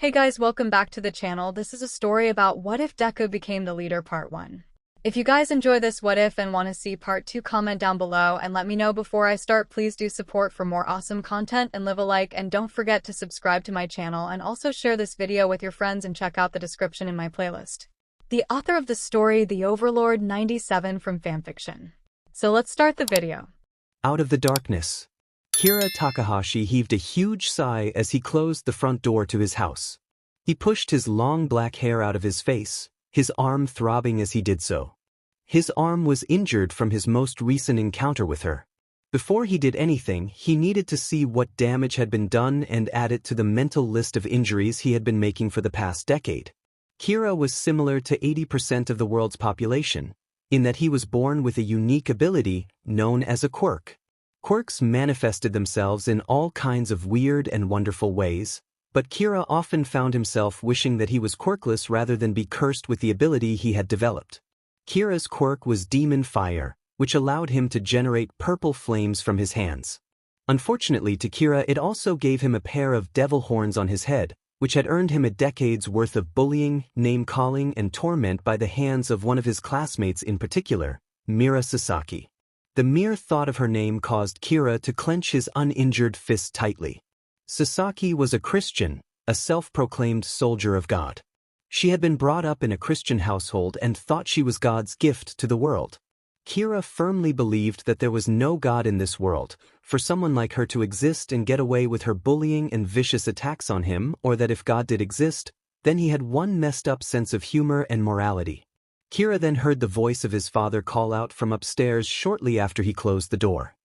Hey guys, welcome back to the channel. This is a story about what if Deku became the leader part 1. If you guys enjoy this what if and want to see part 2, comment down below and let me know before I start. Please do support for more awesome content and leave a like, and don't forget to subscribe to my channel and also share this video with your friends and check out the description in my playlist. The author of the story, the Overlord 97 from fanfiction. So let's start the video. Out of the darkness, Kira Takahashi heaved a huge sigh as he closed the front door to his house. He pushed his long black hair out of his face, his arm throbbing as he did so. His arm was injured from his most recent encounter with her. Before he did anything, he needed to see what damage had been done and add it to the mental list of injuries he had been making for the past decade. Kira was similar to 80% of the world's population, in that he was born with a unique ability known as a quirk. Quirks manifested themselves in all kinds of weird and wonderful ways, but Kira often found himself wishing that he was quirkless rather than be cursed with the ability he had developed. Kira's quirk was Demon Fire, which allowed him to generate purple flames from his hands. Unfortunately to Kira, it also gave him a pair of devil horns on his head, which had earned him a decade's worth of bullying, name-calling, and torment by the hands of one of his classmates in particular, Mira Sasaki. The mere thought of her name caused Kira to clench his uninjured fist tightly. Sasaki was a Christian, a self-proclaimed soldier of God. She had been brought up in a Christian household and thought she was God's gift to the world. Kira firmly believed that there was no God in this world, for someone like her to exist and get away with her bullying and vicious attacks on him, or that if God did exist, then he had one messed up sense of humor and morality. Kira then heard the voice of his father call out from upstairs shortly after he closed the door.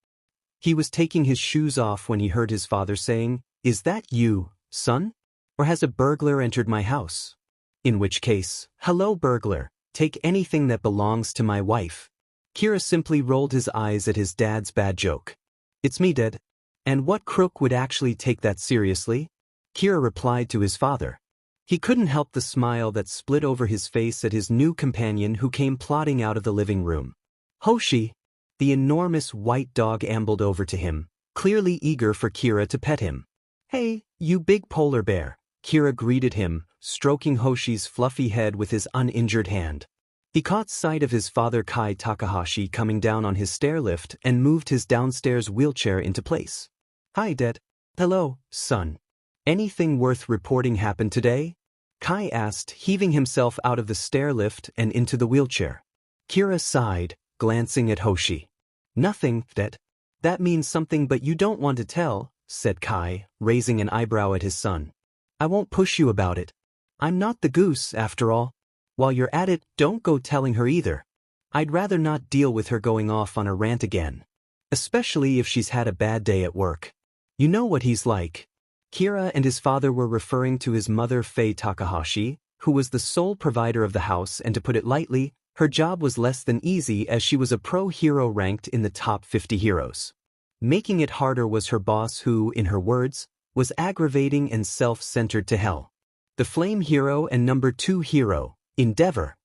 He was taking his shoes off when he heard his father saying, "Is that you, son? Or has a burglar entered my house? In which case, hello burglar, take anything that belongs to my wife." Kira simply rolled his eyes at his dad's bad joke. "It's me, Dad. And what crook would actually take that seriously?" Kira replied to his father. He couldn't help the smile that split over his face at his new companion who came plodding out of the living room. Hoshi, the enormous white dog, ambled over to him, clearly eager for Kira to pet him. "Hey, you big polar bear," Kira greeted him, stroking Hoshi's fluffy head with his uninjured hand. He caught sight of his father Kai Takahashi coming down on his stairlift and moved his downstairs wheelchair into place. "Hi, Dad." "Hello, son. Anything worth reporting happened today?" Kai asked, heaving himself out of the stairlift and into the wheelchair. Kira sighed, glancing at Hoshi. "Nothing, Dad." "That means something, but you don't want to tell," said Kai, raising an eyebrow at his son. "I won't push you about it. I'm not the goose, after all. While you're at it, don't go telling her either. I'd rather not deal with her going off on a rant again. Especially if she's had a bad day at work. You know what he's like." Kira and his father were referring to his mother Faye Takahashi, who was the sole provider of the house, and to put it lightly, her job was less than easy as she was a pro hero ranked in the top 50 heroes. Making it harder was her boss who, in her words, was aggravating and self-centered to hell. The flame hero and number 2 hero, Endeavor.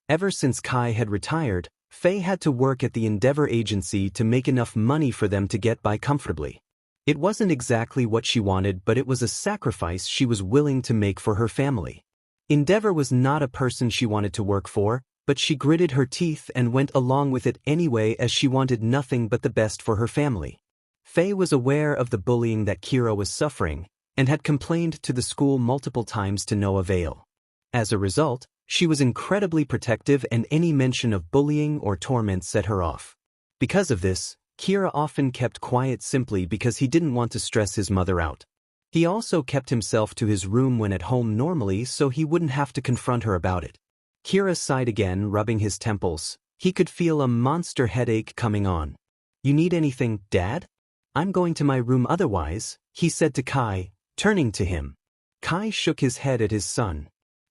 Ever since Kai had retired, Faye had to work at the Endeavor agency to make enough money for them to get by comfortably. It wasn't exactly what she wanted, but it was a sacrifice she was willing to make for her family. Endeavor was not a person she wanted to work for, but she gritted her teeth and went along with it anyway as she wanted nothing but the best for her family. Faye was aware of the bullying that Kira was suffering, and had complained to the school multiple times to no avail. As a result, she was incredibly protective, and any mention of bullying or torment set her off. Because of this, Kira often kept quiet simply because he didn't want to stress his mother out. He also kept himself to his room when at home normally so he wouldn't have to confront her about it. Kira sighed again, rubbing his temples. He could feel a monster headache coming on. "You need anything, Dad? I'm going to my room otherwise," he said to Kai, turning to him. Kai shook his head at his son.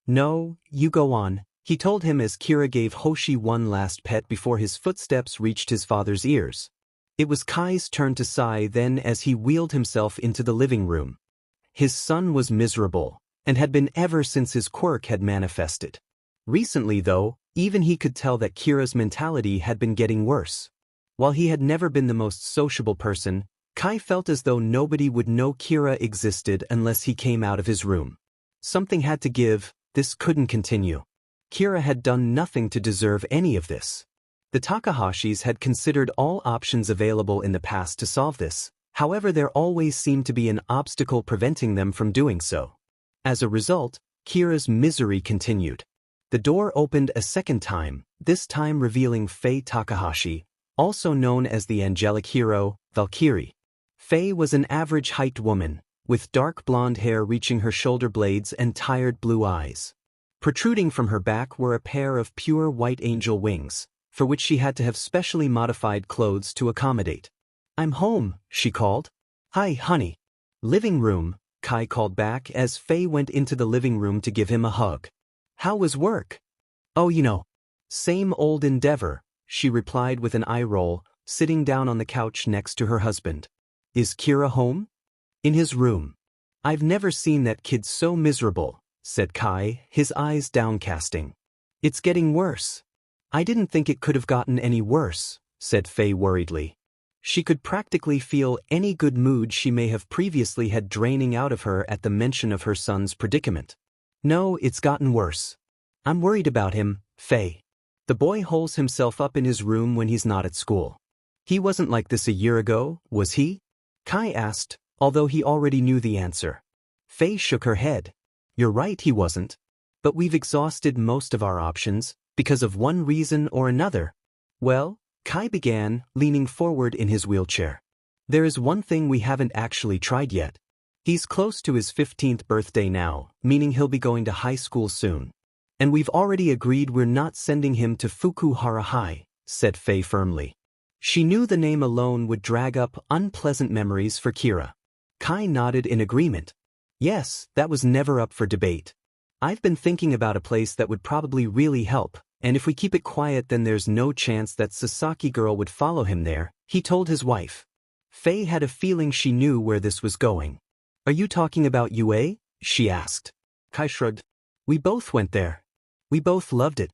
"No, you go on," he told him as Kira gave Hoshi one last pet before his footsteps reached his father's ears. It was Kai's turn to sigh then as he wheeled himself into the living room. His son was miserable, and had been ever since his quirk had manifested. Recently though, even he could tell that Kira's mentality had been getting worse. While he had never been the most sociable person, Kai felt as though nobody would know Kira existed unless he came out of his room. Something had to give, this couldn't continue. Kira had done nothing to deserve any of this. The Takahashis had considered all options available in the past to solve this, however there always seemed to be an obstacle preventing them from doing so. As a result, Kira's misery continued. The door opened a second time, this time revealing Faye Takahashi, also known as the angelic hero, Valkyrie. Faye was an average-height woman, with dark blonde hair reaching her shoulder blades and tired blue eyes. Protruding from her back were a pair of pure white angel wings, for which she had to have specially modified clothes to accommodate. "I'm home," she called. "Hi, honey." "Living room," Kai called back as Faye went into the living room to give him a hug. "How was work?" "Oh, same old endeavor," she replied with an eye roll, sitting down on the couch next to her husband. "Is Kira home?" "In his room." "I've never seen that kid so miserable," said Kai, his eyes downcasting. "It's getting worse." "I didn't think it could have gotten any worse," said Faye worriedly. She could practically feel any good mood she may have previously had draining out of her at the mention of her son's predicament. "No, it's gotten worse. I'm worried about him, Faye. The boy holes himself up in his room when he's not at school. He wasn't like this a year ago, was he?" Kai asked, although he already knew the answer. Faye shook her head. "You're right, he wasn't. But we've exhausted most of our options, because of one reason or another." "Well," Kai began, leaning forward in his wheelchair. "There is one thing we haven't actually tried yet. He's close to his 15th birthday now, meaning he'll be going to high school soon. And we've already agreed we're not sending him to Fukuhara High," said Faye firmly. She knew the name alone would drag up unpleasant memories for Kira. Kai nodded in agreement. "Yes, that was never up for debate. I've been thinking about a place that would probably really help, and if we keep it quiet then there's no chance that Sasaki girl would follow him there," he told his wife. Faye had a feeling she knew where this was going. "Are you talking about UA?" she asked. Kai shrugged. "We both went there. We both loved it.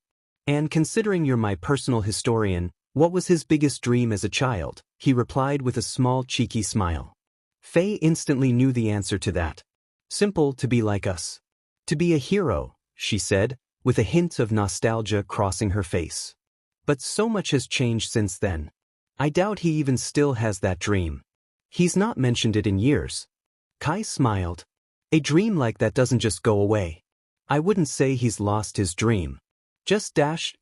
And considering you're my personal historian, what was his biggest dream as a child?" he replied with a small cheeky smile. Faye instantly knew the answer to that. "Simple, to be like us. To be a hero," she said, with a hint of nostalgia crossing her face. "But so much has changed since then. I doubt he even still has that dream. He's not mentioned it in years." Kai smiled. "A dream like that doesn't just go away. I wouldn't say he's lost his dream. Just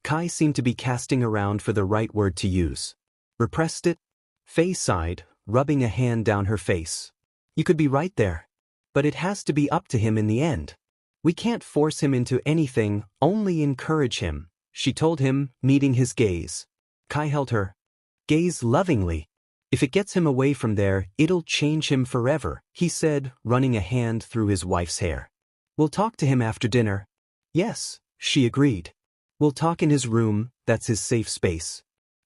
Kai seemed to be casting around for the right word to use. Repressed it?" Faye sighed, rubbing a hand down her face. "You could be right there. But it has to be up to him in the end. We can't force him into anything, only encourage him," she told him, meeting his gaze. Kai held her gaze lovingly. "If it gets him away from there, it'll change him forever," he said, running a hand through his wife's hair. "We'll talk to him after dinner." "Yes," she agreed. "We'll talk in his room, that's his safe space."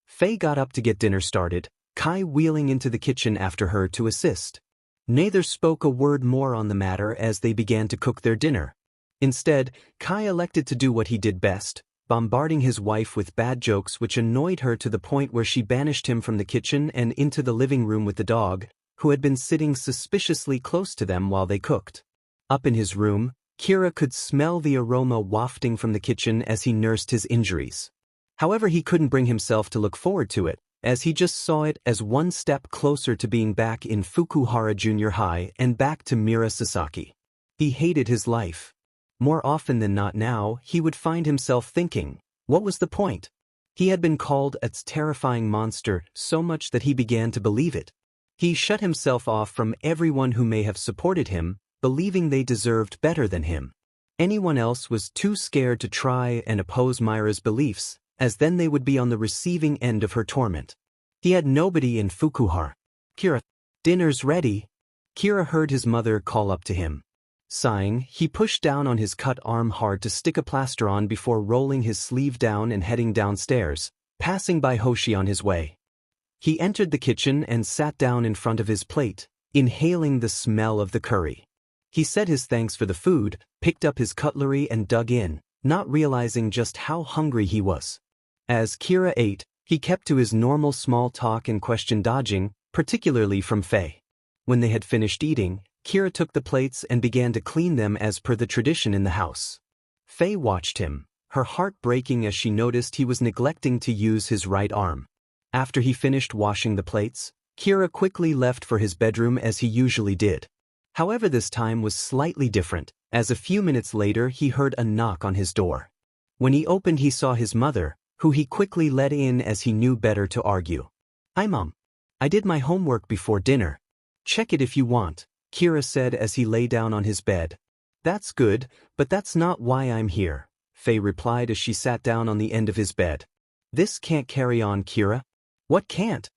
Faye got up to get dinner started, Kai wheeling into the kitchen after her to assist. Neither spoke a word more on the matter as they began to cook their dinner. Instead, Kai elected to do what he did best, bombarding his wife with bad jokes which annoyed her to the point where she banished him from the kitchen and into the living room with the dog, who had been sitting suspiciously close to them while they cooked. Up in his room, Kira could smell the aroma wafting from the kitchen as he nursed his injuries. However, he couldn't bring himself to look forward to it, as he just saw it as one step closer to being back in Fukuhara Junior High and back to Mira Sasaki. He hated his life. More often than not now, he would find himself thinking, what was the point? He had been called a terrifying monster so much that he began to believe it. He shut himself off from everyone who may have supported him, believing they deserved better than him. Anyone else was too scared to try and oppose Myra's beliefs, as then they would be on the receiving end of her torment. He had nobody in Fukuhara. "Kira, dinner's ready." Kira heard his mother call up to him. Sighing, he pushed down on his cut arm hard to stick a plaster on before rolling his sleeve down and heading downstairs, passing by Hoshi on his way. He entered the kitchen and sat down in front of his plate, inhaling the smell of the curry. He said his thanks for the food, picked up his cutlery and dug in, not realizing just how hungry he was. As Kira ate, he kept to his normal small talk and question dodging, particularly from Faye. When they had finished eating, Kira took the plates and began to clean them as per the tradition in the house. Faye watched him, her heart breaking as she noticed he was neglecting to use his right arm. After he finished washing the plates, Kira quickly left for his bedroom as he usually did. However, this time was slightly different, as a few minutes later he heard a knock on his door. When he opened, he saw his mother, who he quickly let in as he knew better to argue. "Hi, Mom. I did my homework before dinner. Check it if you want," Kira said as he lay down on his bed. "That's good, but that's not why I'm here," Faye replied as she sat down on the end of his bed. "This can't carry on, Kira." "What can't?"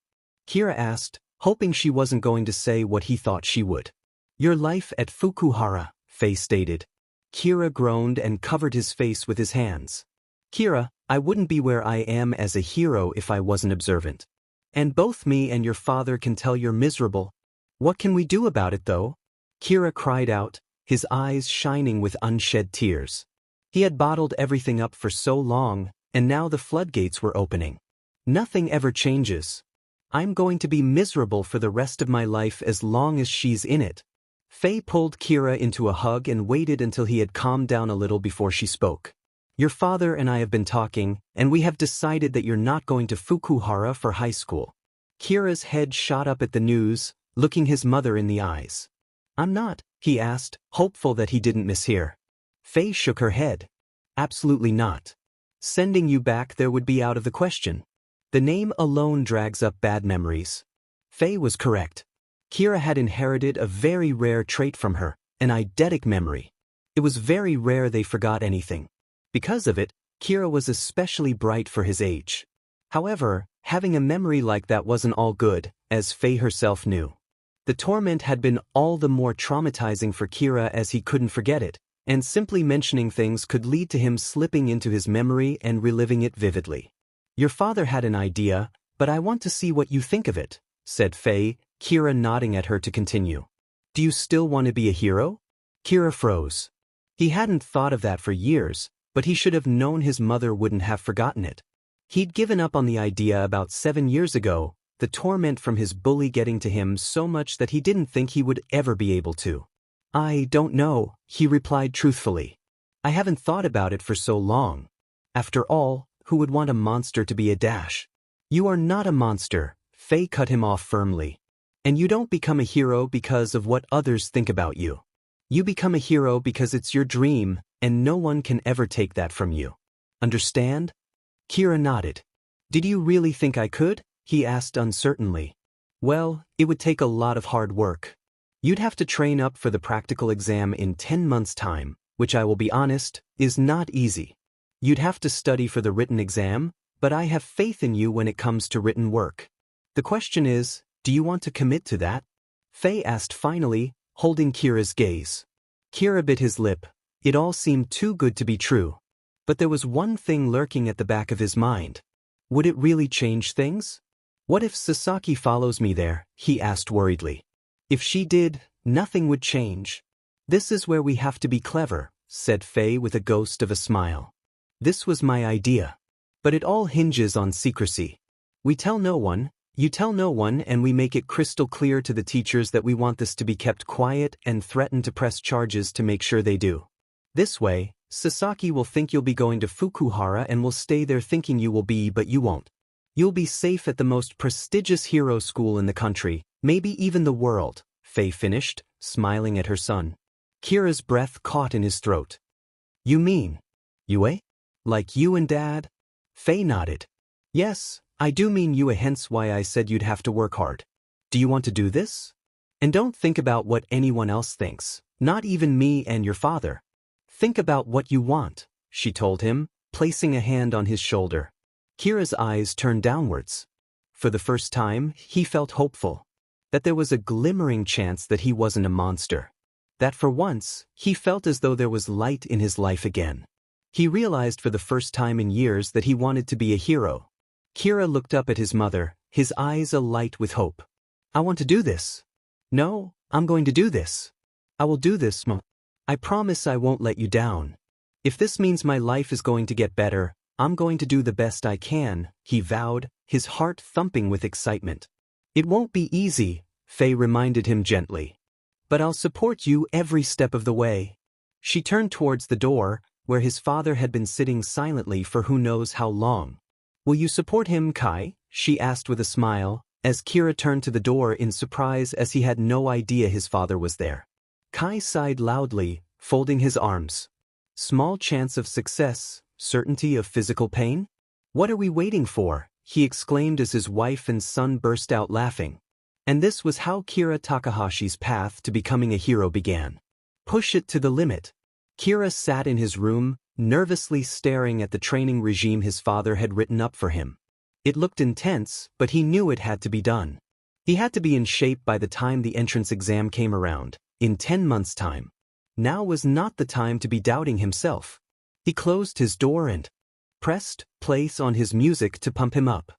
Kira asked, hoping she wasn't going to say what he thought she would. "Your life at Fukuhara," Faye stated. Kira groaned and covered his face with his hands. "Kira, I wouldn't be where I am as a hero if I wasn't observant. And both me and your father can tell you're miserable. What can we do about it, though?" Kira cried out, his eyes shining with unshed tears. He had bottled everything up for so long, and now the floodgates were opening. "Nothing ever changes. I'm going to be miserable for the rest of my life as long as she's in it." Faye pulled Kira into a hug and waited until he had calmed down a little before she spoke. "Your father and I have been talking, and we have decided that you're not going to Fukuhara for high school." Kira's head shot up at the news, looking his mother in the eyes. "I'm not?" he asked, hopeful that he didn't mishear. Faye shook her head. "Absolutely not. Sending you back there would be out of the question. The name alone drags up bad memories." Faye was correct. Kira had inherited a very rare trait from her, an eidetic memory. It was very rare they forgot anything. Because of it, Kira was especially bright for his age. However, having a memory like that wasn't all good, as Faye herself knew. The torment had been all the more traumatizing for Kira as he couldn't forget it, and simply mentioning things could lead to him slipping into his memory and reliving it vividly. "Your father had an idea, but I want to see what you think of it," said Faye, Kira nodding at her to continue. "Do you still want to be a hero?" Kira froze. He hadn't thought of that for years, but he should have known his mother wouldn't have forgotten it. He'd given up on the idea about 7 years ago, the torment from his bully getting to him so much that he didn't think he would ever be able to. "I don't know," he replied truthfully. "I haven't thought about it for so long. After all, who would want a monster to be a dash?" "You are not a monster," Faye cut him off firmly. "And you don't become a hero because of what others think about you. You become a hero because it's your dream, and no one can ever take that from you. Understand?" Kira nodded. "Did you really think I could?" he asked uncertainly. "Well, it would take a lot of hard work. You'd have to train up for the practical exam in 10 months' time, which I will be honest, is not easy. You'd have to study for the written exam, but I have faith in you when it comes to written work. The question is, do you want to commit to that?" Faye asked finally, holding Kira's gaze. Kira bit his lip. It all seemed too good to be true. But there was one thing lurking at the back of his mind. Would it really change things? "What if Sasaki follows me there?" he asked worriedly. "If she did, nothing would change." "This is where we have to be clever," said Faye with a ghost of a smile. "This was my idea. But it all hinges on secrecy. We tell no one, you tell no one, and we make it crystal clear to the teachers that we want this to be kept quiet and threaten to press charges to make sure they do. This way, Sasaki will think you'll be going to Fukuhara and will stay there thinking you will be, but you won't. You'll be safe at the most prestigious hero school in the country, maybe even the world," Faye finished, smiling at her son. Kira's breath caught in his throat. "You mean, Yue? Like you and Dad?" Faye nodded. "Yes, I do mean Yue, hence why I said you'd have to work hard. Do you want to do this? And don't think about what anyone else thinks, not even me and your father. Think about what you want," she told him, placing a hand on his shoulder. Kira's eyes turned downwards. For the first time, he felt hopeful. That there was a glimmering chance that he wasn't a monster. That for once, he felt as though there was light in his life again. He realized for the first time in years that he wanted to be a hero. Kira looked up at his mother, his eyes alight with hope. "I want to do this. No, I'm going to do this. I will do this, Mom. I promise I won't let you down. If this means my life is going to get better, I'm going to do the best I can," he vowed, his heart thumping with excitement. "It won't be easy," Faye reminded him gently. but I'll support you every step of the way. She turned towards the door, where his father had been sitting silently for who knows how long. Will you support him, Kai? She asked with a smile, as Kira turned to the door in surprise as he had no idea his father was there. Kai sighed loudly, folding his arms. Small chance of success, certainty of physical pain? What are we waiting for? He exclaimed as his wife and son burst out laughing. And this was how Kira Takahashi's path to becoming a hero began. Push it to the limit. Kira sat in his room, nervously staring at the training regime his father had written up for him. It looked intense, but he knew it had to be done. He had to be in shape by the time the entrance exam came around, in 10 months' time. Now was not the time to be doubting himself. He closed his door and pressed play on his music to pump him up.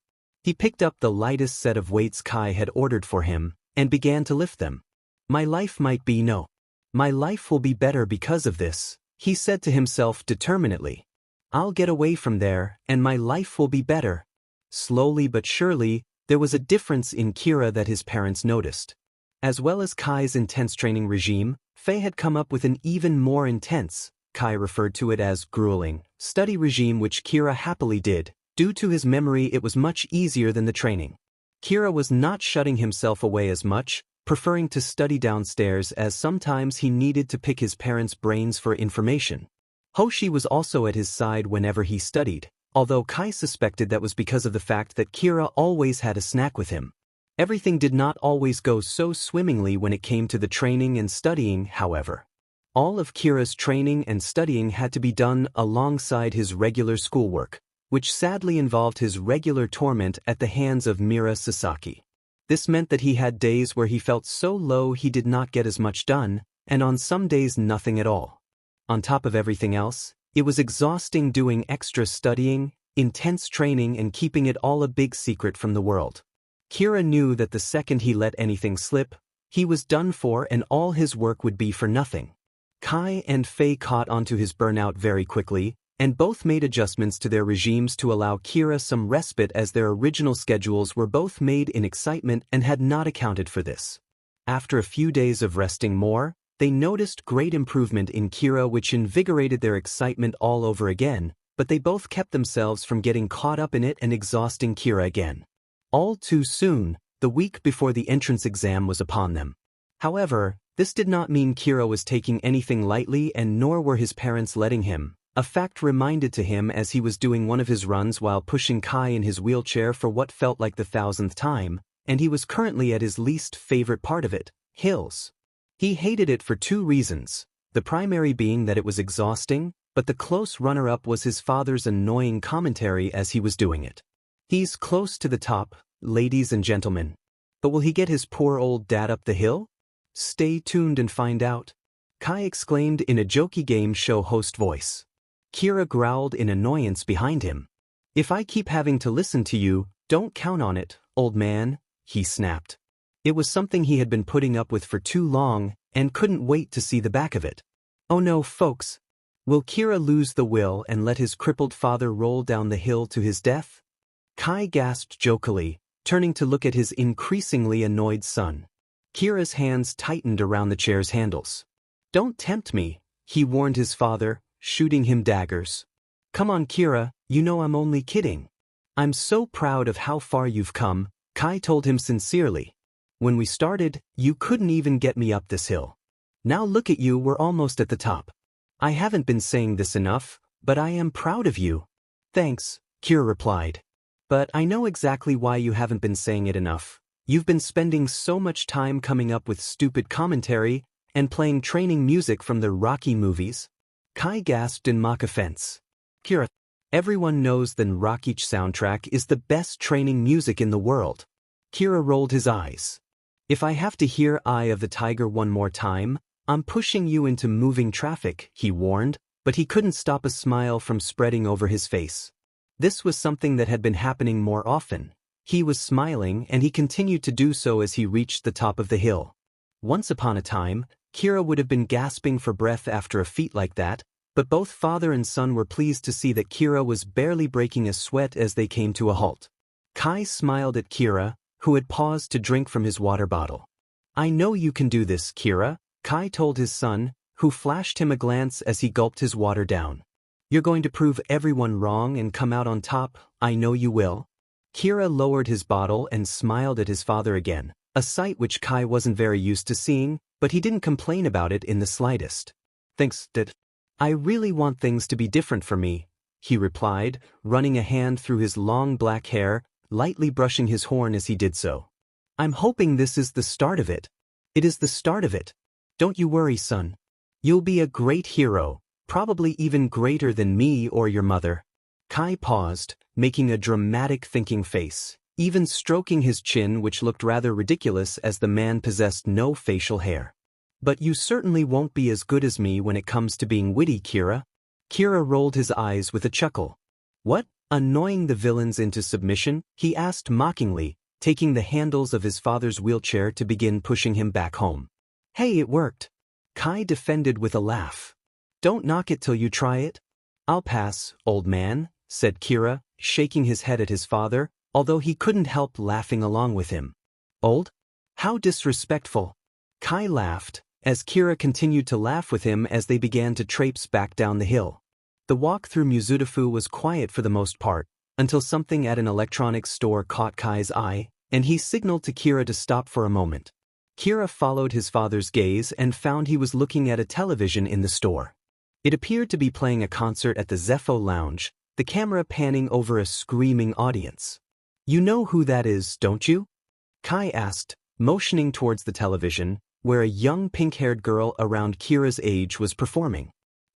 He picked up the lightest set of weights Kai had ordered for him, and began to lift them. My life might be no. My life will be better because of this, he said to himself determinedly. I'll get away from there, and my life will be better. Slowly but surely, there was a difference in Kira that his parents noticed. As well as Kai's intense training regime, Faye had come up with an even more intense, Kai referred to it as grueling, study regime which Kira happily did. Due to his memory, it was much easier than the training. Kira was not shutting himself away as much, preferring to study downstairs as sometimes he needed to pick his parents' brains for information. Hoshi was also at his side whenever he studied, although Kai suspected that was because of the fact that Kira always had a snack with him. Everything did not always go so swimmingly when it came to the training and studying, however. All of Kira's training and studying had to be done alongside his regular schoolwork, which sadly involved his regular torment at the hands of Mira Sasaki. This meant that he had days where he felt so low he did not get as much done, and on some days nothing at all. On top of everything else, it was exhausting doing extra studying, intense training and keeping it all a big secret from the world. Kira knew that the second he let anything slip, he was done for and all his work would be for nothing. Kai and Faye caught onto his burnout very quickly, and both made adjustments to their regimes to allow Kira some respite as their original schedules were both made in excitement and had not accounted for this. After a few days of resting more, they noticed great improvement in Kira which invigorated their excitement all over again, but they both kept themselves from getting caught up in it and exhausting Kira again. All too soon, the week before the entrance exam was upon them. However, this did not mean Kira was taking anything lightly and nor were his parents letting him. A fact reminded to him as he was doing one of his runs while pushing Kai in his wheelchair for what felt like the 1000th time, and he was currently at his least favorite part of it, hills. He hated it for 2 reasons, the primary being that it was exhausting, but the close runner-up was his father's annoying commentary as he was doing it. He's close to the top, ladies and gentlemen. But will he get his poor old dad up the hill? Stay tuned and find out, Kai exclaimed in a jokey game show host voice. Kira growled in annoyance behind him. If I keep having to listen to you, don't count on it, old man, he snapped. It was something he had been putting up with for too long, and couldn't wait to see the back of it. Oh no, folks. Will Kira lose the will and let his crippled father roll down the hill to his death? Kai gasped jokily, turning to look at his increasingly annoyed son. Kira's hands tightened around the chair's handles. Don't tempt me, he warned his father, shooting him daggers. Come on, Kira, you know I'm only kidding. I'm so proud of how far you've come, Kai told him sincerely. When we started, you couldn't even get me up this hill. Now look at you, we're almost at the top. I haven't been saying this enough, but I am proud of you. Thanks, Kira replied. But I know exactly why you haven't been saying it enough. You've been spending so much time coming up with stupid commentary and playing training music from the Rocky movies. Kai gasped in mock offense. Kira, everyone knows the Rocky soundtrack is the best training music in the world. Kira rolled his eyes. If I have to hear Eye of the Tiger one more time, I'm pushing you into moving traffic, he warned, but he couldn't stop a smile from spreading over his face. This was something that had been happening more often. He was smiling and he continued to do so as he reached the top of the hill. Once upon a time, Kira would have been gasping for breath after a feat like that, but both father and son were pleased to see that Kira was barely breaking a sweat as they came to a halt. Kai smiled at Kira, who had paused to drink from his water bottle. I know you can do this, Kira, Kai told his son, who flashed him a glance as he gulped his water down. You're going to prove everyone wrong and come out on top, I know you will. Kira lowered his bottle and smiled at his father again, a sight which Kai wasn't very used to seeing, but he didn't complain about it in the slightest. Thanks, Dad. I really want things to be different for me, he replied, running a hand through his long black hair, lightly brushing his horn as he did so. I'm hoping this is the start of it. It is the start of it. Don't you worry, son. You'll be a great hero, probably even greater than me or your mother. Kai paused, making a dramatic thinking face, even stroking his chin, which looked rather ridiculous as the man possessed no facial hair. But you certainly won't be as good as me when it comes to being witty, Kira. Kira rolled his eyes with a chuckle. What? Annoying the villains into submission? He asked mockingly, taking the handles of his father's wheelchair to begin pushing him back home. Hey, it worked. Kai defended with a laugh. Don't knock it till you try it. I'll pass, old man, said Kira, shaking his head at his father, although he couldn't help laughing along with him. Old? How disrespectful. Kai laughed, as Kira continued to laugh with him as they began to traipse back down the hill. The walk through 𝗵𝗃 was quiet for the most part, until something at an electronics store caught Kai's eye, and he signaled to Kira to stop for a moment. Kira followed his father's gaze and found he was looking at a television in the store. It appeared to be playing a concert at the 𝗧𝗪𝗄 lounge, the camera panning over a screaming audience. You know who that is, don't you? Kai asked, motioning towards the television, where a young pink-haired girl around Kira's age was performing.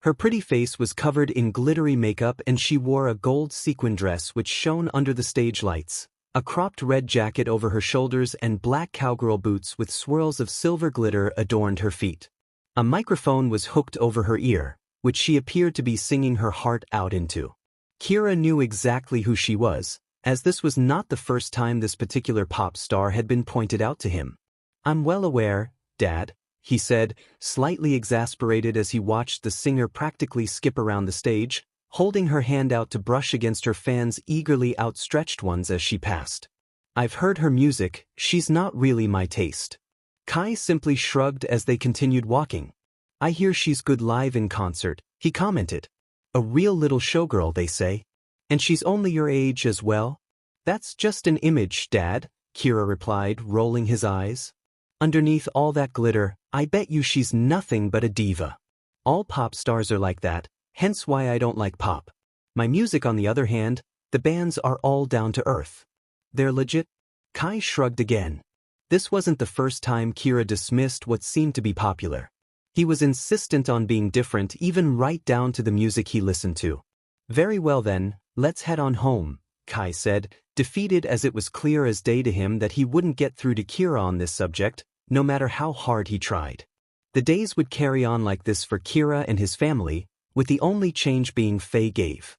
Her pretty face was covered in glittery makeup and she wore a gold sequin dress which shone under the stage lights, a cropped red jacket over her shoulders and black cowgirl boots with swirls of silver glitter adorned her feet. A microphone was hooked over her ear, which she appeared to be singing her heart out into. Kira knew exactly who she was, as this was not the first time this particular pop star had been pointed out to him. I'm well aware, Dad, he said, slightly exasperated as he watched the singer practically skip around the stage, holding her hand out to brush against her fans' eagerly outstretched ones as she passed. I've heard her music, she's not really my taste. Kai simply shrugged as they continued walking. I hear she's good live in concert, he commented. A real little showgirl, they say. And she's only your age as well? That's just an image, Dad, Kira replied, rolling his eyes. Underneath all that glitter, I bet you she's nothing but a diva. All pop stars are like that, hence why I don't like pop. My music, on the other hand, the bands are all down to earth. They're legit? Kai shrugged again. This wasn't the first time Kira dismissed what seemed to be popular. He was insistent on being different, even right down to the music he listened to. Very well then, let's head on home, Kai said, defeated as it was clear as day to him that he wouldn't get through to Kira on this subject, no matter how hard he tried. The days would carry on like this for Kira and his family, with the only change being Faye gave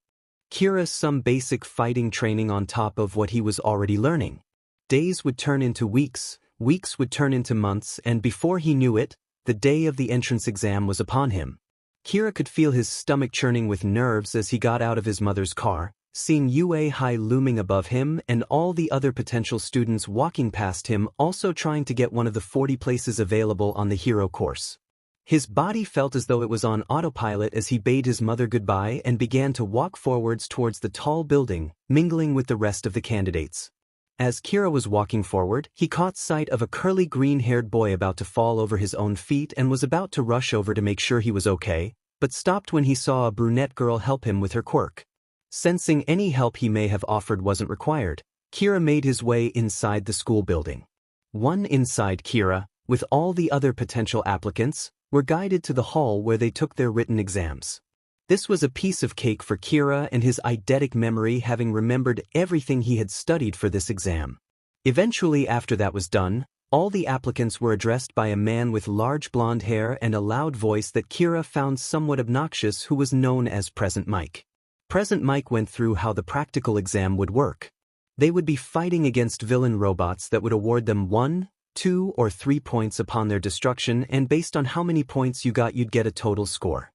Kira some basic fighting training on top of what he was already learning. Days would turn into weeks, weeks would turn into months, and before he knew it, the day of the entrance exam was upon him. Kira could feel his stomach churning with nerves as he got out of his mother's car, seeing UA High looming above him and all the other potential students walking past him also trying to get one of the 40 places available on the hero course. His body felt as though it was on autopilot as he bade his mother goodbye and began to walk forwards towards the tall building, mingling with the rest of the candidates. As Kira was walking forward, he caught sight of a curly green-haired boy about to fall over his own feet and was about to rush over to make sure he was okay, but stopped when he saw a brunette girl help him with her quirk. Sensing any help he may have offered wasn't required, Kira made his way inside the school building. One inside Kira, with all the other potential applicants, were guided to the hall where they took their written exams. This was a piece of cake for Kira and his eidetic memory, having remembered everything he had studied for this exam. Eventually, after that was done, all the applicants were addressed by a man with large blonde hair and a loud voice that Kira found somewhat obnoxious, who was known as Present Mike. Present Mike went through how the practical exam would work. They would be fighting against villain robots that would award them 1, 2, or 3 points upon their destruction, and based on how many points you got, you'd get a total score.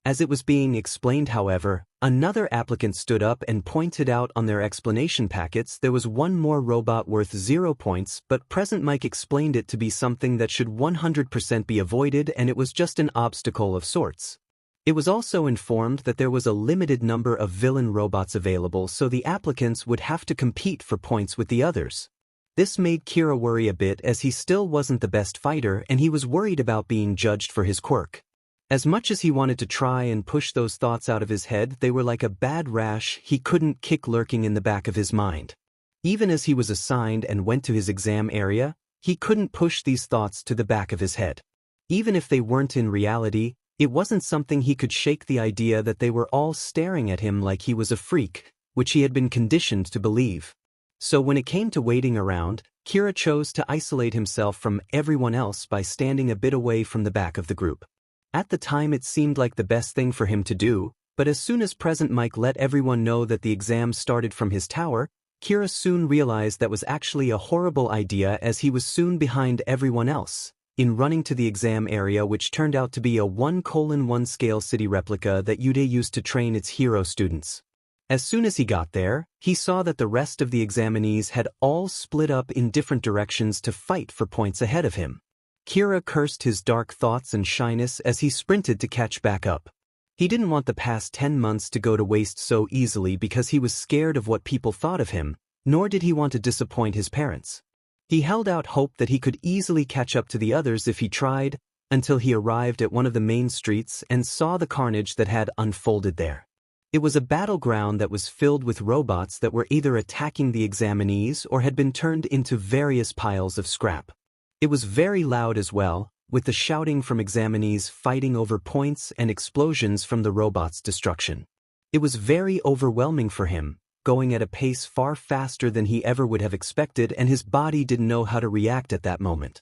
As it was being explained, however, another applicant stood up and pointed out on their explanation packets there was one more robot worth 0 points, but 𝗵𝗃 explained it to be something that should 100% be avoided, and it was just an obstacle of sorts. It was also informed that there was a limited number of villain robots available, so the applicants would have to compete for points with the others. This made Kira worry a bit, as he still wasn't the best fighter and he was worried about being judged for his quirk. As much as he wanted to try and push those thoughts out of his head, they were like a bad rash he couldn't kick lurking in the back of his mind. Even as he was assigned and went to his exam area, he couldn't push these thoughts to the back of his head. Even if they weren't in reality, it wasn't something he could shake the idea that they were all staring at him like he was a freak, which he had been conditioned to believe. So when it came to waiting around, Kira chose to isolate himself from everyone else by standing a bit away from the back of the group. At the time it seemed like the best thing for him to do, but as soon as 𝗵𝗃 let everyone know that the exam started from his tower, Kira soon realized that was actually a horrible idea, as he was soon behind everyone else in running to the exam area, which turned out to be a 1:1 scale city replica that 𝐒𝐬𝐽 used to train its hero students. As soon as he got there, he saw that the rest of the examinees had all split up in different directions to fight for points ahead of him. Kira cursed his dark thoughts and shyness as he sprinted to catch back up. He didn't want the past 10 months to go to waste so easily because he was scared of what people thought of him, nor did he want to disappoint his parents. He held out hope that he could easily catch up to the others if he tried, until he arrived at one of the main streets and saw the carnage that had unfolded there. It was a battleground that was filled with robots that were either attacking the examinees or had been turned into various piles of scrap. It was very loud as well, with the shouting from examinees fighting over points and explosions from the robots' destruction. It was very overwhelming for him, going at a pace far faster than he ever would have expected, and his body didn't know how to react at that moment.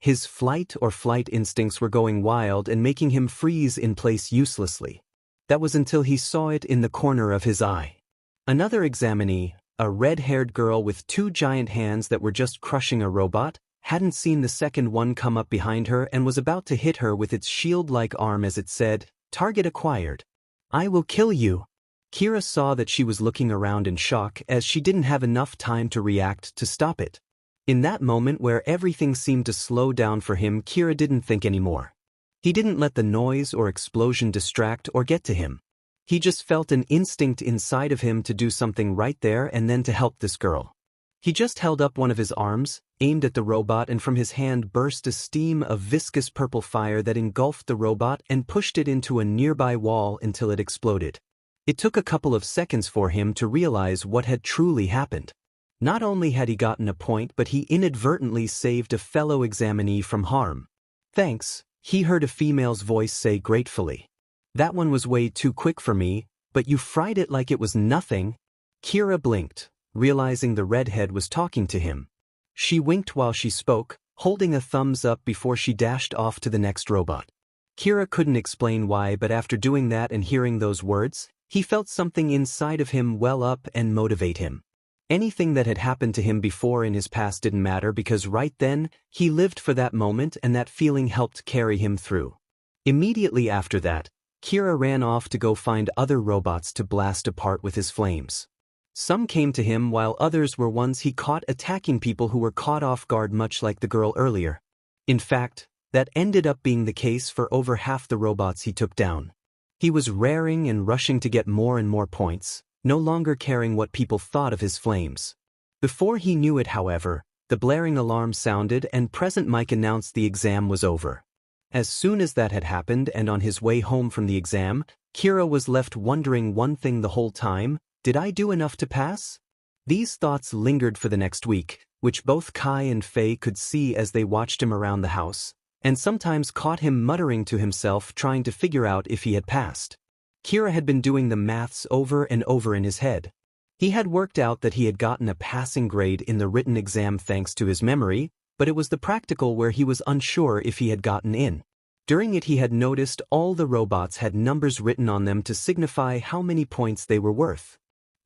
His flight instincts were going wild and making him freeze in place uselessly. That was until he saw it in the corner of his eye. Another examinee, a red-haired girl with 2 giant hands that were just crushing a robot, hadn't seen the second one come up behind her and was about to hit her with its shield-like arm as it said, "Target acquired. I will kill you." Kira saw that she was looking around in shock, as she didn't have enough time to react to stop it. In that moment where everything seemed to slow down for him, Kira didn't think anymore. He didn't let the noise or explosion distract or get to him. He just felt an instinct inside of him to do something right there and then to help this girl. He just held up one of his arms, aimed at the robot, and from his hand burst a stream of viscous purple fire that engulfed the robot and pushed it into a nearby wall until it exploded. It took a couple of seconds for him to realize what had truly happened. Not only had he gotten a point, but he inadvertently saved a fellow examinee from harm. "Thanks," he heard a female's voice say gratefully. "That one was way too quick for me, but you fried it like it was nothing." Kira blinked, realizing the redhead was talking to him. She winked while she spoke, holding a thumbs up before she dashed off to the next robot. Kira couldn't explain why, but after doing that and hearing those words, he felt something inside of him well up and motivate him. Anything that had happened to him before in his past didn't matter, because right then, he lived for that moment, and that feeling helped carry him through. Immediately after that, Kira ran off to go find other robots to blast apart with his flames. Some came to him while others were ones he caught attacking people who were caught off guard, much like the girl earlier. In fact, that ended up being the case for over half the robots he took down. He was raring and rushing to get more and more points, no longer caring what people thought of his flames. Before he knew it, however, the blaring alarm sounded and 𝗵𝗃 announced the exam was over. As soon as that had happened and on his way home from the exam, Kira was left wondering one thing the whole time: did I do enough to pass? These thoughts lingered for the next week, which both Kai and Faye could see as they watched him around the house, and sometimes caught him muttering to himself, trying to figure out if he had passed. Kira had been doing the maths over and over in his head. He had worked out that he had gotten a passing grade in the written exam thanks to his memory, but it was the practical where he was unsure if he had gotten in. During it he had noticed all the robots had numbers written on them to signify how many points they were worth.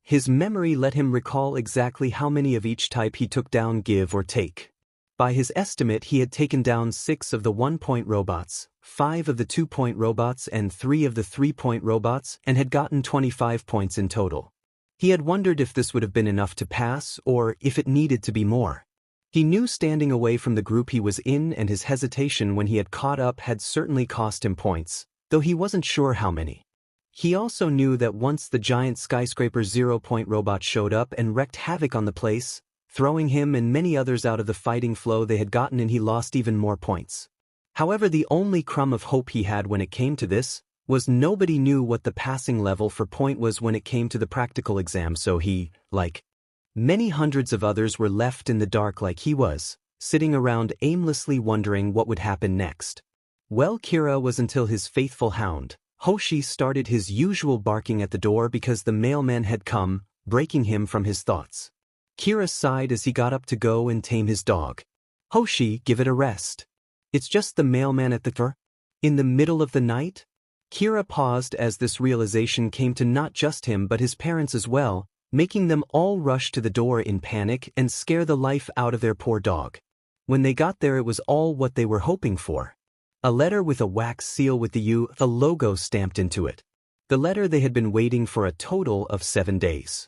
His memory let him recall exactly how many of each type he took down, give or take. By his estimate, he had taken down 6 of the 1-point robots, 5 of the 2-point robots and 3 of the 3-point robots, and had gotten 25 points in total. He had wondered if this would have been enough to pass, or if it needed to be more. He knew standing away from the group he was in and his hesitation when he had caught up had certainly cost him points, though he wasn't sure how many. He also knew that once the giant skyscraper 0-point robot showed up and wreaked havoc on the place, throwing him and many others out of the fighting flow they had gotten in, he lost even more points. However, the only crumb of hope he had when it came to this was nobody knew what the passing level for point was when it came to the practical exam, so he, like many hundreds of others, were left in the dark like he was, sitting around aimlessly wondering what would happen next. Well, Kira was until his faithful hound, 𝐻𝐻𝐸, started his usual barking at the door because the mailman had come, breaking him from his thoughts. Kira sighed as he got up to go and tame his dog. 𝐻𝐻𝐸, give it a rest. It's just the mailman at the door? In the middle of the night? Kira paused as this realization came to not just him but his parents as well, making them all rush to the door in panic and scare the life out of their poor dog. When they got there, it was all what they were hoping for. A letter with a wax seal with the 𝐸 logo stamped into it. The letter they had been waiting for a total of 7 days.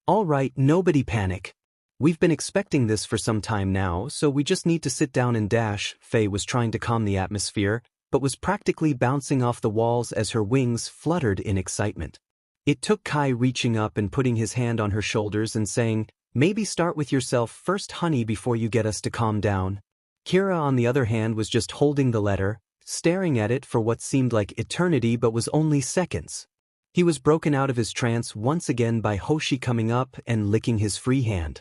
All right, nobody panic. We've been expecting this for some time now, so we just need to sit down and dash. Faye was trying to calm the atmosphere, but was practically bouncing off the walls as her wings fluttered in excitement. It took Kai reaching up and putting his hand on her shoulders and saying, "Maybe start with yourself first, honey, before you get us to calm down." Kira, on the other hand, was just holding the letter, staring at it for what seemed like eternity but was only seconds. He was broken out of his trance once again by 𝐻𝐻𝐸 coming up and licking his free hand.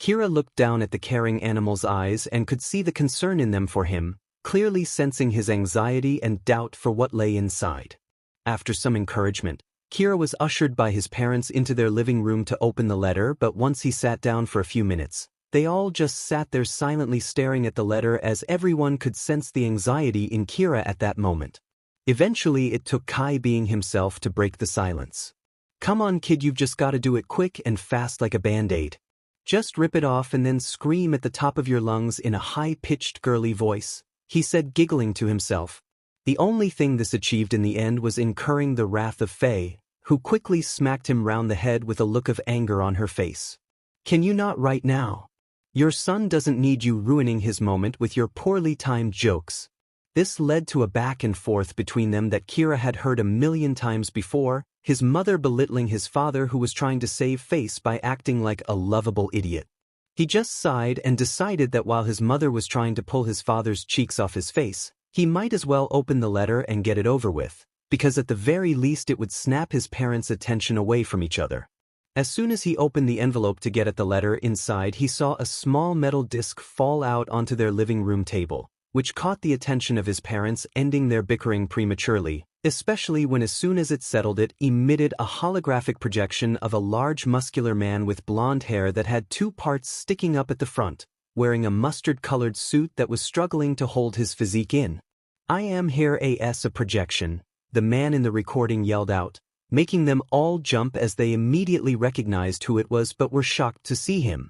Kira looked down at the caring animal's eyes and could see the concern in them for him, clearly sensing his anxiety and doubt for what lay inside. After some encouragement, Kira was ushered by his parents into their living room to open the letter, but once he sat down for a few minutes, they all just sat there silently staring at the letter as everyone could sense the anxiety in Kira at that moment. Eventually, it took Kai being himself to break the silence. "Come on, kid, you've just got to do it quick and fast like a band-aid. Just rip it off and then scream at the top of your lungs in a high-pitched girly voice," he said, giggling to himself. The only thing this achieved in the end was incurring the wrath of Faye, who quickly smacked him round the head with a look of anger on her face. "Can you not right now? Your son doesn't need you ruining his moment with your poorly timed jokes." This led to a back and forth between them that Kira had heard a million times before, his mother belittling his father who was trying to save face by acting like a lovable idiot. He just sighed and decided that while his mother was trying to pull his father's cheeks off his face, he might as well open the letter and get it over with, because at the very least it would snap his parents' attention away from each other. As soon as he opened the envelope to get at the letter inside, he saw a small metal disc fall out onto their living room table, which caught the attention of his parents, ending their bickering prematurely, especially when as soon as it settled it emitted a holographic projection of a large muscular man with blonde hair that had 2 parts sticking up at the front, wearing a mustard-colored suit that was struggling to hold his physique in. "I am here as a projection," the man in the recording yelled out, making them all jump as they immediately recognized who it was but were shocked to see him.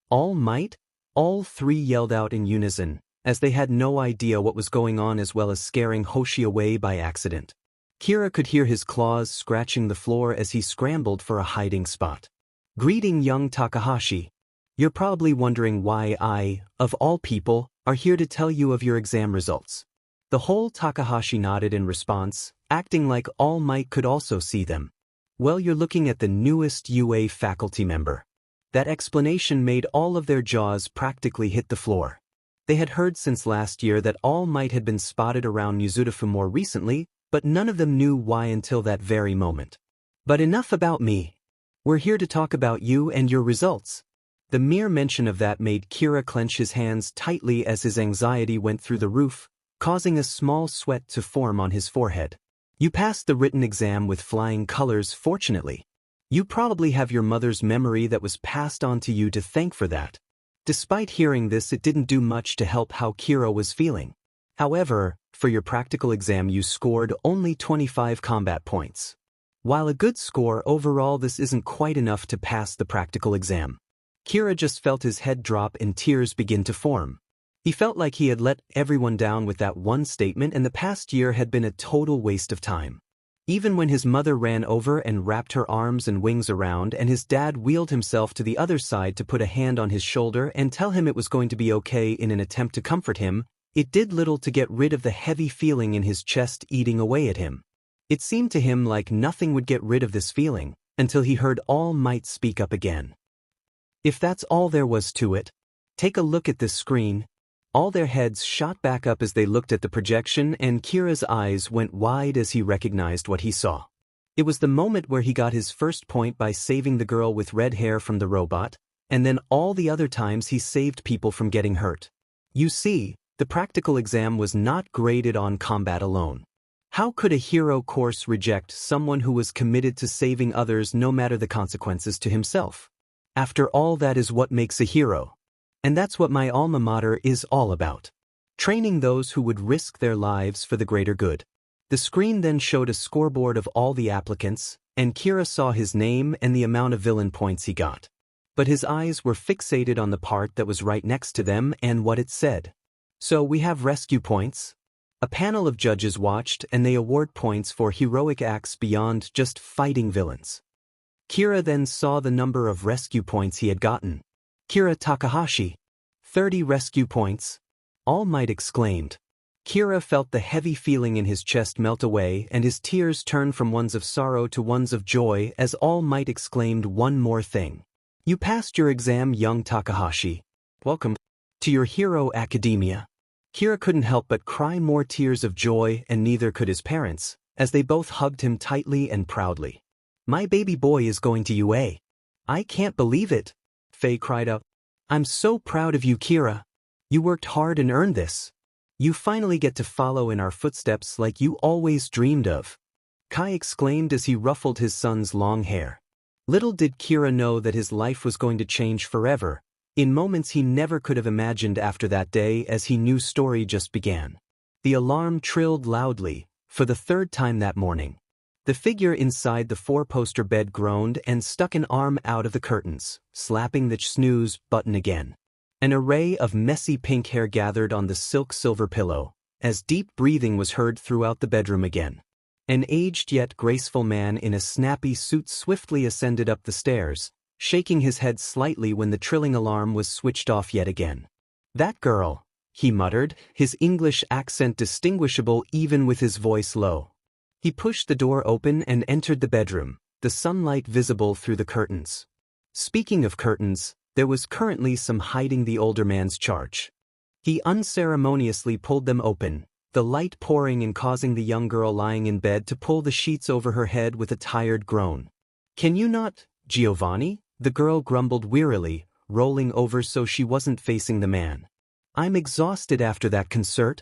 "All Might?" All 3 yelled out in unison, as they had no idea what was going on, as well as scaring 𝐻𝐻𝐸 away by accident. Kira could hear his claws scratching the floor as he scrambled for a hiding spot. "Greeting, young Takahashi. You're probably wondering why I, of all people, are here to tell you of your exam results." The whole Takahashi nodded in response, acting like All Might could also see them. "Well, you're looking at the newest UA faculty member." That explanation made all of their jaws practically hit the floor. They had heard since last year that All Might had been spotted around 𝐬𝗓𝗻 more recently, but none of them knew why until that very moment. "But enough about me. We're here to talk about you and your results." The mere mention of that made Kira clench his hands tightly as his anxiety went through the roof, causing a small sweat to form on his forehead. "You passed the written exam with flying colors, fortunately. You probably have your mother's memory that was passed on to you to thank for that." Despite hearing this, it didn't do much to help how Kira was feeling. "However, for your practical exam you scored only 25 combat points. While a good score overall, this isn't quite enough to pass the practical exam." Kira just felt his head drop and tears begin to form. He felt like he had let everyone down with that one statement, and the past year had been a total waste of time. Even when his mother ran over and wrapped her arms and wings around, and his dad wheeled himself to the other side to put a hand on his shoulder and tell him it was going to be okay in an attempt to comfort him, it did little to get rid of the heavy feeling in his chest eating away at him. It seemed to him like nothing would get rid of this feeling, until he heard All Might speak up again. If that's all there was to it, take a look at this screen. All their heads shot back up as they looked at the projection, and Kira's eyes went wide as he recognized what he saw. It was the moment where he got his first point by saving the girl with red hair from the robot, and then all the other times he saved people from getting hurt. You see, the practical exam was not graded on combat alone. How could a hero course reject someone who was committed to saving others no matter the consequences to himself? After all, that is what makes a hero. And that's what my alma mater is all about. Training those who would risk their lives for the greater good. The screen then showed a scoreboard of all the applicants, and Kira saw his name and the amount of villain points he got. But his eyes were fixated on the part that was right next to them and what it said. So we have rescue points. A panel of judges watched, and they award points for heroic acts beyond just fighting villains. Kira then saw the number of rescue points he had gotten. Kira Takahashi. 30 rescue points. All Might exclaimed. Kira felt the heavy feeling in his chest melt away, and his tears turned from ones of sorrow to ones of joy as All Might exclaimed one more thing. You passed your exam, young Takahashi. Welcome to your hero academia. Kira couldn't help but cry more tears of joy, and neither could his parents, as they both hugged him tightly and proudly. My baby boy is going to UA. I can't believe it. Faye cried out. I'm so proud of you, Kira. You worked hard and earned this. You finally get to follow in our footsteps like you always dreamed of. Kai exclaimed as he ruffled his son's long hair. Little did Kira know that his life was going to change forever, in moments he never could have imagined after that day as he knew story just began. The alarm trilled loudly, for the third time that morning. The figure inside the four-poster bed groaned and stuck an arm out of the curtains, slapping the snooze button again. An array of messy pink hair gathered on the silk silver pillow, as deep breathing was heard throughout the bedroom again. An aged yet graceful man in a snappy suit swiftly ascended up the stairs, shaking his head slightly when the trilling alarm was switched off yet again. That girl, he muttered, his English accent distinguishable even with his voice low. He pushed the door open and entered the bedroom, the sunlight visible through the curtains. Speaking of curtains, there was currently some hiding the older man's charge. He unceremoniously pulled them open, the light pouring and causing the young girl lying in bed to pull the sheets over her head with a tired groan. Can you not, Giovanni? The girl grumbled wearily, rolling over so she wasn't facing the man. I'm exhausted after that concert.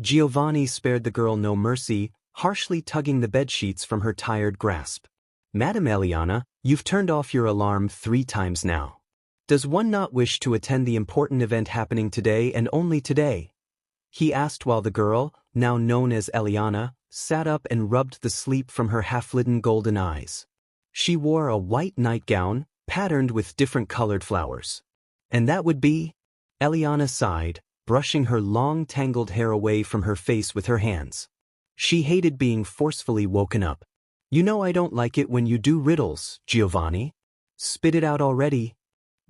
Giovanni spared the girl no mercy, harshly tugging the bedsheets from her tired grasp. Madam Elliana, you've turned off your alarm 3 times now. Does one not wish to attend the important event happening today and only today? He asked while the girl, now known as Elliana, sat up and rubbed the sleep from her half-lidden golden eyes. She wore a white nightgown, patterned with different colored flowers. And that would be? Elliana sighed, brushing her long tangled hair away from her face with her hands. She hated being forcefully woken up. You know I don't like it when you do riddles, Giovanni. Spit it out already.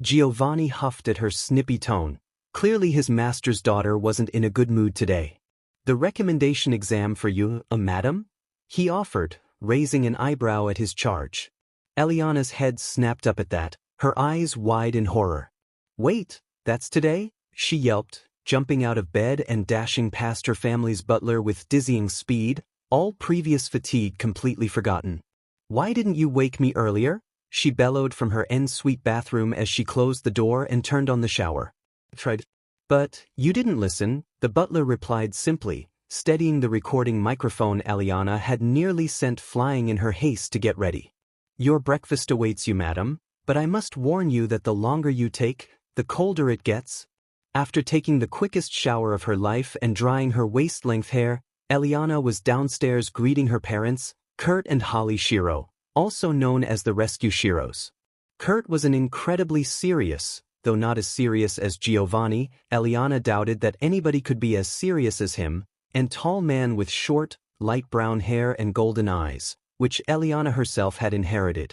Giovanni huffed at her snippy tone. Clearly his master's daughter wasn't in a good mood today. The recommendation exam for you, madam? He offered, raising an eyebrow at his charge. Eliana's head snapped up at that, her eyes wide in horror. Wait, that's today? She yelped, jumping out of bed and dashing past her family's butler with dizzying speed, all previous fatigue completely forgotten. Why didn't you wake me earlier? She bellowed from her en-suite bathroom as she closed the door and turned on the shower. Tried. But you didn't listen, the butler replied simply, steadying the recording microphone Eliana had nearly sent flying in her haste to get ready. Your breakfast awaits you, madam, but I must warn you that the longer you take, the colder it gets. After taking the quickest shower of her life and drying her waist-length hair, Elliana was downstairs greeting her parents, Kurt and Holly Shiro, also known as the Rescue Shiros. Kurt was an incredibly serious, though not as serious as Giovanni. Elliana doubted that anybody could be as serious as him, and tall man with short, light brown hair and golden eyes, which Elliana herself had inherited.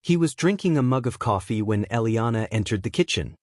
He was drinking a mug of coffee when Elliana entered the kitchen.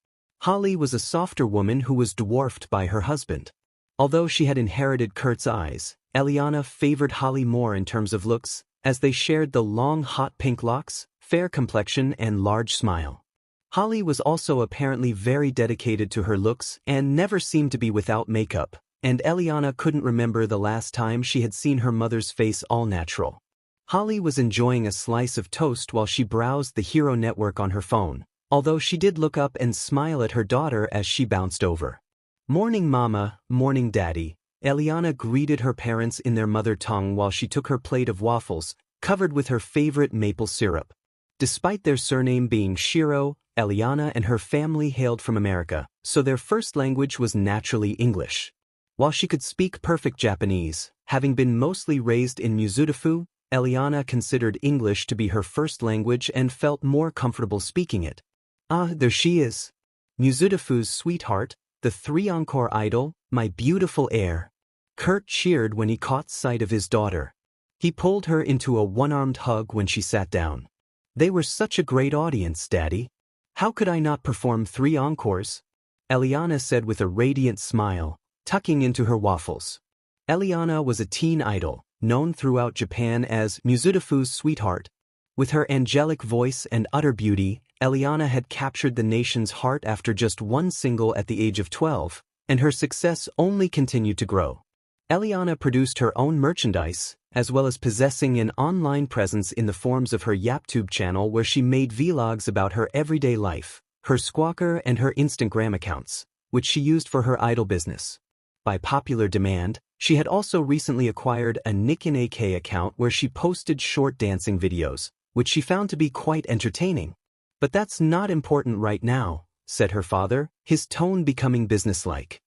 Holly was a softer woman who was dwarfed by her husband. Although she had inherited Kurt's eyes, Elliana favored Holly more in terms of looks, as they shared the long hot pink locks, fair complexion and large smile. Holly was also apparently very dedicated to her looks and never seemed to be without makeup, and Elliana couldn't remember the last time she had seen her mother's face all natural. Holly was enjoying a slice of toast while she browsed the Hero network on her phone, although she did look up and smile at her daughter as she bounced over. "Morning mama, morning daddy." Elliana greeted her parents in their mother tongue while she took her plate of waffles, covered with her favorite maple syrup. Despite their surname being Shiro, Elliana and her family hailed from America, so their first language was naturally English. While she could speak perfect Japanese, having been mostly raised in 𝗵𝗲, Elliana considered English to be her first language and felt more comfortable speaking it. "Ah, there she is. 𝗵𝗲's sweetheart, the 3 encore idol, my beautiful heir." Kurt cheered when he caught sight of his daughter. He pulled her into a one-armed hug when she sat down. "They were such a great audience, Daddy. How could I not perform 3 encores?" Elliana said with a radiant smile, tucking into her waffles. Elliana was a teen idol, known throughout Japan as 𝗵𝗲's sweetheart. With her angelic voice and utter beauty, Elliana had captured the nation's heart after just one single at the age of 12, and her success only continued to grow. Elliana produced her own merchandise, as well as possessing an online presence in the forms of her YapTube channel where she made vlogs about her everyday life, her Squawker and her Instagram accounts, which she used for her idol business. By popular demand, she had also recently acquired a 𝐒𝐭𝐚𝐲 account where she posted short dancing videos, which she found to be quite entertaining. "But that's not important right now," said her father, his tone becoming businesslike.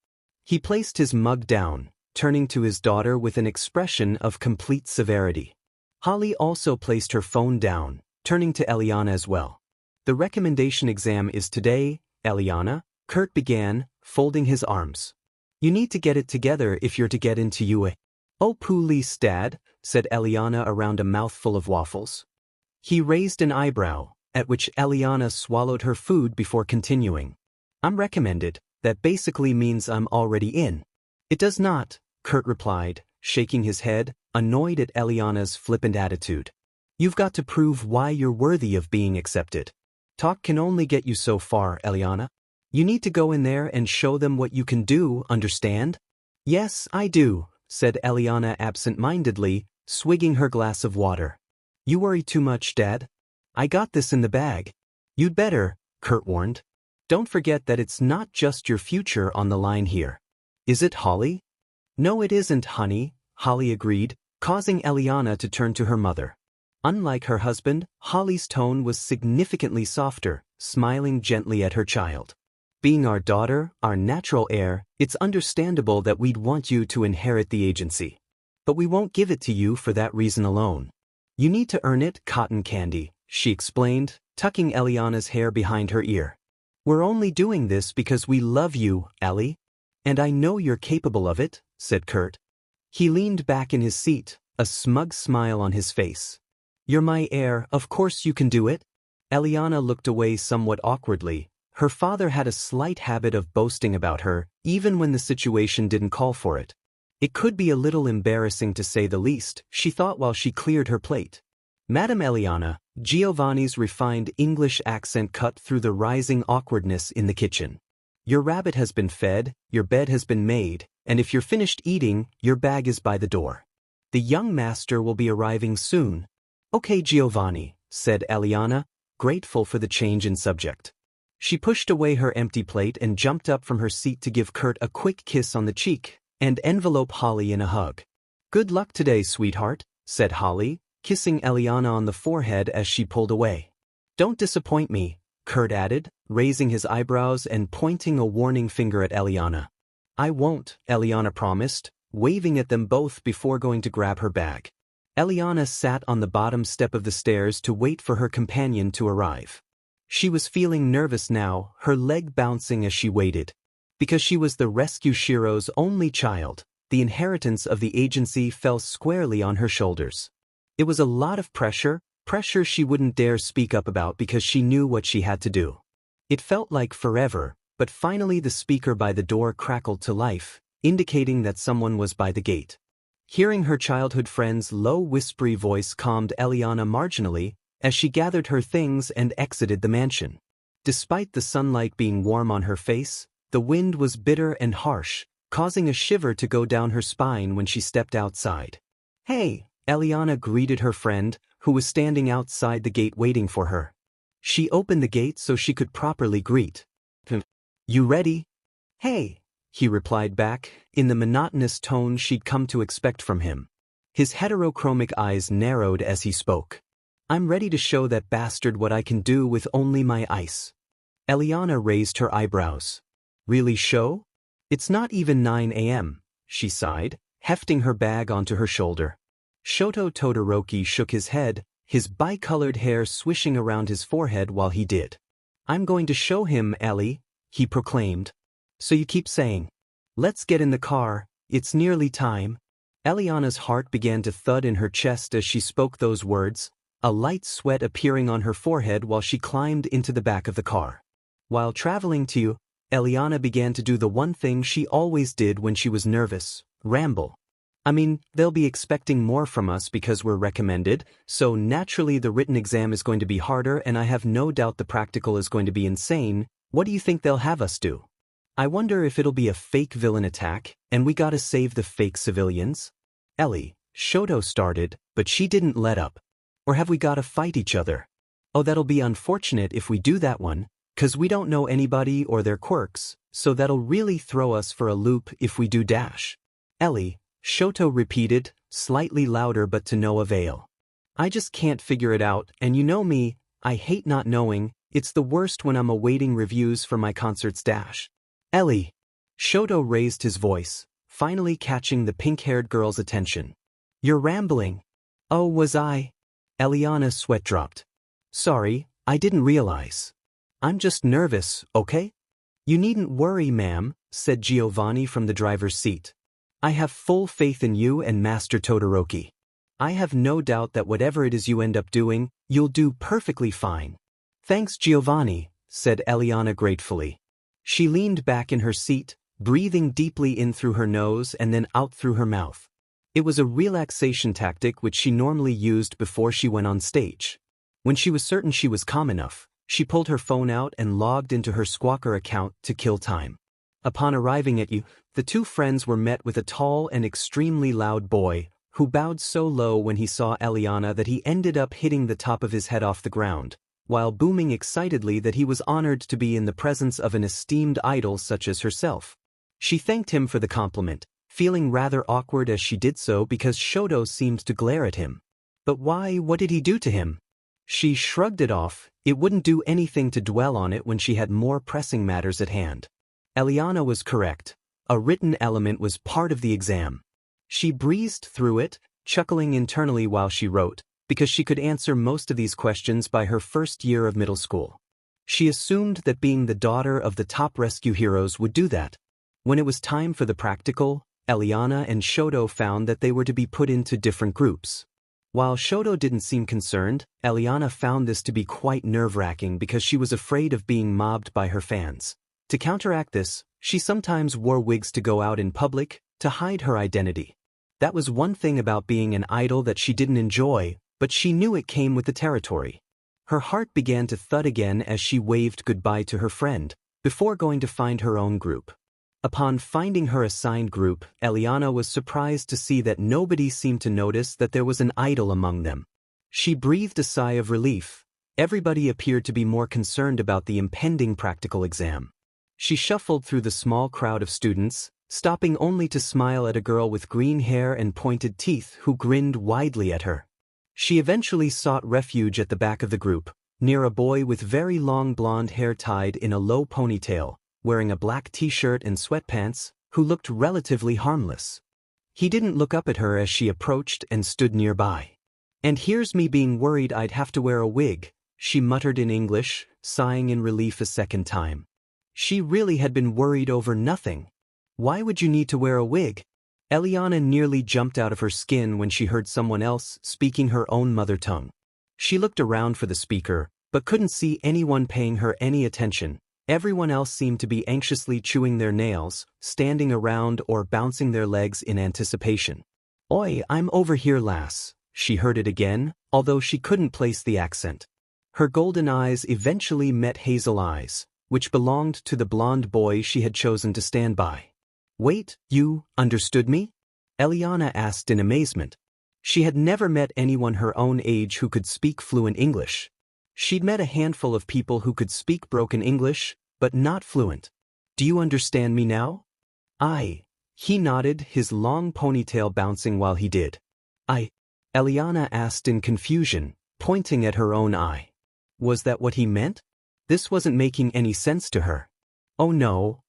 He placed his mug down, turning to his daughter with an expression of complete severity. Holly also placed her phone down, turning to Elliana as well. "The recommendation exam is today, Elliana," Kurt began, folding his arms. "You need to get it together if you're to get into UA." "Oh please, Dad," said Elliana around a mouthful of waffles. He raised an eyebrow, at which Elliana swallowed her food before continuing. "I'm recommended, that basically means I'm already in." "It does not," Kurt replied, shaking his head, annoyed at Elliana's flippant attitude. "You've got to prove why you're worthy of being accepted. Talk can only get you so far, Elliana. You need to go in there and show them what you can do, understand?" "Yes, I do," said Elliana absent-mindedly, swigging her glass of water. "You worry too much, Dad. I got this in the bag." "You'd better," Kurt warned. "Don't forget that it's not just your future on the line here." "Is it, Holly?" "No, it isn't, honey," Holly agreed, causing Elliana to turn to her mother. Unlike her husband, Holly's tone was significantly softer, smiling gently at her child. "Being our daughter, our natural heir, it's understandable that we'd want you to inherit the agency. But we won't give it to you for that reason alone. You need to earn it, cotton candy," she explained, tucking Elliana's hair behind her ear. "We're only doing this because we love you, Ellie. And I know you're capable of it," said Kurt. He leaned back in his seat, a smug smile on his face. "You're my heir, of course you can do it." Elliana looked away somewhat awkwardly. Her father had a slight habit of boasting about her, even when the situation didn't call for it. It could be a little embarrassing to say the least, she thought while she cleared her plate. "Madam Elliana," Giovanni's refined English accent cut through the rising awkwardness in the kitchen. "Your rabbit has been fed, your bed has been made, and if you're finished eating, your bag is by the door. The young master will be arriving soon." "Okay, Giovanni," said Elliana, grateful for the change in subject. She pushed away her empty plate and jumped up from her seat to give Kurt a quick kiss on the cheek and envelope Holly in a hug. "Good luck today, sweetheart," said Holly, kissing Elliana on the forehead as she pulled away. "Don't disappoint me," Kurt added, raising his eyebrows and pointing a warning finger at Elliana. "I won't," Elliana promised, waving at them both before going to grab her bag. Elliana sat on the bottom step of the stairs to wait for her companion to arrive. She was feeling nervous now, her leg bouncing as she waited. Because she was the rescue Shiro's only child, the inheritance of the agency fell squarely on her shoulders. It was a lot of pressure she wouldn't dare speak up about because she knew what she had to do. It felt like forever, but finally the speaker by the door crackled to life, indicating that someone was by the gate. Hearing her childhood friend's low whispery voice calmed Elliana marginally as she gathered her things and exited the mansion. Despite the sunlight being warm on her face, the wind was bitter and harsh, causing a shiver to go down her spine when she stepped outside. "Hey," Elliana greeted her friend, who was standing outside the gate waiting for her. She opened the gate so she could properly greet. "You ready?" "Hey," he replied back, in the monotonous tone she'd come to expect from him. His heterochromic eyes narrowed as he spoke. "I'm ready to show that bastard what I can do with only my ice." Elliana raised her eyebrows. "Really show? It's not even 9 a.m., she sighed, hefting her bag onto her shoulder. Shoto Todoroki shook his head, his bicolored hair swishing around his forehead while he did. "I'm going to show him, Ellie," he proclaimed. "So you keep saying, 'Let's get in the car, it's nearly time.'" Eliana's heart began to thud in her chest as she spoke those words, a light sweat appearing on her forehead while she climbed into the back of the car. While traveling to you, Elliana began to do the one thing she always did when she was nervous, ramble. "I mean, they'll be expecting more from us because we're recommended, so naturally the written exam is going to be harder and I have no doubt the practical is going to be insane. What do you think they'll have us do? I wonder if it'll be a fake villain attack, and we gotta save the fake civilians?" "Ellie," Shoto started, but she didn't let up. "Or have we gotta fight each other? Oh, that'll be unfortunate if we do that one, 'cause we don't know anybody or their quirks, so that'll really throw us for a loop if we do dash." "Ellie," Shoto repeated, slightly louder but to no avail. "I just can't figure it out, and you know me, I hate not knowing, it's the worst when I'm awaiting reviews for my concerts dash." "Ellie!" Shoto raised his voice, finally catching the pink-haired girl's attention. "You're rambling." "Oh, was I?" Elliana's sweat dropped. "Sorry, I didn't realize. I'm just nervous, okay?" "You needn't worry, ma'am," said Giovanni from the driver's seat. "I have full faith in you and Master Todoroki. I have no doubt that whatever it is you end up doing, you'll do perfectly fine." "Thanks, Giovanni," said Elliana gratefully. She leaned back in her seat, breathing deeply in through her nose and then out through her mouth. It was a relaxation tactic which she normally used before she went on stage. When she was certain she was calm enough, she pulled her phone out and logged into her Squawker account to kill time. Upon arriving at you, the two friends were met with a tall and extremely loud boy, who bowed so low when he saw Elliana that he ended up hitting the top of his head off the ground, while booming excitedly that he was honored to be in the presence of an esteemed idol such as herself. She thanked him for the compliment, feeling rather awkward as she did so because Shoto seemed to glare at him. But why, what did he do to him? She shrugged it off, it wouldn't do anything to dwell on it when she had more pressing matters at hand. Elliana was correct. A written element was part of the exam. She breezed through it, chuckling internally while she wrote, because she could answer most of these questions by her first year of middle school. She assumed that being the daughter of the top rescue heroes would do that. When it was time for the practical, Elliana and Shoto found that they were to be put into different groups. While Shoto didn't seem concerned, Elliana found this to be quite nerve-wracking because she was afraid of being mobbed by her fans. To counteract this, she sometimes wore wigs to go out in public, to hide her identity. That was one thing about being an idol that she didn't enjoy, but she knew it came with the territory. Her heart began to thud again as she waved goodbye to her friend, before going to find her own group. Upon finding her assigned group, Elliana was surprised to see that nobody seemed to notice that there was an idol among them. She breathed a sigh of relief. Everybody appeared to be more concerned about the impending practical exam. She shuffled through the small crowd of students, stopping only to smile at a girl with green hair and pointed teeth who grinned widely at her. She eventually sought refuge at the back of the group, near a boy with very long blonde hair tied in a low ponytail, wearing a black t-shirt and sweatpants, who looked relatively harmless. He didn't look up at her as she approached and stood nearby. "And here's me being worried I'd have to wear a wig," she muttered in English, sighing in relief a second time. She really had been worried over nothing. Why would you need to wear a wig? Elliana nearly jumped out of her skin when she heard someone else speaking her own mother tongue. She looked around for the speaker, but couldn't see anyone paying her any attention. Everyone else seemed to be anxiously chewing their nails, standing around or bouncing their legs in anticipation. "Oi, I'm over here, lass," she heard it again, although she couldn't place the accent. Her golden eyes eventually met hazel eyes, which belonged to the blonde boy she had chosen to stand by. "Wait, you understood me?" Elliana asked in amazement. She had never met anyone her own age who could speak fluent English. She'd met a handful of people who could speak broken English, but not fluent. "Do you understand me now?" He nodded, his long ponytail bouncing while he did. Elliana asked in confusion, pointing at her own eye. Was that what he meant? This wasn't making any sense to her. "Oh no,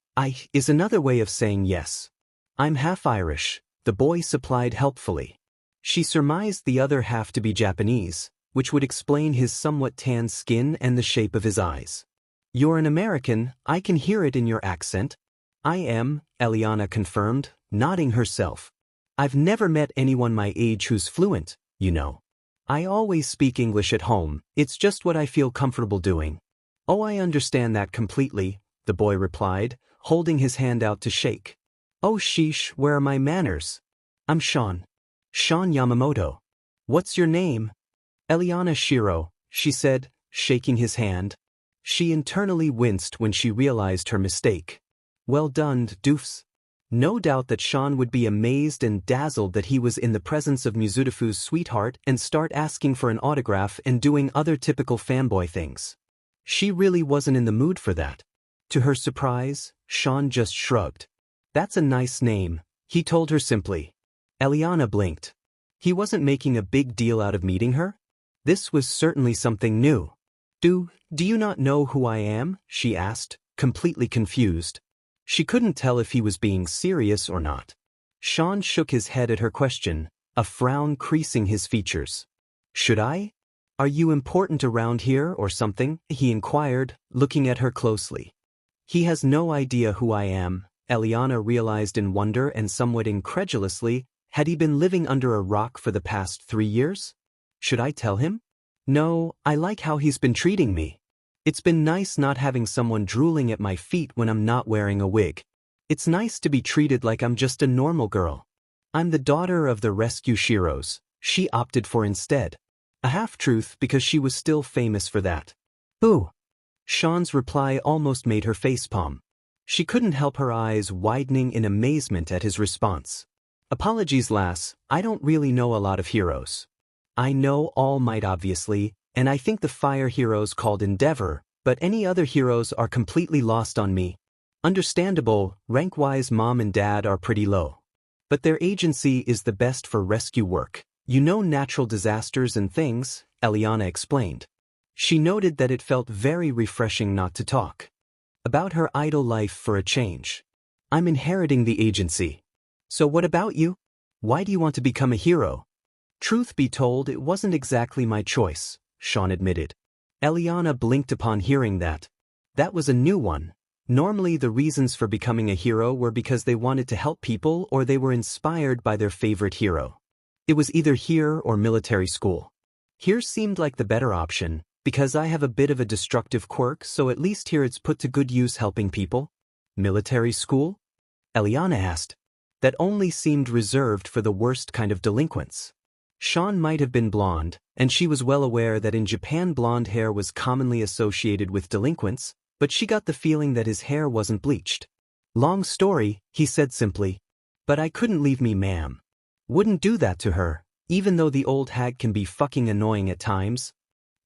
is another way of saying yes. I'm half Irish," the boy supplied helpfully. She surmised the other half to be Japanese, which would explain his somewhat tan skin and the shape of his eyes. "You're an American, I can hear it in your accent." "I am," Elliana confirmed, nodding herself. "I've never met anyone my age who's fluent, you know. I always speak English at home, it's just what I feel comfortable doing." "Oh, I understand that completely," the boy replied, holding his hand out to shake. "Oh sheesh, where are my manners? I'm Sean Yamamoto. What's your name?" "Elliana Shiro," she said, shaking his hand. She internally winced when she realized her mistake. "Well done, doofs." No doubt that Sean would be amazed and dazzled that he was in the presence of Mizudafu's sweetheart and start asking for an autograph and doing other typical fanboy things. She really wasn't in the mood for that. To her surprise, Sean just shrugged. "That's a nice name," he told her simply. Elliana blinked. He wasn't making a big deal out of meeting her? This was certainly something new. Do you not know who I am?" she asked, completely confused. She couldn't tell if he was being serious or not. Sean shook his head at her question, a frown creasing his features. "Should I? Are you important around here or something?" he inquired, looking at her closely. He has no idea who I am, Elliana realized in wonder and somewhat incredulously. Had he been living under a rock for the past 3 years? Should I tell him? No, I like how he's been treating me. It's been nice not having someone drooling at my feet when I'm not wearing a wig. It's nice to be treated like I'm just a normal girl. I'm the daughter of the rescue sheroes, she opted for instead. A half-truth because she was still famous for that. "Ooh." Sean's reply almost made her facepalm. She couldn't help her eyes widening in amazement at his response. "Apologies, lass, I don't really know a lot of heroes. I know All Might obviously, and I think the fire hero's called Endeavor, but any other heroes are completely lost on me. Understandable, rank-wise mom and dad are pretty low. But their agency is the best for rescue work. You know, natural disasters and things," Elliana explained. She noted that it felt very refreshing not to talk about her idle life for a change. "I'm inheriting the agency. So what about you? Why do you want to become a hero?" "Truth be told, it wasn't exactly my choice," Sean admitted. Elliana blinked upon hearing that. That was a new one. Normally the reasons for becoming a hero were because they wanted to help people or they were inspired by their favorite hero. It was either here or military school. Here seemed like the better option, because I have a bit of a destructive quirk, so at least here it's put to good use helping people. "Military school?" Elliana asked. That only seemed reserved for the worst kind of delinquents. Sean might have been blonde, and she was well aware that in Japan blonde hair was commonly associated with delinquents, but she got the feeling that his hair wasn't bleached. "Long story," he said simply. "But I couldn't leave me, ma'am. Wouldn't do that to her, even though the old hag can be fucking annoying at times."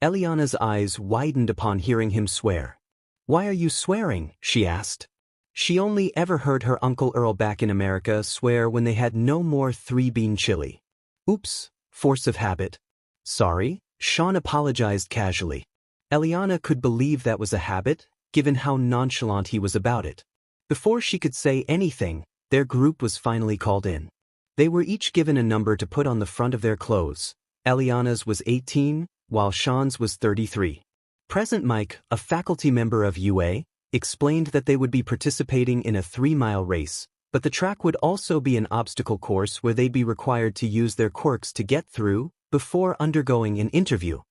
Elliana's eyes widened upon hearing him swear. "Why are you swearing?" she asked. She only ever heard her Uncle Earl back in America swear when they had no more 3-bean chili. "Oops, force of habit. Sorry," Sean apologized casually. Elliana could believe that was a habit, given how nonchalant he was about it. Before she could say anything, their group was finally called in. They were each given a number to put on the front of their clothes. Elliana's was 18, while Sean's was 33. 𝗵𝘃𝗁𝐼, a faculty member of UA, explained that they would be participating in a 3-mile race, but the track would also be an obstacle course where they'd be required to use their quirks to get through before undergoing an interview.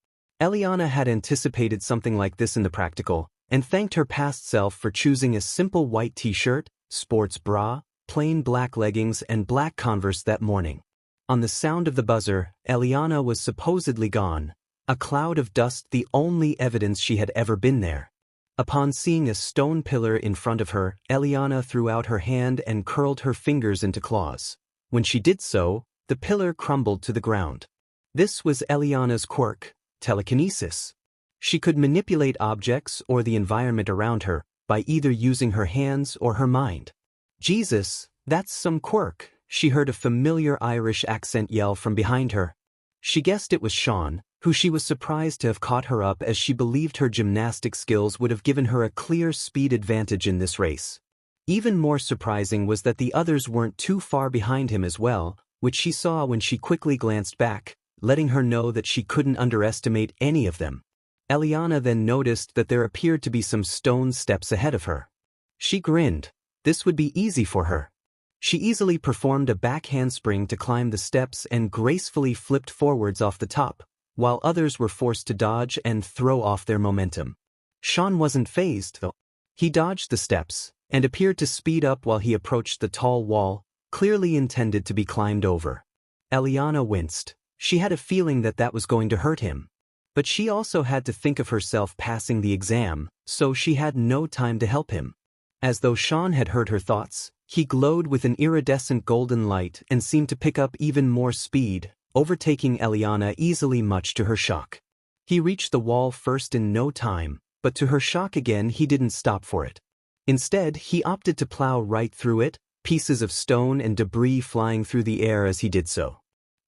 Elliana had anticipated something like this in the practical, and thanked her past self for choosing a simple white t-shirt, sports bra, plain black leggings and black Converse that morning. On the sound of the buzzer, Elliana was supposedly gone, a cloud of dust the only evidence she had ever been there. Upon seeing a stone pillar in front of her, Elliana threw out her hand and curled her fingers into claws. When she did so, the pillar crumbled to the ground. This was Elliana's quirk, telekinesis. She could manipulate objects or the environment around her by either using her hands or her mind. "Jesus, that's some quirk," she heard a familiar Irish accent yell from behind her. She guessed it was Sean, who she was surprised to have caught her up as she believed her gymnastic skills would have given her a clear speed advantage in this race. Even more surprising was that the others weren't too far behind him as well, which she saw when she quickly glanced back, letting her know that she couldn't underestimate any of them. Elliana then noticed that there appeared to be some stone steps ahead of her. She grinned. This would be easy for her. She easily performed a back handspring to climb the steps and gracefully flipped forwards off the top, while others were forced to dodge and throw off their momentum. Sean wasn't fazed, though. He dodged the steps and appeared to speed up while he approached the tall wall, clearly intended to be climbed over. Elliana winced. She had a feeling that that was going to hurt him. But she also had to think of herself passing the exam, so she had no time to help him. As though Sean had heard her thoughts, he glowed with an iridescent golden light and seemed to pick up even more speed, overtaking Elliana easily, much to her shock. He reached the wall first in no time, but to her shock again he didn't stop for it. Instead, he opted to plow right through it, pieces of stone and debris flying through the air as he did so.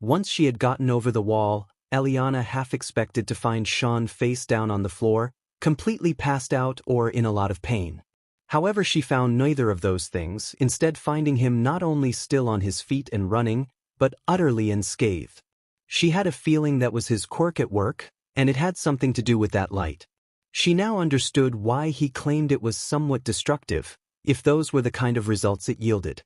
Once she had gotten over the wall, Elliana half expected to find Sean face down on the floor, completely passed out or in a lot of pain. However, she found neither of those things, instead finding him not only still on his feet and running, but utterly unscathed. She had a feeling that was his quirk at work, and it had something to do with that light. She now understood why he claimed it was somewhat destructive, if those were the kind of results it yielded.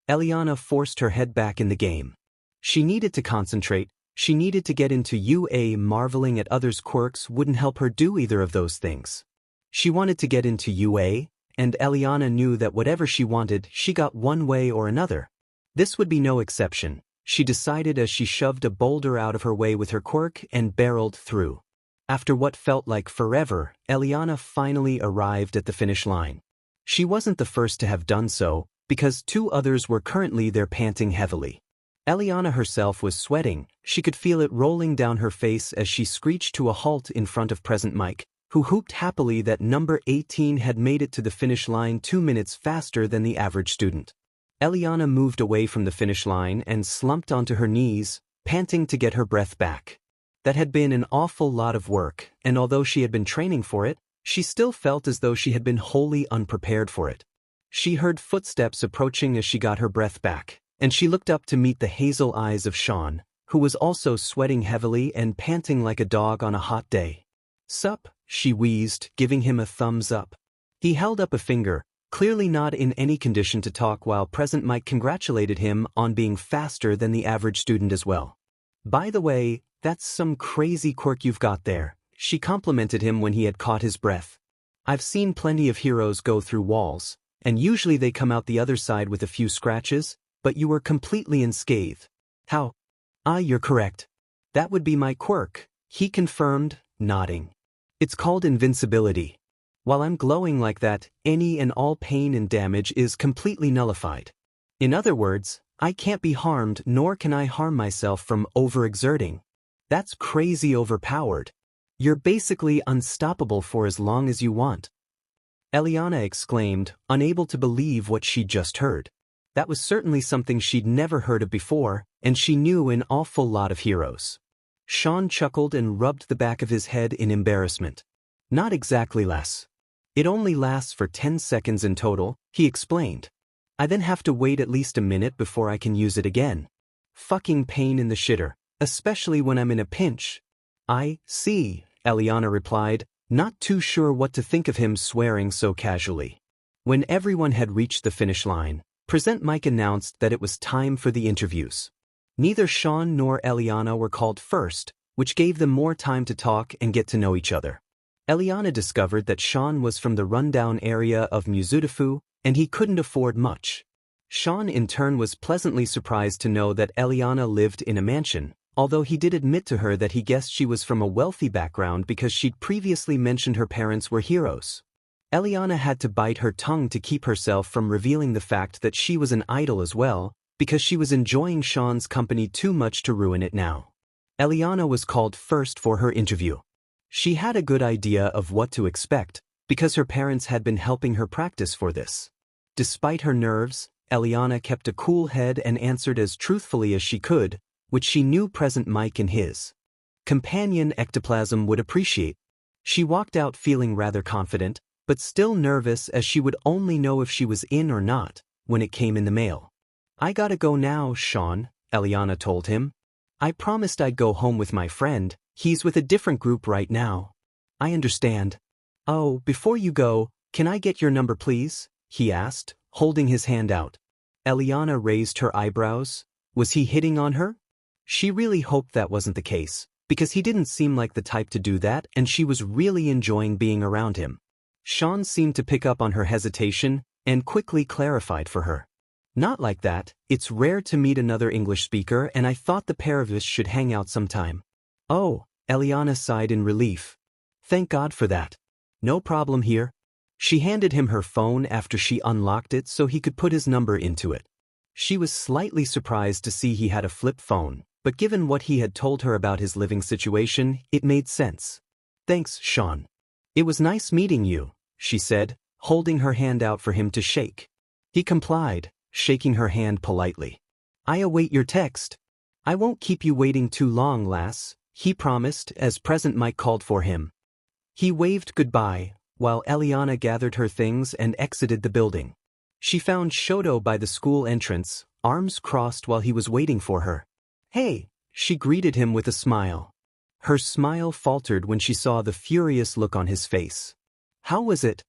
Elliana forced her head back in the game. She needed to concentrate, she needed to get into UA. Marveling at others' quirks wouldn't help her do either of those things. She wanted to get into UA, and Elliana knew that whatever she wanted, she got one way or another. This would be no exception, she decided as she shoved a boulder out of her way with her quirk and barreled through. After what felt like forever, Elliana finally arrived at the finish line. She wasn't the first to have done so, because 2 others were currently there panting heavily. Elliana herself was sweating, she could feel it rolling down her face as she screeched to a halt in front of 𝗵𝘃𝗁𝐼, who whooped happily that number 18 had made it to the finish line 2 minutes faster than the average student. Elliana moved away from the finish line and slumped onto her knees, panting to get her breath back. That had been an awful lot of work, and although she had been training for it, she still felt as though she had been wholly unprepared for it. She heard footsteps approaching as she got her breath back, and she looked up to meet the hazel eyes of Sean, who was also sweating heavily and panting like a dog on a hot day. "Sup?" she wheezed, giving him a thumbs up. He held up a finger, clearly not in any condition to talk, while 𝗵𝘃𝗁𝐼 congratulated him on being faster than the average student as well. "By the way, that's some crazy quirk you've got there," she complimented him when he had caught his breath. "I've seen plenty of heroes go through walls, and usually they come out the other side with a few scratches, but you were completely unscathed." "How?" You're correct. That would be my quirk," he confirmed, nodding. "It's called invincibility. While I'm glowing like that, any and all pain and damage is completely nullified. In other words, I can't be harmed, nor can I harm myself from overexerting. That's crazy overpowered. You're basically unstoppable for as long as you want." Elliana exclaimed, unable to believe what she'd just heard. That was certainly something she'd never heard of before, and she knew an awful lot of heroes. Sean chuckled and rubbed the back of his head in embarrassment. "Not exactly less. It only lasts for 10 seconds in total," he explained. "I then have to wait at least a minute before I can use it again. Fucking pain in the shitter, especially when I'm in a pinch." "I see," Elliana replied, not too sure what to think of him swearing so casually. When everyone had reached the finish line, 𝗵𝗃 announced that it was time for the interviews. Neither Sean nor Elliana were called first, which gave them more time to talk and get to know each other. Elliana discovered that Sean was from the rundown area of 𝗵𝗃, and he couldn't afford much. Sean in turn was pleasantly surprised to know that Elliana lived in a mansion, although he did admit to her that he guessed she was from a wealthy background because she'd previously mentioned her parents were heroes. Elliana had to bite her tongue to keep herself from revealing the fact that she was an idol as well, because she was enjoying Sean's company too much to ruin it now. Elliana was called first for her interview. She had a good idea of what to expect, because her parents had been helping her practice for this. Despite her nerves, Elliana kept a cool head and answered as truthfully as she could, which she knew 𝗵𝗃 and his companion ectoplasm would appreciate. She walked out feeling rather confident, but still nervous as she would only know if she was in or not when it came in the mail. "I gotta go now, Sean," Elliana told him. "I promised I'd go home with my friend. He's with a different group right now." "I understand." "Oh, before you go, can I get your number please?" he asked, holding his hand out. Elliana raised her eyebrows. Was he hitting on her? She really hoped that wasn't the case, because he didn't seem like the type to do that and she was really enjoying being around him. Sean seemed to pick up on her hesitation and quickly clarified for her. "Not like that, it's rare to meet another English speaker and I thought the pair of us should hang out sometime." "Oh," Elliana sighed in relief. "Thank God for that. No problem here." She handed him her phone after she unlocked it so he could put his number into it. She was slightly surprised to see he had a flip phone, but given what he had told her about his living situation, it made sense. "Thanks, Sean. It was nice meeting you," she said, holding her hand out for him to shake. He complied, shaking her hand politely. "I await your text." "I won't keep you waiting too long, lass," he promised as 𝗵𝗃 called for him. He waved goodbye, while Elliana gathered her things and exited the building. She found Shoto by the school entrance, arms crossed while he was waiting for her. "Hey," she greeted him with a smile. Her smile faltered when she saw the furious look on his face. "How was it?"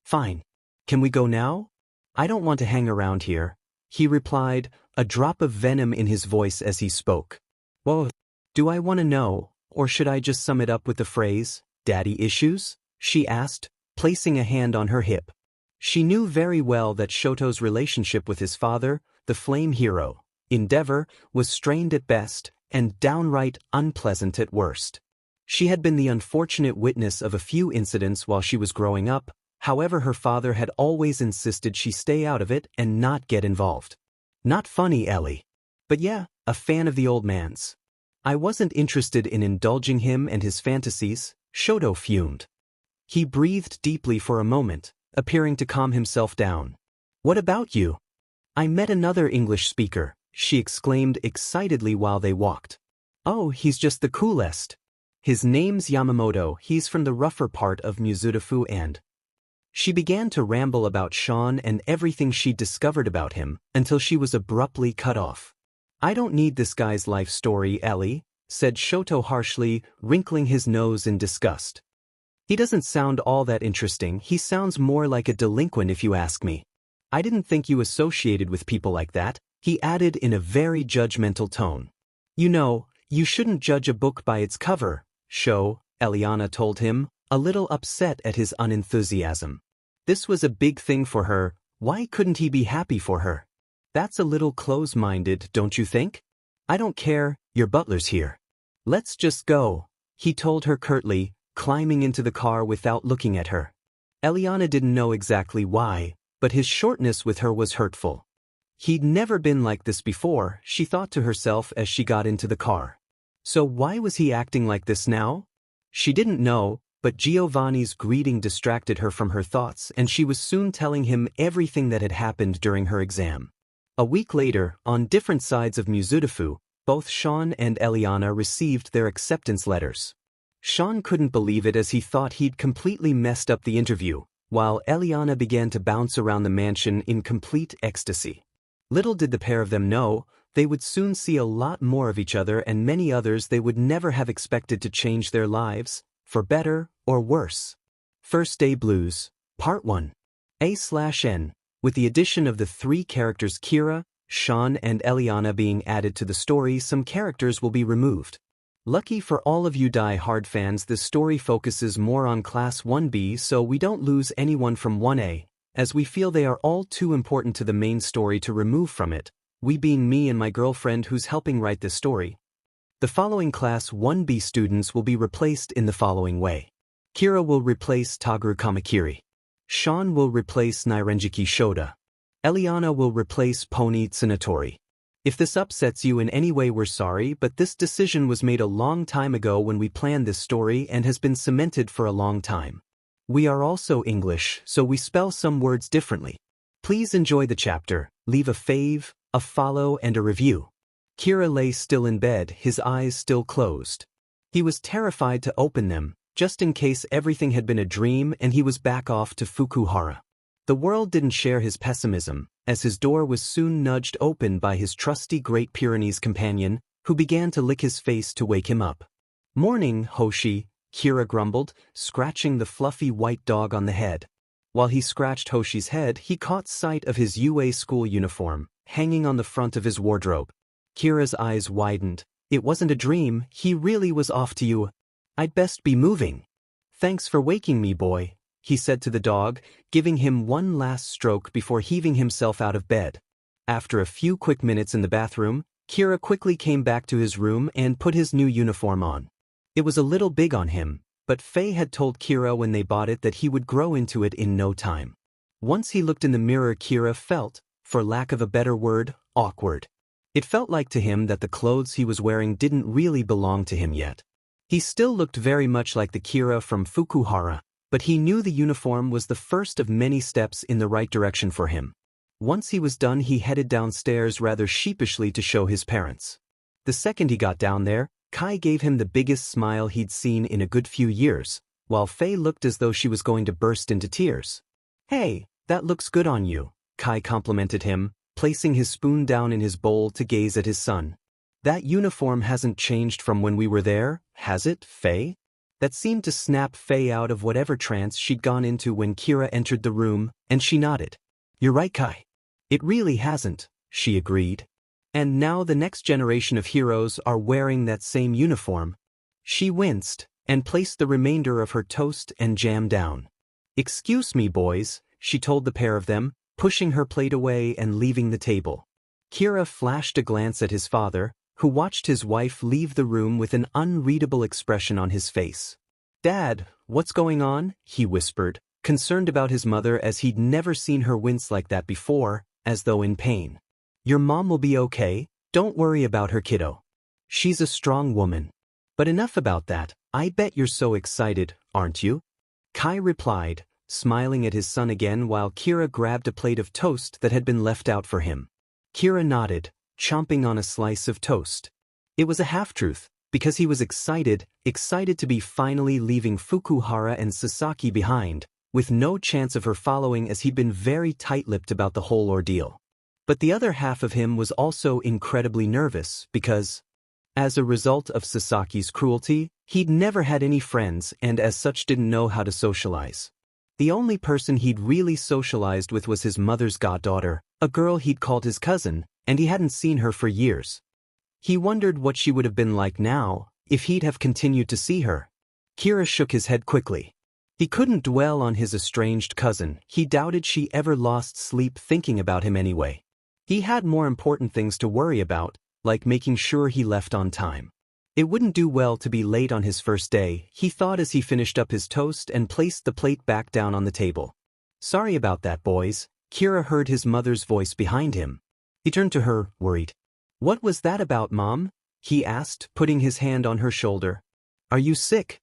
"Fine. Can we go now?" "I don't want to hang around here," he replied, a drop of venom in his voice as he spoke. "Whoa. Do I want to know, or should I just sum it up with the phrase, daddy issues?" she asked, placing a hand on her hip. She knew very well that Shoto's relationship with his father, the flame hero, 𝗵𝗃, was strained at best and downright unpleasant at worst. She had been the unfortunate witness of a few incidents while she was growing up, however her father had always insisted she stay out of it and not get involved. "Not funny, Ellie. But yeah, a fan of the old man's." "I wasn't interested in indulging him and his fantasies," Shoto fumed. He breathed deeply for a moment, appearing to calm himself down. "What about you?" "I met another English speaker," she exclaimed excitedly while they walked. "Oh, he's just the coolest. His name's Yamamoto, he's from the rougher part of 𝗵𝗃 and..." She began to ramble about Sean and everything she'd discovered about him, until she was abruptly cut off. "I don't need this guy's life story, Ellie," said Shoto harshly, wrinkling his nose in disgust. "He doesn't sound all that interesting, he sounds more like a delinquent if you ask me. I didn't think you associated with people like that," he added in a very judgmental tone. "You know, you shouldn't judge a book by its cover, Sho," Elliana told him, a little upset at his unenthusiasm. This was a big thing for her. Why couldn't he be happy for her? "That's a little close-minded, don't you think?" "I don't care, your butler's here. Let's just go," he told her curtly, climbing into the car without looking at her. Elliana didn't know exactly why, but his shortness with her was hurtful. He'd never been like this before, she thought to herself as she got into the car. So why was he acting like this now? She didn't know, but Giovanni's greeting distracted her from her thoughts and she was soon telling him everything that had happened during her exam. A week later, on different sides of 𝗵𝗃, both Sean and Elliana received their acceptance letters. Sean couldn't believe it as he thought he'd completely messed up the interview, while Elliana began to bounce around the mansion in complete ecstasy. Little did the pair of them know, they would soon see a lot more of each other and many others they would never have expected to change their lives, for better or worse. First Day Blues, Part 1. A/N, with the addition of the 3 characters Kira, Sean and Elliana being added to the story, some characters will be removed. Lucky for all of you die-hard fans, this story focuses more on Class 1B, so we don't lose anyone from 1A, as we feel they are all too important to the main story to remove from it, we being me and my girlfriend who's helping write this story. The following Class 1B students will be replaced in the following way. Kira will replace 𝗧𝗵𝗲 Sean will replace 𝗧𝗵𝗫. Elliana will replace 𝗵𝗃𝗀𝗀. If this upsets you in any way, we're sorry, but this decision was made a long time ago when we planned this story and has been cemented for a long time. We are also English, so we spell some words differently. Please enjoy the chapter, leave a fave, a follow and a review. Kira lay still in bed, his eyes still closed. He was terrified to open them, just in case everything had been a dream and he was back off to Fukuhara. The world didn't share his pessimism, as his door was soon nudged open by his trusty Great Pyrenees companion, who began to lick his face to wake him up. "Morning, Hoshi," Kira grumbled, scratching the fluffy white dog on the head. While he scratched Hoshi's head, he caught sight of his UA school uniform, hanging on the front of his wardrobe. Kira's eyes widened. It wasn't a dream, he really was off to you. "I'd best be moving." "Thanks for waking me, boy," he said to the dog, giving him one last stroke before heaving himself out of bed. After a few quick minutes in the bathroom, Kira quickly came back to his room and put his new uniform on. It was a little big on him, but Faye had told Kira when they bought it that he would grow into it in no time. Once he looked in the mirror, Kira felt, for lack of a better word, awkward. It felt like to him that the clothes he was wearing didn't really belong to him yet. He still looked very much like the Kira from Fukuhara, but he knew the uniform was the first of many steps in the right direction for him. Once he was done, he headed downstairs rather sheepishly to show his parents. The second he got down there, Kai gave him the biggest smile he'd seen in a good few years, while Faye looked as though she was going to burst into tears. "Hey, that looks good on you," Kai complimented him, placing his spoon down in his bowl to gaze at his son. "That uniform hasn't changed from when we were there, has it, Faye?" That seemed to snap Faye out of whatever trance she'd gone into when Kira entered the room, and she nodded. "You're right, Kai. It really hasn't," she agreed. "And now the next generation of heroes are wearing that same uniform." She winced, and placed the remainder of her toast and jam down. "Excuse me, boys," she told the pair of them, pushing her plate away and leaving the table. Kira flashed a glance at his father, who watched his wife leave the room with an unreadable expression on his face. "Dad, what's going on?" he whispered, concerned about his mother as he'd never seen her wince like that before, as though in pain. "Your mom will be okay, don't worry about her, kiddo. She's a strong woman. But enough about that, I bet you're so excited, aren't you?" Kai replied, smiling at his son again while Kira grabbed a plate of toast that had been left out for him. Kira nodded, chomping on a slice of toast. It was a half-truth, because he was excited to be finally leaving Fukuhara and Sasaki behind, with no chance of her following, as he'd been very tight-lipped about the whole ordeal. But the other half of him was also incredibly nervous because, as a result of Sasaki's cruelty, he'd never had any friends and as such didn't know how to socialize. The only person he'd really socialized with was his mother's goddaughter, a girl he'd called his cousin, and he hadn't seen her for years. He wondered what she would have been like now, if he'd have continued to see her. Kira shook his head quickly. He couldn't dwell on his estranged cousin, he doubted she ever lost sleep thinking about him anyway. He had more important things to worry about, like making sure he left on time. It wouldn't do well to be late on his first day, he thought as he finished up his toast and placed the plate back down on the table. "Sorry about that, boys," Kira heard his mother's voice behind him. He turned to her, worried. "What was that about, Mom?" he asked, putting his hand on her shoulder. "Are you sick?"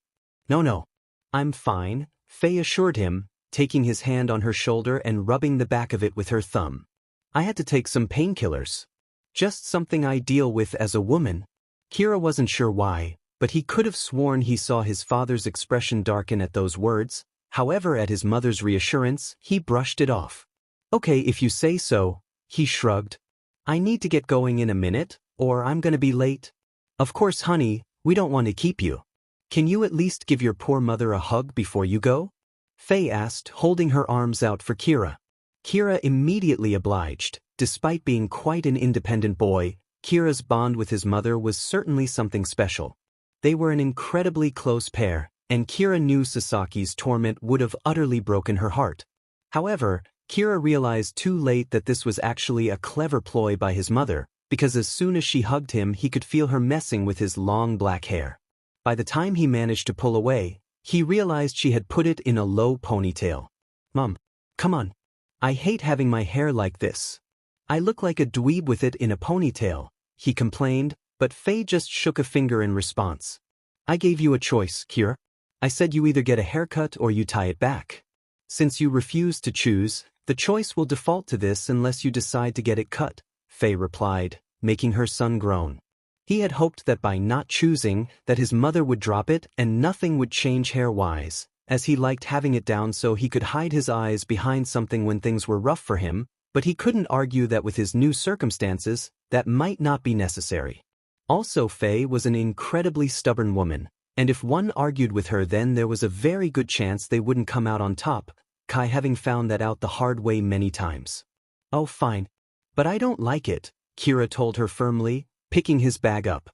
No, I'm fine," Faye assured him, taking his hand on her shoulder and rubbing the back of it with her thumb. "I had to take some painkillers. Just something I deal with as a woman." Kira wasn't sure why, but he could have sworn he saw his father's expression darken at those words. However, at his mother's reassurance, he brushed it off. "Okay, if you say so," he shrugged. "I need to get going in a minute, or I'm gonna be late." "Of course, honey, we don't want to keep you." Can you at least give your poor mother a hug before you go? Faye asked, holding her arms out for Kira. Kira immediately obliged. Despite being quite an independent boy, Kira's bond with his mother was certainly something special. They were an incredibly close pair, and Kira knew Sasaki's torment would have utterly broken her heart. However, Kira realized too late that this was actually a clever ploy by his mother, because as soon as she hugged him he could feel her messing with his long black hair. By the time he managed to pull away, he realized she had put it in a low ponytail. "Mom, come on. I hate having my hair like this. I look like a dweeb with it in a ponytail," he complained, but Faye just shook a finger in response. "I gave you a choice, Kira. I said you either get a haircut or you tie it back. Since you refuse to choose, the choice will default to this unless you decide to get it cut," Faye replied, making her son groan. He had hoped that by not choosing, that his mother would drop it and nothing would change hair-wise, as he liked having it down so he could hide his eyes behind something when things were rough for him, but he couldn't argue that with his new circumstances, that might not be necessary. Also, Faye was an incredibly stubborn woman, and if one argued with her then there was a very good chance they wouldn't come out on top, Kai having found that out the hard way many times. "Oh fine. But I don't like it," Kira told her firmly, picking his bag up.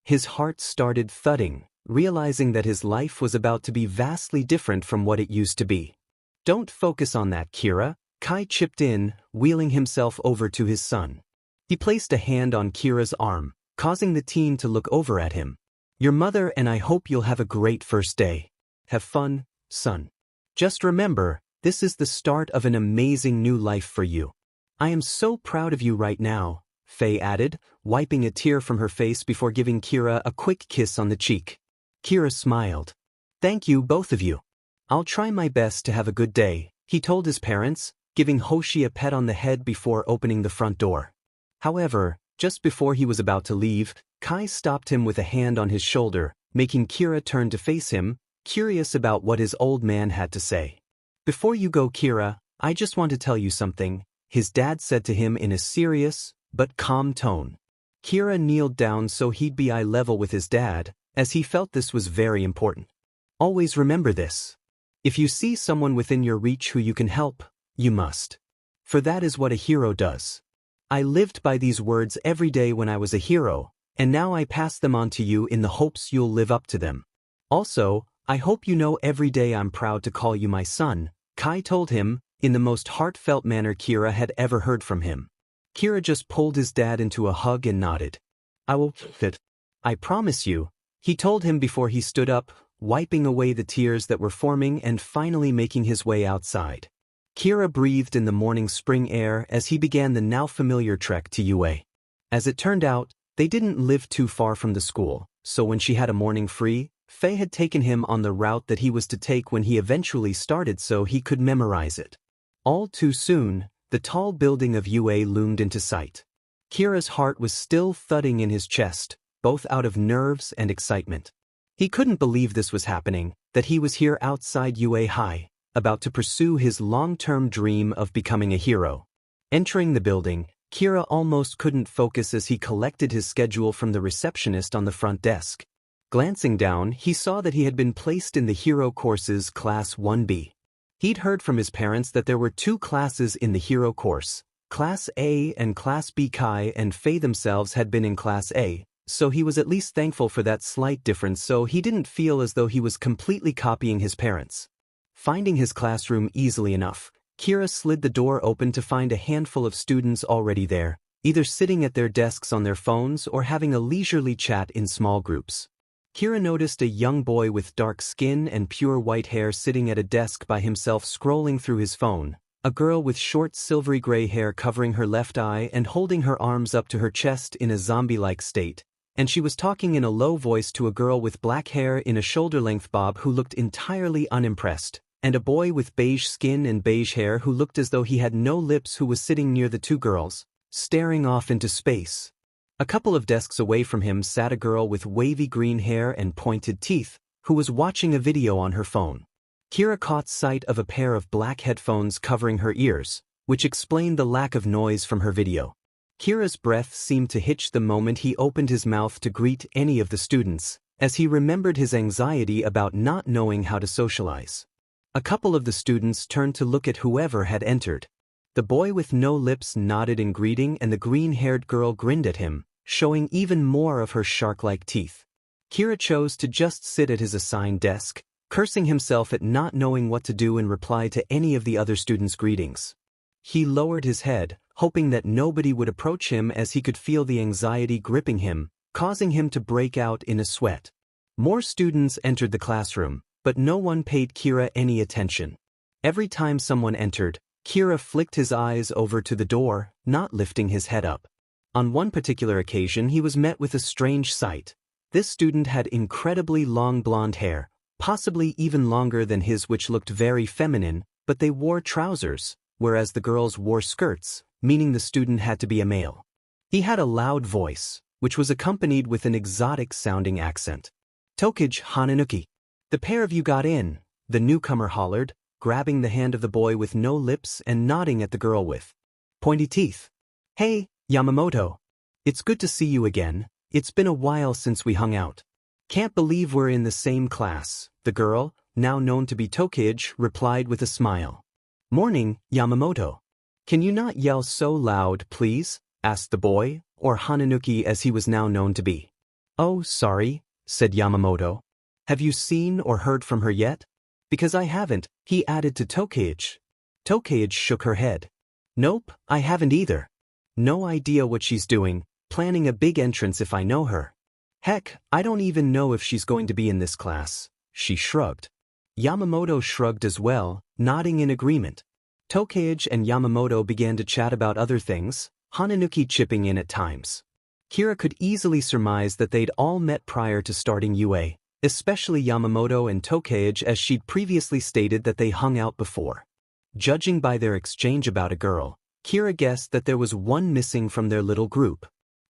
His heart started thudding, realizing that his life was about to be vastly different from what it used to be. "Don't focus on that, Kira," Kai chipped in, wheeling himself over to his son. He placed a hand on Kira's arm, causing the teen to look over at him. "Your mother and I hope you'll have a great first day. Have fun, son. Just remember, this is the start of an amazing new life for you. I am so proud of you right now," Faye added, wiping a tear from her face before giving Kira a quick kiss on the cheek. Kira smiled. "Thank you, both of you. I'll try my best to have a good day," he told his parents, giving Hoshi a pet on the head before opening the front door. However, just before he was about to leave, Kai stopped him with a hand on his shoulder, making Kira turn to face him, curious about what his old man had to say. "Before you go, Kira, I just want to tell you something," his dad said to him in a serious but calm tone. Kira kneeled down so he'd be eye level with his dad, as he felt this was very important. "Always remember this. If you see someone within your reach who you can help, you must. For that is what a hero does. I lived by these words every day when I was a hero, and now I pass them on to you in the hopes you'll live up to them. Also, I hope you know every day I'm proud to call you my son," Kai told him, in the most heartfelt manner Kira had ever heard from him. Kira just pulled his dad into a hug and nodded. "I will fit. I promise you," he told him before he stood up, wiping away the tears that were forming and finally making his way outside. Kira breathed in the morning spring air as he began the now familiar trek to UA. As it turned out, they didn't live too far from the school, so when she had a morning free, Faye had taken him on the route that he was to take when he eventually started so he could memorize it. All too soon, the tall building of UA loomed into sight. Kira's heart was still thudding in his chest, both out of nerves and excitement. He couldn't believe this was happening, that he was here outside UA High, about to pursue his long-term dream of becoming a hero. Entering the building, Kira almost couldn't focus as he collected his schedule from the receptionist on the front desk. Glancing down, he saw that he had been placed in the Hero Course's Class 1B. He'd heard from his parents that there were two classes in the Hero Course, Class A and Class B. Kai and Faye themselves had been in Class A, so he was at least thankful for that slight difference so he didn't feel as though he was completely copying his parents. Finding his classroom easily enough, Kira slid the door open to find a handful of students already there, either sitting at their desks on their phones or having a leisurely chat in small groups. Kira noticed a young boy with dark skin and pure white hair sitting at a desk by himself scrolling through his phone, a girl with short silvery gray hair covering her left eye and holding her arms up to her chest in a zombie-like state, and she was talking in a low voice to a girl with black hair in a shoulder-length bob who looked entirely unimpressed, and a boy with beige skin and beige hair who looked as though he had no lips who was sitting near the two girls, staring off into space. A couple of desks away from him sat a girl with wavy green hair and pointed teeth, who was watching a video on her phone. Kira caught sight of a pair of black headphones covering her ears, which explained the lack of noise from her video. Kira's breath seemed to hitch the moment he opened his mouth to greet any of the students, as he remembered his anxiety about not knowing how to socialize. A couple of the students turned to look at whoever had entered. The boy with no lips nodded in greeting and the green-haired girl grinned at him, showing even more of her shark-like teeth. Kira chose to just sit at his assigned desk, cursing himself at not knowing what to do in reply to any of the other students' greetings. He lowered his head, hoping that nobody would approach him as he could feel the anxiety gripping him, causing him to break out in a sweat. More students entered the classroom, but no one paid Kira any attention. Every time someone entered, Kira flicked his eyes over to the door, not lifting his head up. On one particular occasion he was met with a strange sight. This student had incredibly long blonde hair, possibly even longer than his, which looked very feminine, but they wore trousers, whereas the girls wore skirts, meaning the student had to be a male. He had a loud voice, which was accompanied with an exotic-sounding accent. 𝗃𝐻𝗵𝗲. The pair of you got in, the newcomer hollered, grabbing the hand of the boy with no lips and nodding at the girl with pointy teeth. Hey, Yamamoto. It's good to see you again. It's been a while since we hung out. Can't believe we're in the same class, the girl, now known to be 𝗃𝐻, replied with a smile. Morning, Yamamoto. Can you not yell so loud, please? Asked the boy, or 𝗵𝗲 as he was now known to be. Oh, sorry, said Yamamoto. Have you seen or heard from her yet? Because I haven't, he added to 𝗃𝐻. 𝗃𝐻 shook her head. Nope, I haven't either. No idea what she's doing, planning a big entrance if I know her. Heck, I don't even know if she's going to be in this class, she shrugged. Yamamoto shrugged as well, nodding in agreement. 𝗃𝐻 and Yamamoto began to chat about other things, 𝗵𝗃 chipping in at times. Kira could easily surmise that they'd all met prior to starting UA, especially Yamamoto and 𝗃𝐻, as she'd previously stated that they hung out before. Judging by their exchange about a girl, Kira guessed that there was one missing from their little group.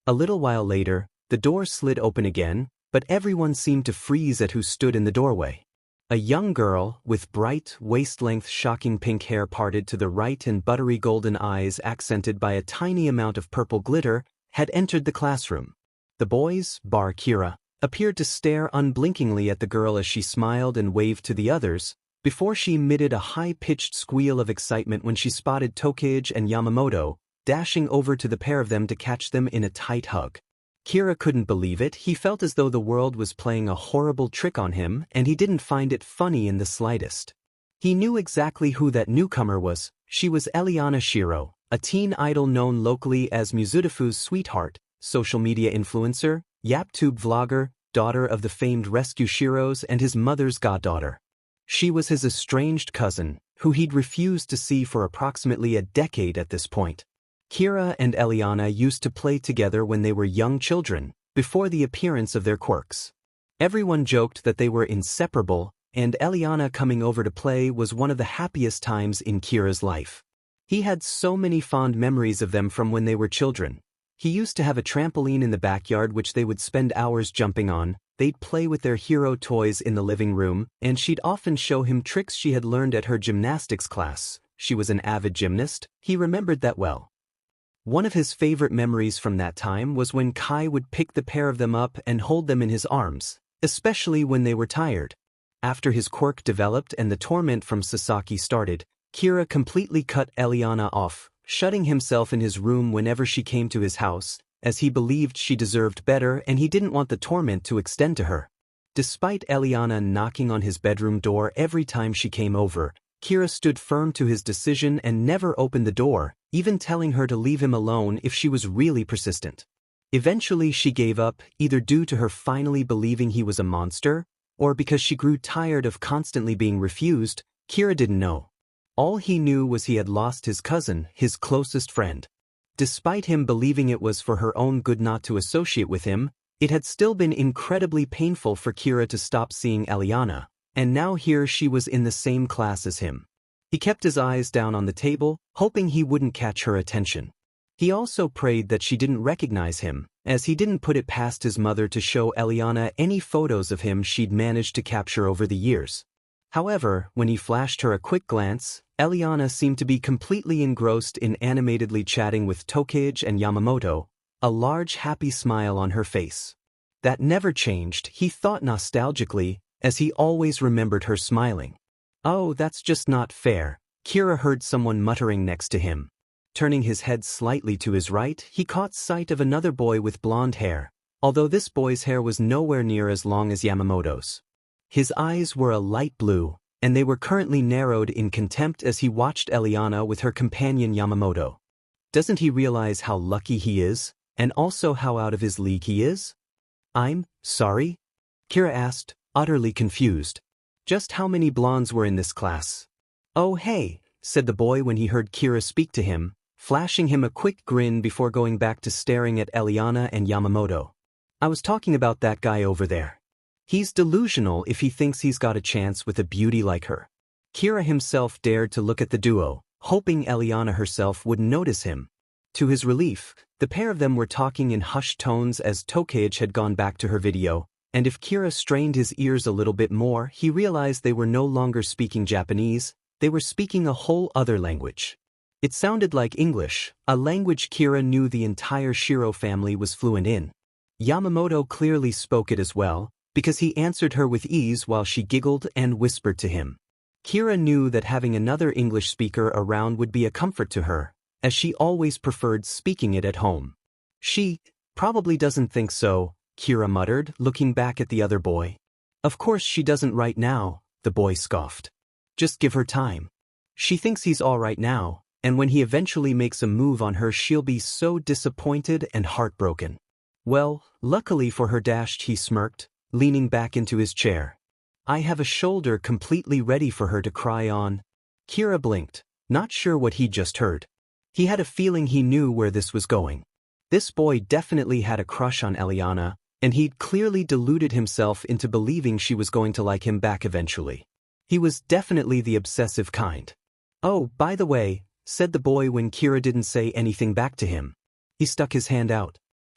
A little while later, the door slid open again, but everyone seemed to freeze at who stood in the doorway. A young girl, with bright, waist-length shocking pink hair parted to the right and buttery golden eyes accented by a tiny amount of purple glitter, had entered the classroom. The boys, bar Kira, appeared to stare unblinkingly at the girl as she smiled and waved to the others, before she emitted a high-pitched squeal of excitement when she spotted 𝗃𝐻 and Yamamoto, dashing over to the pair of them to catch them in a tight hug. Kira couldn't believe it. He felt as though the world was playing a horrible trick on him, and he didn't find it funny in the slightest. He knew exactly who that newcomer was. She was Elliana Shiro, a teen idol known locally as 𝗵𝗲𝗄's sweetheart, social media influencer, YouTube vlogger, daughter of the famed rescue Shiros and his mother's goddaughter. She was his estranged cousin, who he'd refused to see for approximately a decade at this point. Kira and Elliana used to play together when they were young children, before the appearance of their quirks. Everyone joked that they were inseparable, and Elliana coming over to play was one of the happiest times in Kira's life. He had so many fond memories of them from when they were children. He used to have a trampoline in the backyard which they would spend hours jumping on. They'd play with their hero toys in the living room, and she'd often show him tricks she had learned at her gymnastics class. She was an avid gymnast. He remembered that well. One of his favorite memories from that time was when Kai would pick the pair of them up and hold them in his arms, especially when they were tired. After his quirk developed and the torment from Sasaki started, Kira completely cut Elliana off, shutting himself in his room whenever she came to his house, as he believed she deserved better and he didn't want the torment to extend to her. Despite Elliana knocking on his bedroom door every time she came over, Kira stood firm to his decision and never opened the door, even telling her to leave him alone if she was really persistent. Eventually she gave up, either due to her finally believing he was a monster, or because she grew tired of constantly being refused. Kira didn't know. All he knew was he had lost his cousin, his closest friend. Despite him believing it was for her own good not to associate with him, it had still been incredibly painful for Kira to stop seeing Elliana, and now here she was in the same class as him. He kept his eyes down on the table, hoping he wouldn't catch her attention. He also prayed that she didn't recognize him, as he didn't put it past his mother to show Elliana any photos of him she'd managed to capture over the years. However, when he flashed her a quick glance, Elliana seemed to be completely engrossed in animatedly chatting with 𝗃𝐻 and Yamamoto, a large happy smile on her face. That never changed, he thought nostalgically, as he always remembered her smiling. Oh, that's just not fair, Kira heard someone muttering next to him. Turning his head slightly to his right, he caught sight of another boy with blonde hair, although this boy's hair was nowhere near as long as Yamamoto's. His eyes were a light blue, and they were currently narrowed in contempt as he watched Elliana with her companion Yamamoto. Doesn't he realize how lucky he is, and also how out of his league he is? I'm sorry? Kira asked, utterly confused. Just how many blondes were in this class? Oh hey, said the boy when he heard Kira speak to him, flashing him a quick grin before going back to staring at Elliana and Yamamoto. I was talking about that guy over there. He's delusional if he thinks he's got a chance with a beauty like her. Kira himself dared to look at the duo, hoping Elliana herself wouldn't notice him. To his relief, the pair of them were talking in hushed tones as 𝗏𝗧𝐿 had gone back to her video, and if Kira strained his ears a little bit more, he realized they were no longer speaking Japanese, they were speaking a whole other language. It sounded like English, a language Kira knew the entire Shiro family was fluent in. Yamamoto clearly spoke it as well, because he answered her with ease while she giggled and whispered to him. Kira knew that having another English speaker around would be a comfort to her, as she always preferred speaking it at home. She probably doesn't think so, Kira muttered, looking back at the other boy. Of course she doesn't right now, the boy scoffed. Just give her time. She thinks he's all right now, and when he eventually makes a move on her she'll be so disappointed and heartbroken. Well, luckily for her he smirked, leaning back into his chair. I have a shoulder completely ready for her to cry on. Kira blinked, not sure what he'd just heard. He had a feeling he knew where this was going. This boy definitely had a crush on Elliana, and he'd clearly deluded himself into believing she was going to like him back eventually. He was definitely the obsessive kind. Oh, by the way, said the boy when Kira didn't say anything back to him. He stuck his hand out.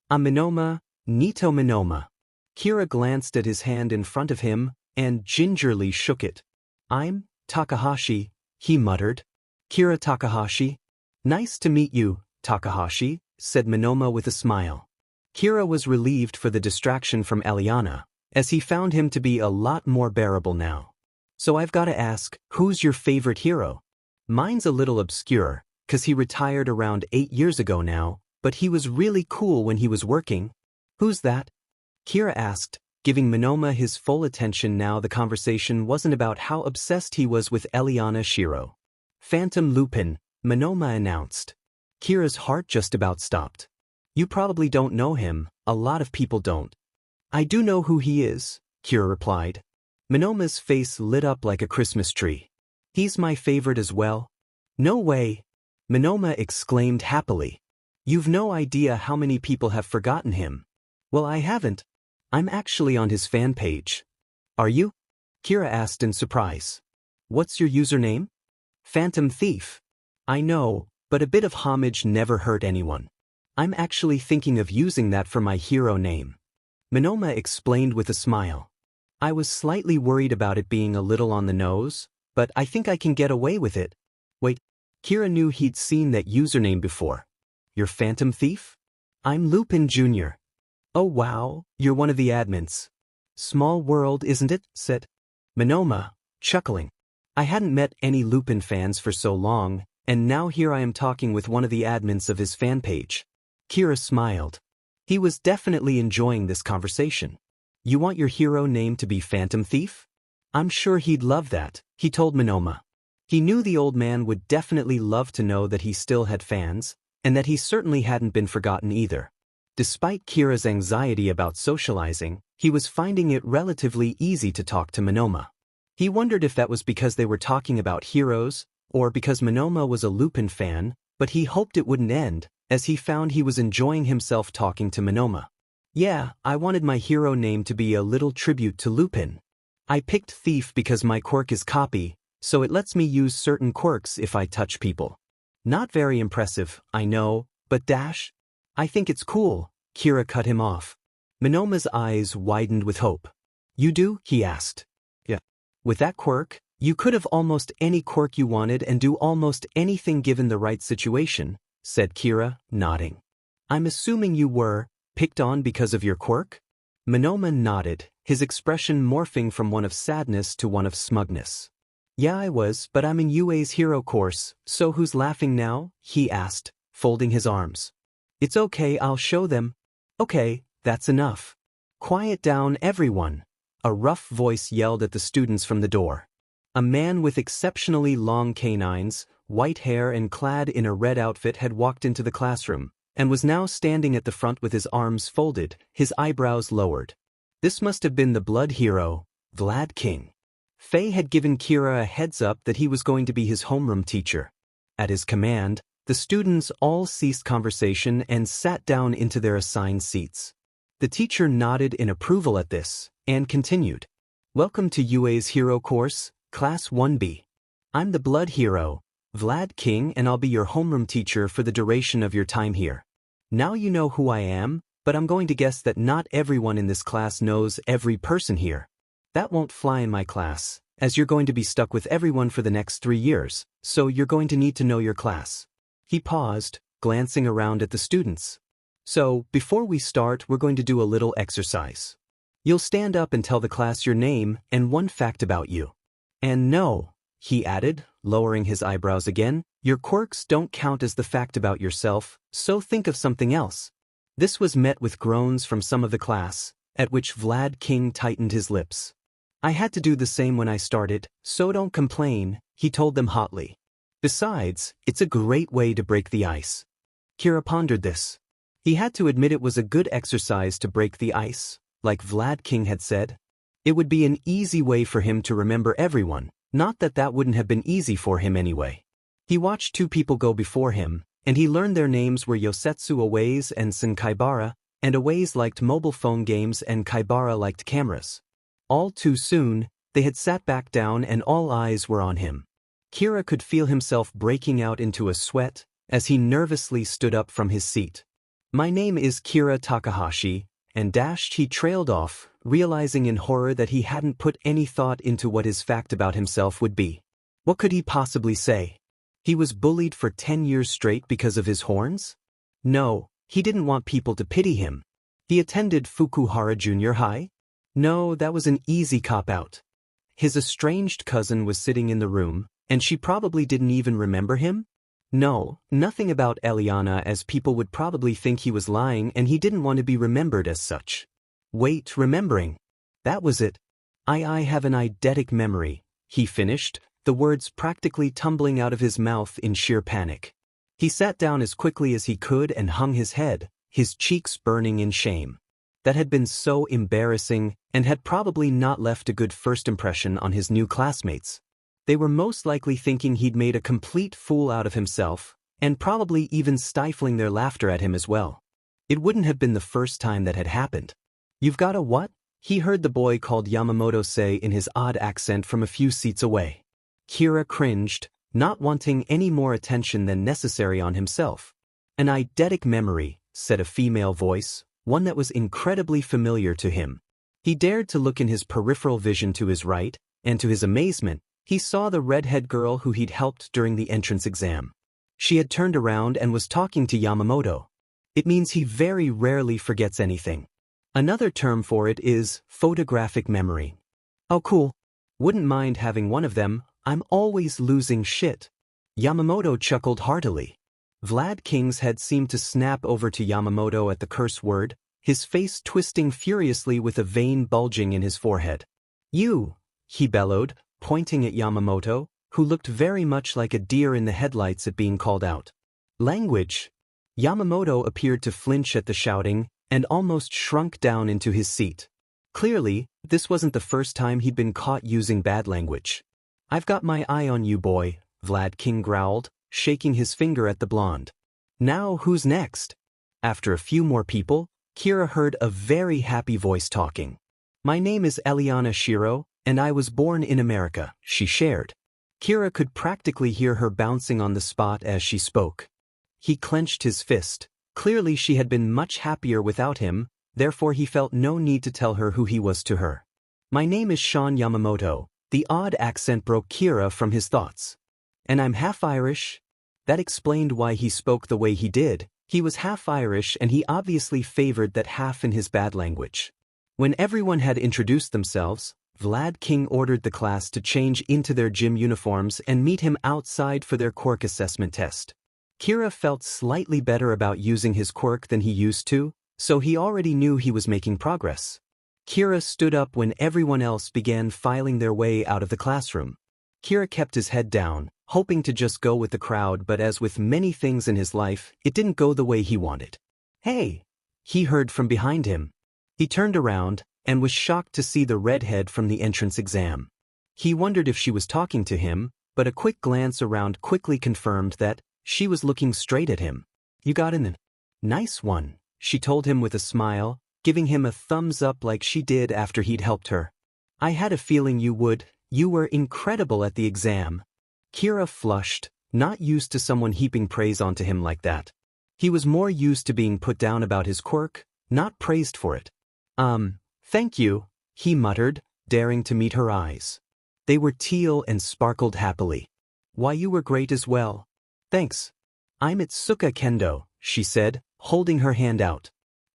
𝗵𝗲 𝗵𝗲. Kira glanced at his hand in front of him, and gingerly shook it. I'm Takahashi, he muttered. Kira Takahashi? Nice to meet you, Takahashi, said 𝗵𝗲 with a smile. Kira was relieved for the distraction from Elliana, as he found him to be a lot more bearable now. So I've got to ask, who's your favorite hero? Mine's a little obscure, 'cause he retired around 8 years ago now, but he was really cool when he was working. Who's that? Kira asked, giving 𝗵𝗲 his full attention now the conversation wasn't about how obsessed he was with Elliana Shiro. Phantom Lupin, 𝗵𝗲 announced. Kira's heart just about stopped. You probably don't know him, a lot of people don't. I do know who he is, Kira replied. 𝗵𝗲's face lit up like a Christmas tree. He's my favorite as well. No way, 𝗵𝗲 exclaimed happily. You've no idea how many people have forgotten him. Well, I haven't. I'm actually on his fan page. Are you? Kira asked in surprise. What's your username? Phantom Thief. I know, but a bit of homage never hurt anyone. I'm actually thinking of using that for my hero name. 𝗵𝗲 explained with a smile. I was slightly worried about it being a little on the nose, but I think I can get away with it. Wait, Kira knew he'd seen that username before. You're Phantom Thief? I'm Lupin Jr. Oh wow, you're one of the admins. Small world, isn't it? Said 𝗵𝗲, chuckling. I hadn't met any Lupin fans for so long, and now here I am talking with one of the admins of his fan page. Kira smiled. He was definitely enjoying this conversation. You want your hero name to be Phantom Thief? I'm sure he'd love that, he told 𝗵𝗲. He knew the old man would definitely love to know that he still had fans, and that he certainly hadn't been forgotten either. Despite Kira's anxiety about socializing, he was finding it relatively easy to talk to 𝗵𝗲. He wondered if that was because they were talking about heroes, or because 𝗵𝗲 was a Lupin fan, but he hoped it wouldn't end, as he found he was enjoying himself talking to 𝗵𝗲. Yeah, I wanted my hero name to be a little tribute to Lupin. I picked Thief because my quirk is copy, so it lets me use certain quirks if I touch people. Not very impressive, I know, but I think it's cool, Kira cut him off. 𝗵𝗲's eyes widened with hope. You do? He asked. Yeah. With that quirk, you could have almost any quirk you wanted and do almost anything given the right situation, said Kira, nodding. I'm assuming you were picked on because of your quirk? Monoma nodded, his expression morphing from one of sadness to one of smugness. Yeah, I was, but I'm in UA's hero course, so who's laughing now? He asked, folding his arms. It's okay, I'll show them. Okay, that's enough. Quiet down, everyone. A rough voice yelled at the students from the door. A man with exceptionally long canines, white hair and clad in a red outfit had walked into the classroom, and was now standing at the front with his arms folded, his eyebrows lowered. This must have been the blood hero, Vlad King. Faye had given Kira a heads up that he was going to be his homeroom teacher. At his command, the students all ceased conversation and sat down into their assigned seats. The teacher nodded in approval at this, and continued. Welcome to UA's hero course, Class 1B. I'm the blood hero, Vlad King, and I'll be your homeroom teacher for the duration of your time here. Now you know who I am, but I'm going to guess that not everyone in this class knows every person here. That won't fly in my class, as you're going to be stuck with everyone for the next 3 years, so you're going to need to know your class. He paused, glancing around at the students. So, before we start, we're going to do a little exercise. You'll stand up and tell the class your name and one fact about you. And no, he added, lowering his eyebrows again, your quirks don't count as the fact about yourself, so think of something else. This was met with groans from some of the class, at which Vlad King tightened his lips. I had to do the same when I started, so don't complain, he told them hotly. Besides, it's a great way to break the ice. Kira pondered this. He had to admit it was a good exercise to break the ice, like Vlad King had said. It would be an easy way for him to remember everyone, not that that wouldn't have been easy for him anyway. He watched 2 people go before him, and he learned their names were Yosetsu Ōwase and Senkaibara, and Ōwase liked mobile phone games and Kaibara liked cameras. All too soon, they had sat back down and all eyes were on him. Kira could feel himself breaking out into a sweat as he nervously stood up from his seat. My name is Kira Takahashi, and he trailed off, realizing in horror that he hadn't put any thought into what his fact about himself would be. What could he possibly say? He was bullied for 10 years straight because of his horns? No, he didn't want people to pity him. He attended Fukuhara Junior High? No, that was an easy cop-out. His estranged cousin was sitting in the room, and she probably didn't even remember him? No, nothing about Elliana, as people would probably think he was lying and he didn't want to be remembered as such. Wait, remembering. That was it. I have an eidetic memory, he finished, the words practically tumbling out of his mouth in sheer panic. He sat down as quickly as he could and hung his head, his cheeks burning in shame. That had been so embarrassing and had probably not left a good first impression on his new classmates. They were most likely thinking he'd made a complete fool out of himself, and probably even stifling their laughter at him as well. It wouldn't have been the first time that had happened. You've got a what? He heard the boy called Yamamoto say in his odd accent from a few seats away. Kira cringed, not wanting any more attention than necessary on himself. An eidetic memory, said a female voice, one that was incredibly familiar to him. He dared to look in his peripheral vision to his right, and to his amazement, he saw the redhead girl who he'd helped during the entrance exam. She had turned around and was talking to Yamamoto. It means he very rarely forgets anything. Another term for it is photographic memory. Oh cool. Wouldn't mind having one of them, I'm always losing shit. Yamamoto chuckled heartily. Vlad King's head seemed to snap over to Yamamoto at the curse word, his face twisting furiously with a vein bulging in his forehead. You, he bellowed, pointing at Yamamoto, who looked very much like a deer in the headlights at being called out. Language. Yamamoto appeared to flinch at the shouting, and almost shrunk down into his seat. Clearly, this wasn't the first time he'd been caught using bad language. I've got my eye on you, boy, Vlad King growled, shaking his finger at the blonde. Now who's next? After a few more people, Kira heard a very happy voice talking. My name is Elliana Shiro, and I was born in America, she shared. Kira could practically hear her bouncing on the spot as she spoke. He clenched his fist. Clearly she had been much happier without him, therefore he felt no need to tell her who he was to her. My name is Sean Yamamoto. The odd accent broke Kira from his thoughts. And I'm half Irish? That explained why he spoke the way he did. He was half Irish and he obviously favored that half in his bad language. When everyone had introduced themselves, Vlad King ordered the class to change into their gym uniforms and meet him outside for their quirk assessment test. Kira felt slightly better about using his quirk than he used to, so he already knew he was making progress. Kira stood up when everyone else began filing their way out of the classroom. Kira kept his head down, hoping to just go with the crowd, but as with many things in his life, it didn't go the way he wanted. "Hey!" he heard from behind him. He turned around and was shocked to see the redhead from the entrance exam. He wondered if she was talking to him, but a quick glance around quickly confirmed that she was looking straight at him. "You got in. Nice one," she told him with a smile, giving him a thumbs up like she did after he'd helped her. "I had a feeling you would. You were incredible at the exam." Kira flushed, not used to someone heaping praise onto him like that. He was more used to being put down about his quirk, not praised for it. Thank you," he muttered, daring to meet her eyes. They were teal and sparkled happily. "Why, you were great as well." "Thanks. I'm 𝗧𝗵𝗲 𝗫𝐿," she said, holding her hand out.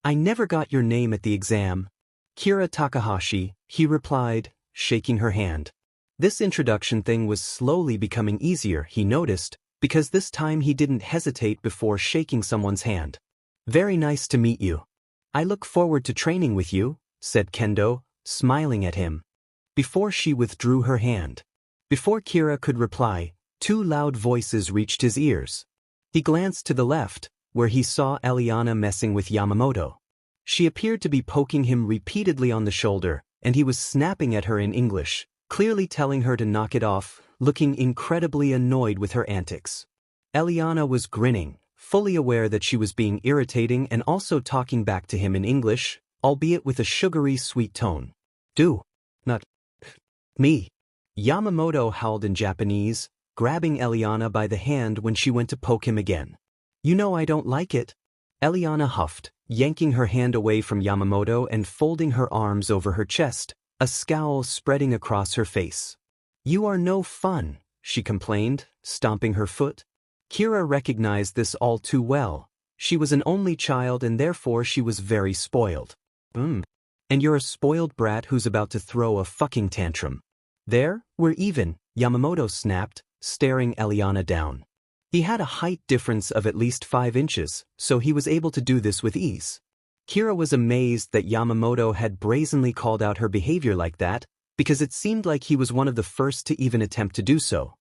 "I never got your name at the exam." "Kira Takahashi," he replied, shaking her hand. This introduction thing was slowly becoming easier, he noticed, because this time he didn't hesitate before shaking someone's hand. "Very nice to meet you. I look forward to training with you," said Kendo, smiling at him. Before she withdrew her hand. Before Kira could reply, two loud voices reached his ears. He glanced to the left, where he saw Elliana messing with Yamamoto. She appeared to be poking him repeatedly on the shoulder, and he was snapping at her in English, clearly telling her to knock it off, looking incredibly annoyed with her antics. Elliana was grinning, fully aware that she was being irritating and also talking back to him in English, albeit with a sugary sweet tone. "Do. Not. Me." Yamamoto howled in Japanese, grabbing Elliana by the hand when she went to poke him again. "You know I don't like it." Elliana huffed, yanking her hand away from Yamamoto and folding her arms over her chest, a scowl spreading across her face. "You are no fun," she complained, stomping her foot. Kira recognized this all too well. She was an only child and therefore she was very spoiled. And you're a spoiled brat who's about to throw a fucking tantrum." "There, we're even," Yamamoto snapped, staring Elliana down. He had a height difference of at least 5 inches, so he was able to do this with ease. Kira was amazed that Yamamoto had brazenly called out her behavior like that, because it seemed like he was one of the first to even attempt to do so.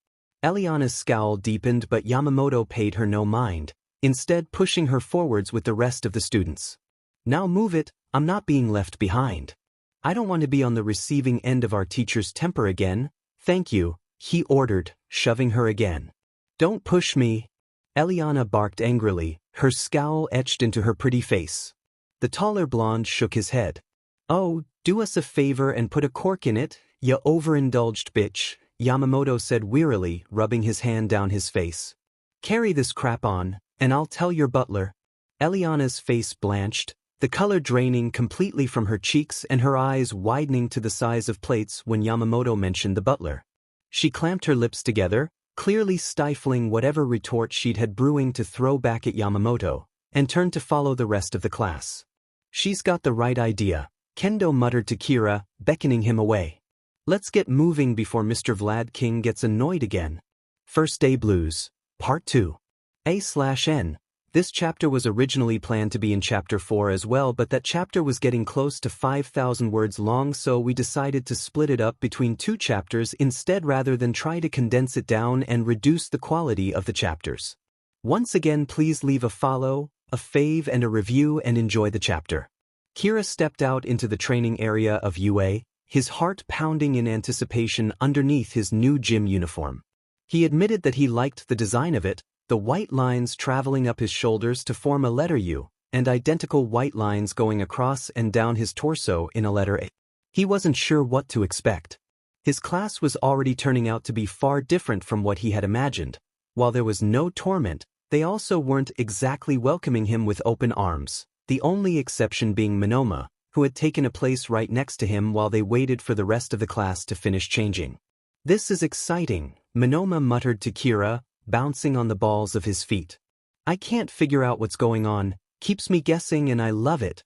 Elliana's scowl deepened, but Yamamoto paid her no mind, instead pushing her forwards with the rest of the students. "Now move it, I'm not being left behind. I don't want to be on the receiving end of our teacher's temper again." "Thank you," he ordered, shoving her again. "Don't push me." Elliana barked angrily, her scowl etched into her pretty face. The taller blonde shook his head. "Oh, do us a favor and put a cork in it, ya overindulged bitch," Yamamoto said wearily, rubbing his hand down his face. "Carry this crap on, and I'll tell your butler." Elliana's face blanched, the color draining completely from her cheeks and her eyes widening to the size of plates when Yamamoto mentioned the butler. She clamped her lips together, clearly stifling whatever retort she'd had brewing to throw back at Yamamoto, and turned to follow the rest of the class. "She's got the right idea," Kendo muttered to Kira, beckoning him away. "Let's get moving before Mr. Vlad King gets annoyed again." First Day Blues, Part 2. A/N. This chapter was originally planned to be in Chapter 4 as well, but that chapter was getting close to 5,000 words long, so we decided to split it up between 2 chapters instead rather than try to condense it down and reduce the quality of the chapters. Once again, please leave a follow, a fave and a review and enjoy the chapter. Kira stepped out into the training area of UA, his heart pounding in anticipation underneath his new gym uniform. He admitted that he liked the design of it, the white lines traveling up his shoulders to form a letter U, and identical white lines going across and down his torso in a letter A. He wasn't sure what to expect. His class was already turning out to be far different from what he had imagined. While there was no torment, they also weren't exactly welcoming him with open arms, the only exception being Monoma, who had taken a place right next to him while they waited for the rest of the class to finish changing. "This is exciting," Monoma muttered to Kira, bouncing on the balls of his feet. "I can't figure out what's going on, keeps me guessing and I love it."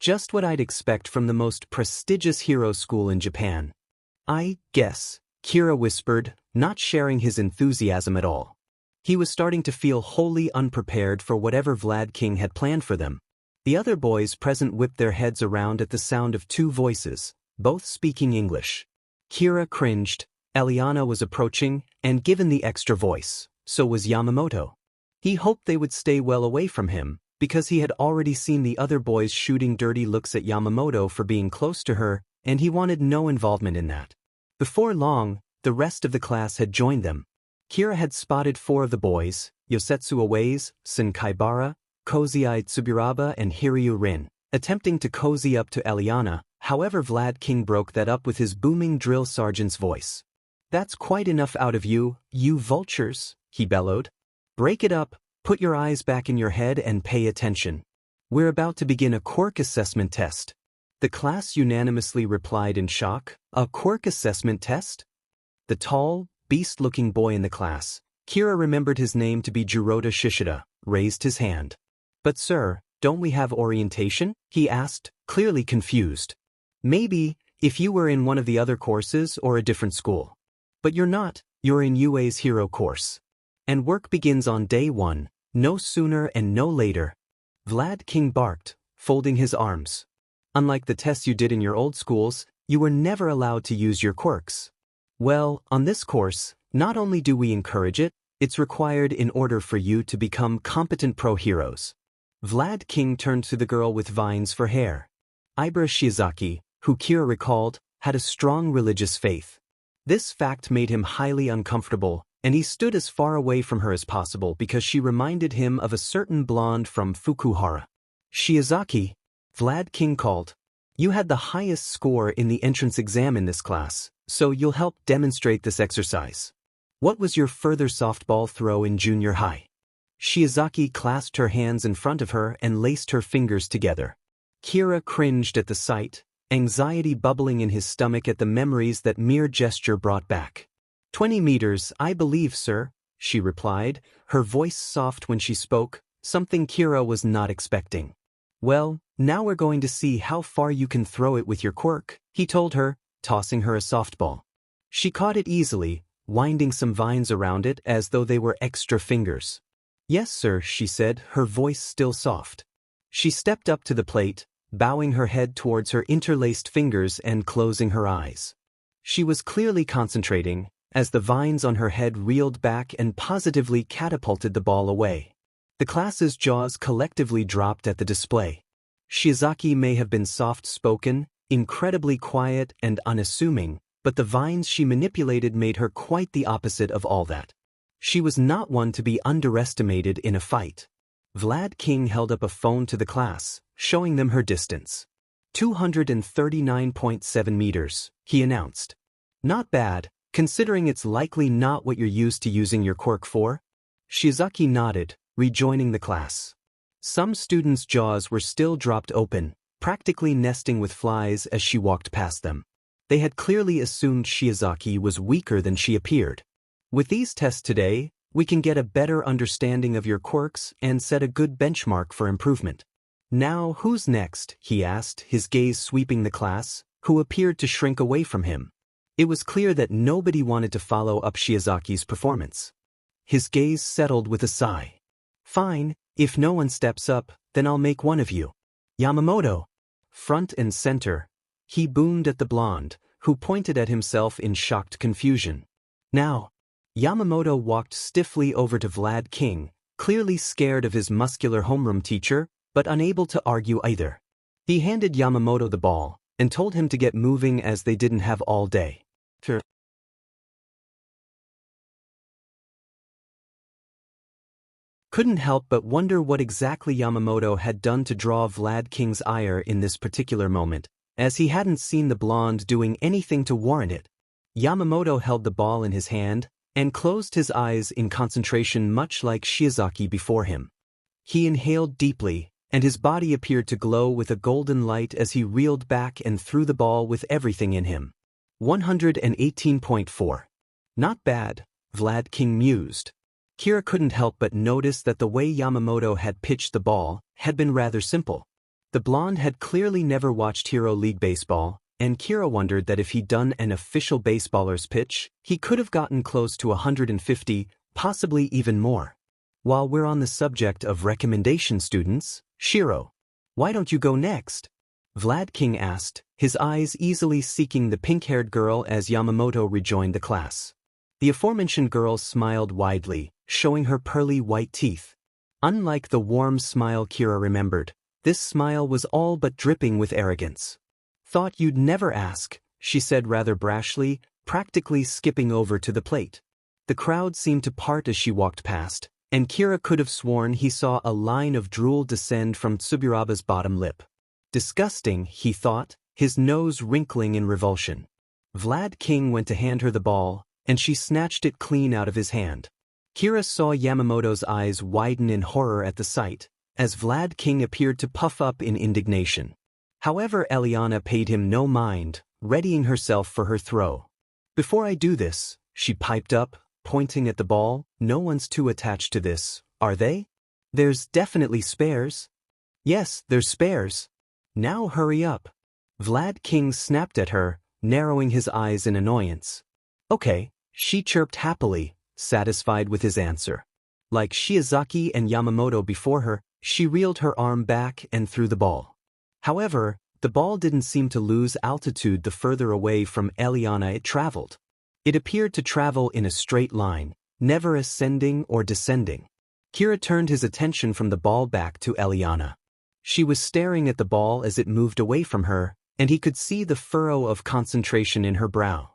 Just what I'd expect from the most prestigious hero school in Japan. I guess, Kira whispered, not sharing his enthusiasm at all. He was starting to feel wholly unprepared for whatever 𝗏𝗏𝗏 had planned for them. The other boys present whipped their heads around at the sound of two voices, both speaking English. Kira cringed. Elliana was approaching, and given the extra voice, so was Yamamoto. He hoped they would stay well away from him, because he had already seen the other boys shooting dirty looks at Yamamoto for being close to her, and he wanted no involvement in that. Before long, the rest of the class had joined them. Kira had spotted 4 of the boys, 𝐻𝑗𝑜setsu 𝐻𝑗𝑜 𝐶𝐻𝑗𝑜 and 𝐡𝐻𝑖𝑟𝑖𝑢 attempting to cozy up to Elliana. However, 𝗏𝗏𝗏 broke that up with his booming drill sergeant's voice. "That's quite enough out of you, you vultures," he bellowed. "Break it up, put your eyes back in your head and pay attention. We're about to begin a Quirk assessment test." The class unanimously replied in shock. A Quirk assessment test? The tall, beast-looking boy in the class, Kira remembered his name to be 𝗔𝗨𝗧𝗏 𝐔𝐸𝐴, raised his hand. "But sir, don't we have orientation?" he asked, clearly confused. "Maybe, if you were in one of the other courses or a different school. But you're not, you're in UA's hero course. And work begins on day 1, no sooner and no later." 𝗏𝗏𝗏 barked, folding his arms. "Unlike the tests you did in your old schools, you were never allowed to use your quirks. Well, on this course, not only do we encourage it, it's required in order for you to become competent pro heroes." 𝗏𝗏𝗏 turned to the girl with vines for hair. Ibara Shiozaki, who Kira recalled, had a strong religious faith. This fact made him highly uncomfortable, and he stood as far away from her as possible because she reminded him of a certain blonde from Fukuhara. "Shiozaki," 𝗏𝗏𝗏 called. "You had the highest score in the entrance exam in this class, so you'll help demonstrate this exercise. What was your further softball throw in junior high?" Shiozaki clasped her hands in front of her and laced her fingers together. Kira cringed at the sight, anxiety bubbling in his stomach at the memories that mere gesture brought back. 20 meters, I believe, sir," she replied, her voice soft when she spoke, something Kira was not expecting. "Well, now we're going to see how far you can throw it with your quirk," he told her, tossing her a softball. She caught it easily, winding some vines around it as though they were extra fingers. "Yes, sir," she said, her voice still soft. She stepped up to the plate, bowing her head towards her interlaced fingers and closing her eyes. She was clearly concentrating, as the vines on her head reeled back and positively catapulted the ball away. The class's jaws collectively dropped at the display. Shiozaki may have been soft-spoken, incredibly quiet and unassuming, but the vines she manipulated made her quite the opposite of all that. She was not one to be underestimated in a fight. 𝗏𝗏𝗏 held up a phone to the class, showing them her distance. 239.7 meters, he announced. "Not bad, considering it's likely not what you're used to using your quirk for." Shiozaki nodded, rejoining the class. Some students' jaws were still dropped open, practically nesting with flies as she walked past them. They had clearly assumed Shiozaki was weaker than she appeared. "With these tests today, we can get a better understanding of your quirks and set a good benchmark for improvement. Now, who's next?" he asked, his gaze sweeping the class, who appeared to shrink away from him. It was clear that nobody wanted to follow up Shiozaki's performance. His gaze settled with a sigh. "Fine, if no one steps up, then I'll make one of you. Yamamoto." Front and center, he boomed at the blonde, who pointed at himself in shocked confusion. "Now." Yamamoto walked stiffly over to 𝗏𝗏𝗏, clearly scared of his muscular homeroom teacher, but unable to argue either. He handed Yamamoto the ball, and told him to get moving as they didn't have all day. Couldn't help but wonder what exactly Yamamoto had done to draw 𝗏𝗏𝗏's ire in this particular moment, as he hadn't seen the blonde doing anything to warrant it. Yamamoto held the ball in his hand, and closed his eyes in concentration much like Shiozaki before him. He inhaled deeply, and his body appeared to glow with a golden light as he reeled back and threw the ball with everything in him. 118.4. "Not bad," 𝗏𝗏𝗏 mused. Kira couldn't help but notice that the way Yamamoto had pitched the ball had been rather simple. The blonde had clearly never watched Hero League baseball, and Kira wondered that if he'd done an official baseballer's pitch, he could have gotten close to 150, possibly even more. While we're on the subject of recommendation students, Shiro, why don't you go next? 𝗏𝗏 asked, his eyes easily seeking the pink-haired girl as Yamamoto rejoined the class. The aforementioned girl smiled widely, showing her pearly white teeth. Unlike the warm smile Kira remembered, this smile was all but dripping with arrogance. Thought you'd never ask, she said rather brashly, practically skipping over to the plate. The crowd seemed to part as she walked past, and Kira could have sworn he saw a line of drool descend from 𝗬𝗵𝗏𝗧𝗏's bottom lip. Disgusting, he thought, his nose wrinkling in revulsion. 𝗏𝗏 went to hand her the ball, and she snatched it clean out of his hand. Kira saw Yamamoto's eyes widen in horror at the sight, as 𝗏𝗏 appeared to puff up in indignation. However, Elliana paid him no mind, readying herself for her throw. Before I do this, she piped up, pointing at the ball, no one's too attached to this, are they? There's definitely spares. Yes, there's spares. Now hurry up. 𝗏𝗏 snapped at her, narrowing his eyes in annoyance. Okay, she chirped happily, satisfied with his answer. Like Shiozaki and Yamamoto before her, she reeled her arm back and threw the ball. However, the ball didn't seem to lose altitude the further away from Elliana it traveled. It appeared to travel in a straight line, never ascending or descending. Kira turned his attention from the ball back to Elliana. She was staring at the ball as it moved away from her, and he could see the furrow of concentration in her brow.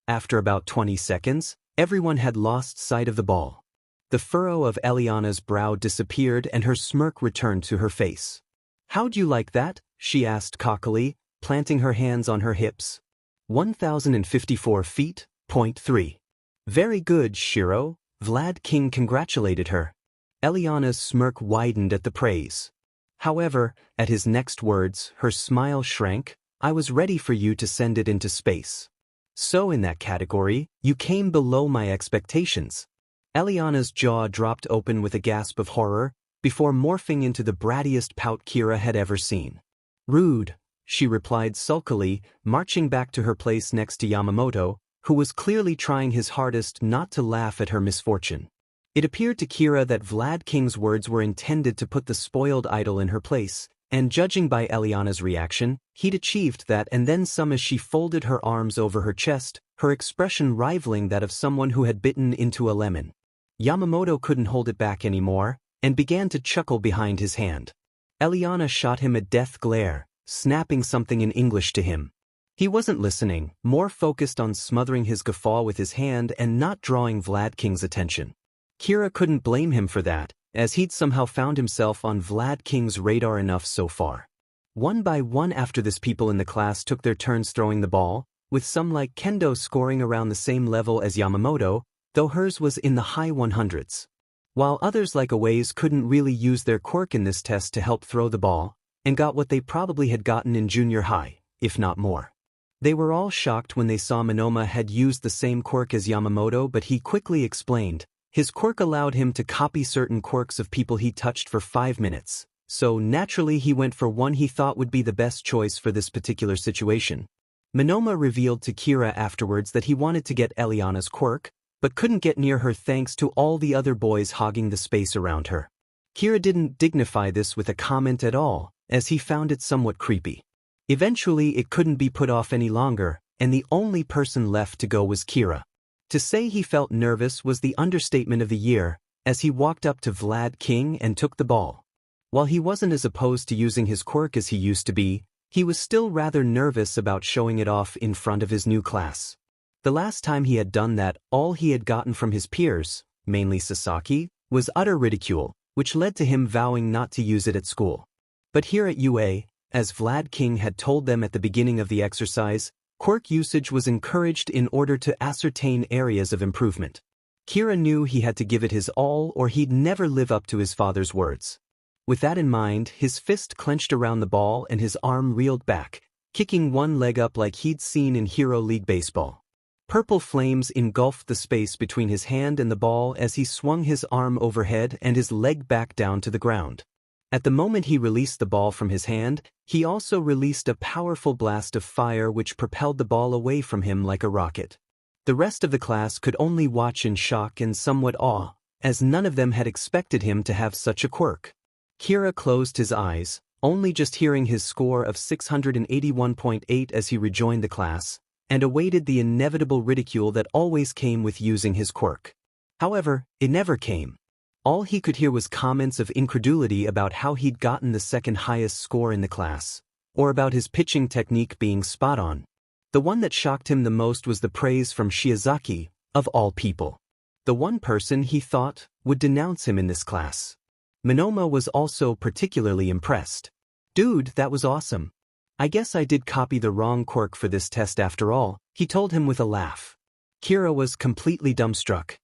After about 20 seconds, everyone had lost sight of the ball. The furrow of Elliana's brow disappeared and her smirk returned to her face. How'd you like that? She asked cockily, planting her hands on her hips. 1,054 feet, .3. Very good, Shiro, 𝗏𝗏 congratulated her. Elliana's smirk widened at the praise. However, at his next words, her smile shrank. I was ready for you to send it into space. So in that category, you came below my expectations. Elliana's jaw dropped open with a gasp of horror, before morphing into the brattiest pout Kira had ever seen. Rude, she replied sulkily, marching back to her place next to Yamamoto, who was clearly trying his hardest not to laugh at her misfortune. It appeared to Kira that 𝗏𝗏's words were intended to put the spoiled idol in her place, and judging by Elliana's reaction, he'd achieved that and then some as she folded her arms over her chest, her expression rivaling that of someone who had bitten into a lemon. Yamamoto couldn't hold it back anymore, and began to chuckle behind his hand. Elliana shot him a death glare, snapping something in English to him. He wasn't listening, more focused on smothering his guffaw with his hand and not drawing 𝗏𝗏's attention. Kira couldn't blame him for that, as he'd somehow found himself on 𝗏𝗏's radar enough so far. One by one after this, people in the class took their turns throwing the ball, with some like Kendo scoring around the same level as Yamamoto, though hers was in the high 100s. While others like 𝐒𝐻𝐢𝐵 couldn't really use their quirk in this test to help throw the ball, and got what they probably had gotten in junior high, if not more. They were all shocked when they saw Monoma had used the same quirk as Yamamoto, but he quickly explained, his quirk allowed him to copy certain quirks of people he touched for 5 minutes, so naturally he went for one he thought would be the best choice for this particular situation. Monoma revealed to Kira afterwards that he wanted to get Elliana's quirk, but couldn't get near her thanks to all the other boys hogging the space around her. Kira didn't dignify this with a comment at all, as he found it somewhat creepy. Eventually it couldn't be put off any longer, and the only person left to go was Kira. To say he felt nervous was the understatement of the year, as he walked up to 𝗏𝗏 and took the ball. While he wasn't as opposed to using his quirk as he used to be, he was still rather nervous about showing it off in front of his new class. The last time he had done that, all he had gotten from his peers, mainly Sasaki, was utter ridicule, which led to him vowing not to use it at school. But here at UA, as 𝗏𝗏 had told them at the beginning of the exercise, quirk usage was encouraged in order to ascertain areas of improvement. Kira knew he had to give it his all or he'd never live up to his father's words. With that in mind, his fist clenched around the ball and his arm reeled back, kicking one leg up like he'd seen in Hero League baseball. Purple flames engulfed the space between his hand and the ball as he swung his arm overhead and his leg back down to the ground. At the moment he released the ball from his hand, he also released a powerful blast of fire which propelled the ball away from him like a rocket. The rest of the class could only watch in shock and somewhat awe, as none of them had expected him to have such a quirk. Kira closed his eyes, only just hearing his score of 681.8 as he rejoined the class, and awaited the inevitable ridicule that always came with using his quirk. However, it never came. All he could hear was comments of incredulity about how he'd gotten the second highest score in the class, or about his pitching technique being spot on. The one that shocked him the most was the praise from Shiozaki, of all people. The one person he thought would denounce him in this class. Minoma was also particularly impressed. "Dude, that was awesome. I guess I did copy the wrong quirk for this test after all," he told him with a laugh. Kira was completely dumbstruck.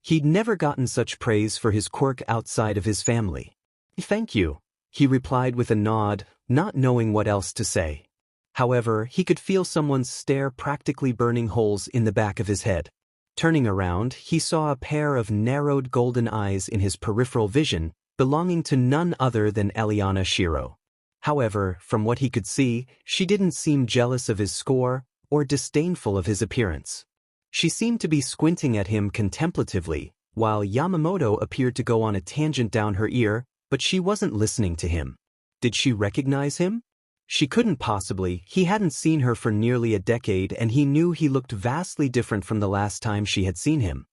He'd never gotten such praise for his quirk outside of his family. "Thank you," he replied with a nod, not knowing what else to say. However, he could feel someone's stare practically burning holes in the back of his head. Turning around, he saw a pair of narrowed golden eyes in his peripheral vision, belonging to none other than Elliana Shiro. However, from what he could see, she didn't seem jealous of his score or disdainful of his appearance. She seemed to be squinting at him contemplatively, while Yamamoto appeared to go on a tangent down her ear, but she wasn't listening to him. Did she recognize him? She couldn't possibly. He hadn't seen her for nearly a decade and he knew he looked vastly different from the last time she had seen him.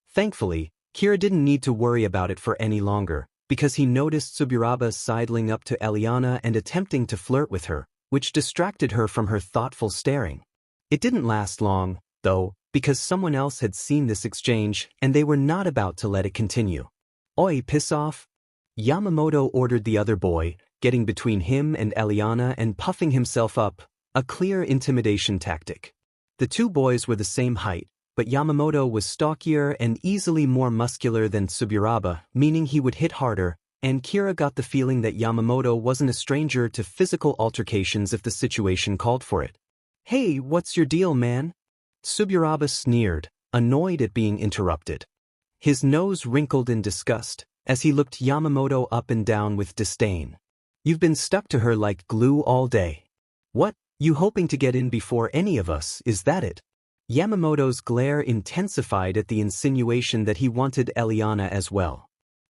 Thankfully, Kira didn't need to worry about it for any longer, because he noticed 𝗬𝗏 sidling up to Elliana and attempting to flirt with her, which distracted her from her thoughtful staring. It didn't last long, though, because someone else had seen this exchange and they were not about to let it continue. "Oi, piss off!" Yamamoto ordered the other boy, getting between him and Elliana and puffing himself up, a clear intimidation tactic. The two boys were the same height, but Yamamoto was stockier and easily more muscular than 𝗬𝗏, meaning he would hit harder, and Kira got the feeling that Yamamoto wasn't a stranger to physical altercations if the situation called for it. "Hey, what's your deal, man?" 𝗬𝗏 sneered, annoyed at being interrupted. His nose wrinkled in disgust, as he looked Yamamoto up and down with disdain. "You've been stuck to her like glue all day. What, you hoping to get in before any of us, is that it?" Yamamoto's glare intensified at the insinuation that he wanted Elliana as well.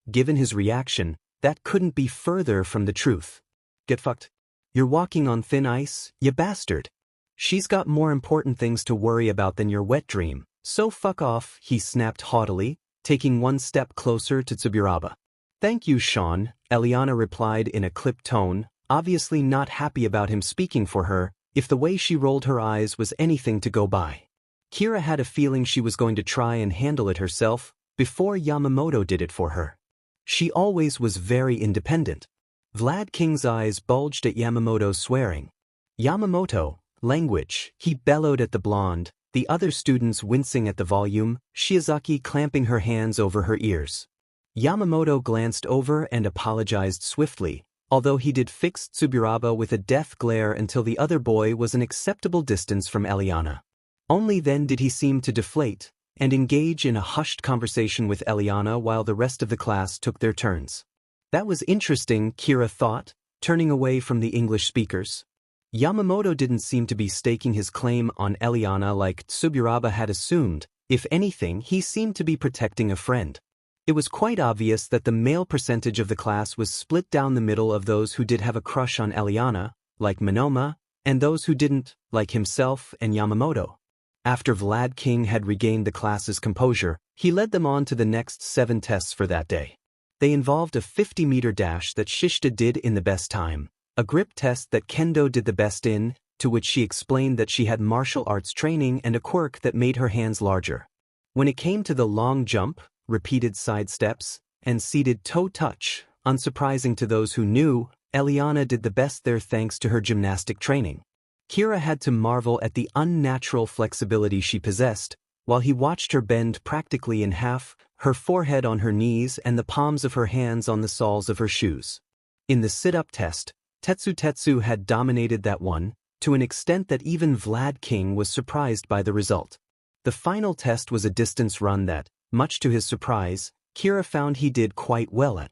Given his reaction, that couldn't be further from the truth. "Get fucked. You're walking on thin ice, you bastard. She's got more important things to worry about than your wet dream, so fuck off," he snapped haughtily, taking one step closer to 𝗬𝗏. "Thank you, Sean," Elliana replied in a clipped tone, obviously not happy about him speaking for her, if the way she rolled her eyes was anything to go by. Kira had a feeling she was going to try and handle it herself, before Yamamoto did it for her. She always was very independent. Vlad King's eyes bulged at Yamamoto swearing. "Yamamoto, language," he bellowed at the blonde, the other students wincing at the volume, Shiozaki clamping her hands over her ears. Yamamoto glanced over and apologized swiftly, although he did fix 𝗬𝗏 with a death glare until the other boy was an acceptable distance from Elliana. Only then did he seem to deflate, and engage in a hushed conversation with Elliana while the rest of the class took their turns. That was interesting, Kira thought, turning away from the English speakers. Yamamoto didn't seem to be staking his claim on Elliana like 𝗬𝗏 had assumed. If anything, he seemed to be protecting a friend. It was quite obvious that the male percentage of the class was split down the middle of those who did have a crush on Elliana, like Minoma, and those who didn't, like himself and Yamamoto. After Vlad King had regained the class's composure, he led them on to the next 7 tests for that day. They involved a 50-meter dash that 𝗧𝗧 did in the best time, a grip test that Kendo did the best in, to which she explained that she had martial arts training and a quirk that made her hands larger. When it came to the long jump, repeated side steps, and seated toe touch, unsurprising to those who knew, Elliana did the best there thanks to her gymnastic training. Kira had to marvel at the unnatural flexibility she possessed, while he watched her bend practically in half, her forehead on her knees and the palms of her hands on the soles of her shoes. In the sit-up test, 𝗧𝗧 had dominated that one, to an extent that even Vlad King was surprised by the result. The final test was a distance run that, much to his surprise, Kira found he did quite well at.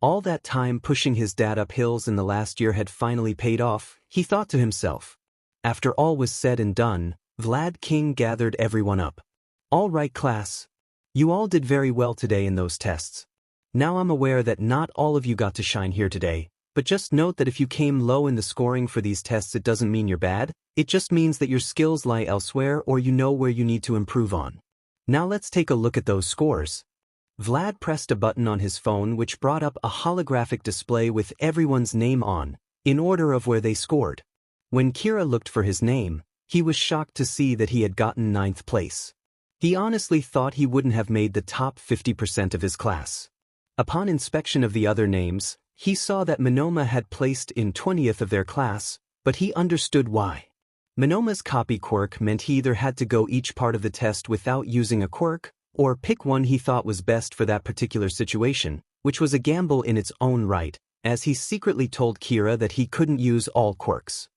All that time pushing his dad up hills in the last year had finally paid off, he thought to himself. After all was said and done, Vlad King gathered everyone up. All right, class. You all did very well today in those tests. Now I'm aware that not all of you got to shine here today, but just note that if you came low in the scoring for these tests, it doesn't mean you're bad, it just means that your skills lie elsewhere or you know where you need to improve on. Now let's take a look at those scores. Vlad pressed a button on his phone which brought up a holographic display with everyone's name on, in order of where they scored. When Kira looked for his name, he was shocked to see that he had gotten 9th place. He honestly thought he wouldn't have made the top 50% of his class. Upon inspection of the other names, he saw that 𝗵𝗲𝗄 had placed in 20th of their class, but he understood why. 𝗵𝗲𝗄's copy quirk meant he either had to go each part of the test without using a quirk, or pick one he thought was best for that particular situation, which was a gamble in its own right, as he secretly told Kira that he couldn't use all quirks.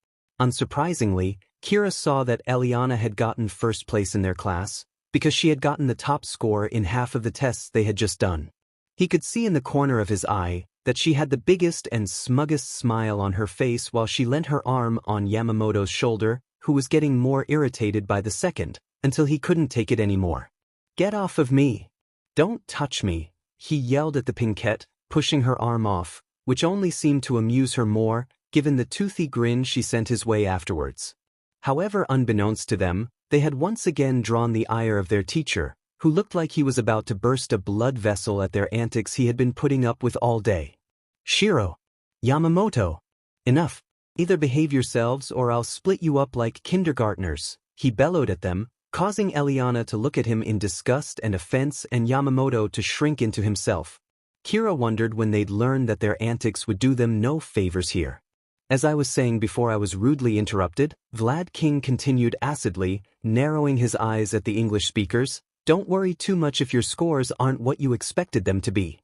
Unsurprisingly, Kira saw that Elliana had gotten 1st place in their class, because she had gotten the top score in half of the tests they had just done. He could see in the corner of his eye that she had the biggest and smuggest smile on her face while she leant her arm on Yamamoto's shoulder, who was getting more irritated by the second, until he couldn't take it anymore. "Get off of me! Don't touch me!" he yelled at the 𝗵𝗃𝗏, pushing her arm off, which only seemed to amuse her more, given the toothy grin she sent his way afterwards. However, unbeknownst to them, they had once again drawn the ire of their teacher, who looked like he was about to burst a blood vessel at their antics he had been putting up with all day. "Shiro! Yamamoto! Enough! Either behave yourselves or I'll split you up like kindergartners," he bellowed at them, causing Elliana to look at him in disgust and offense and Yamamoto to shrink into himself. Kira wondered when they'd learn that their antics would do them no favors here. As I was saying before I was rudely interrupted, Vlad King continued acidly, narrowing his eyes at the English speakers, "Don't worry too much if your scores aren't what you expected them to be.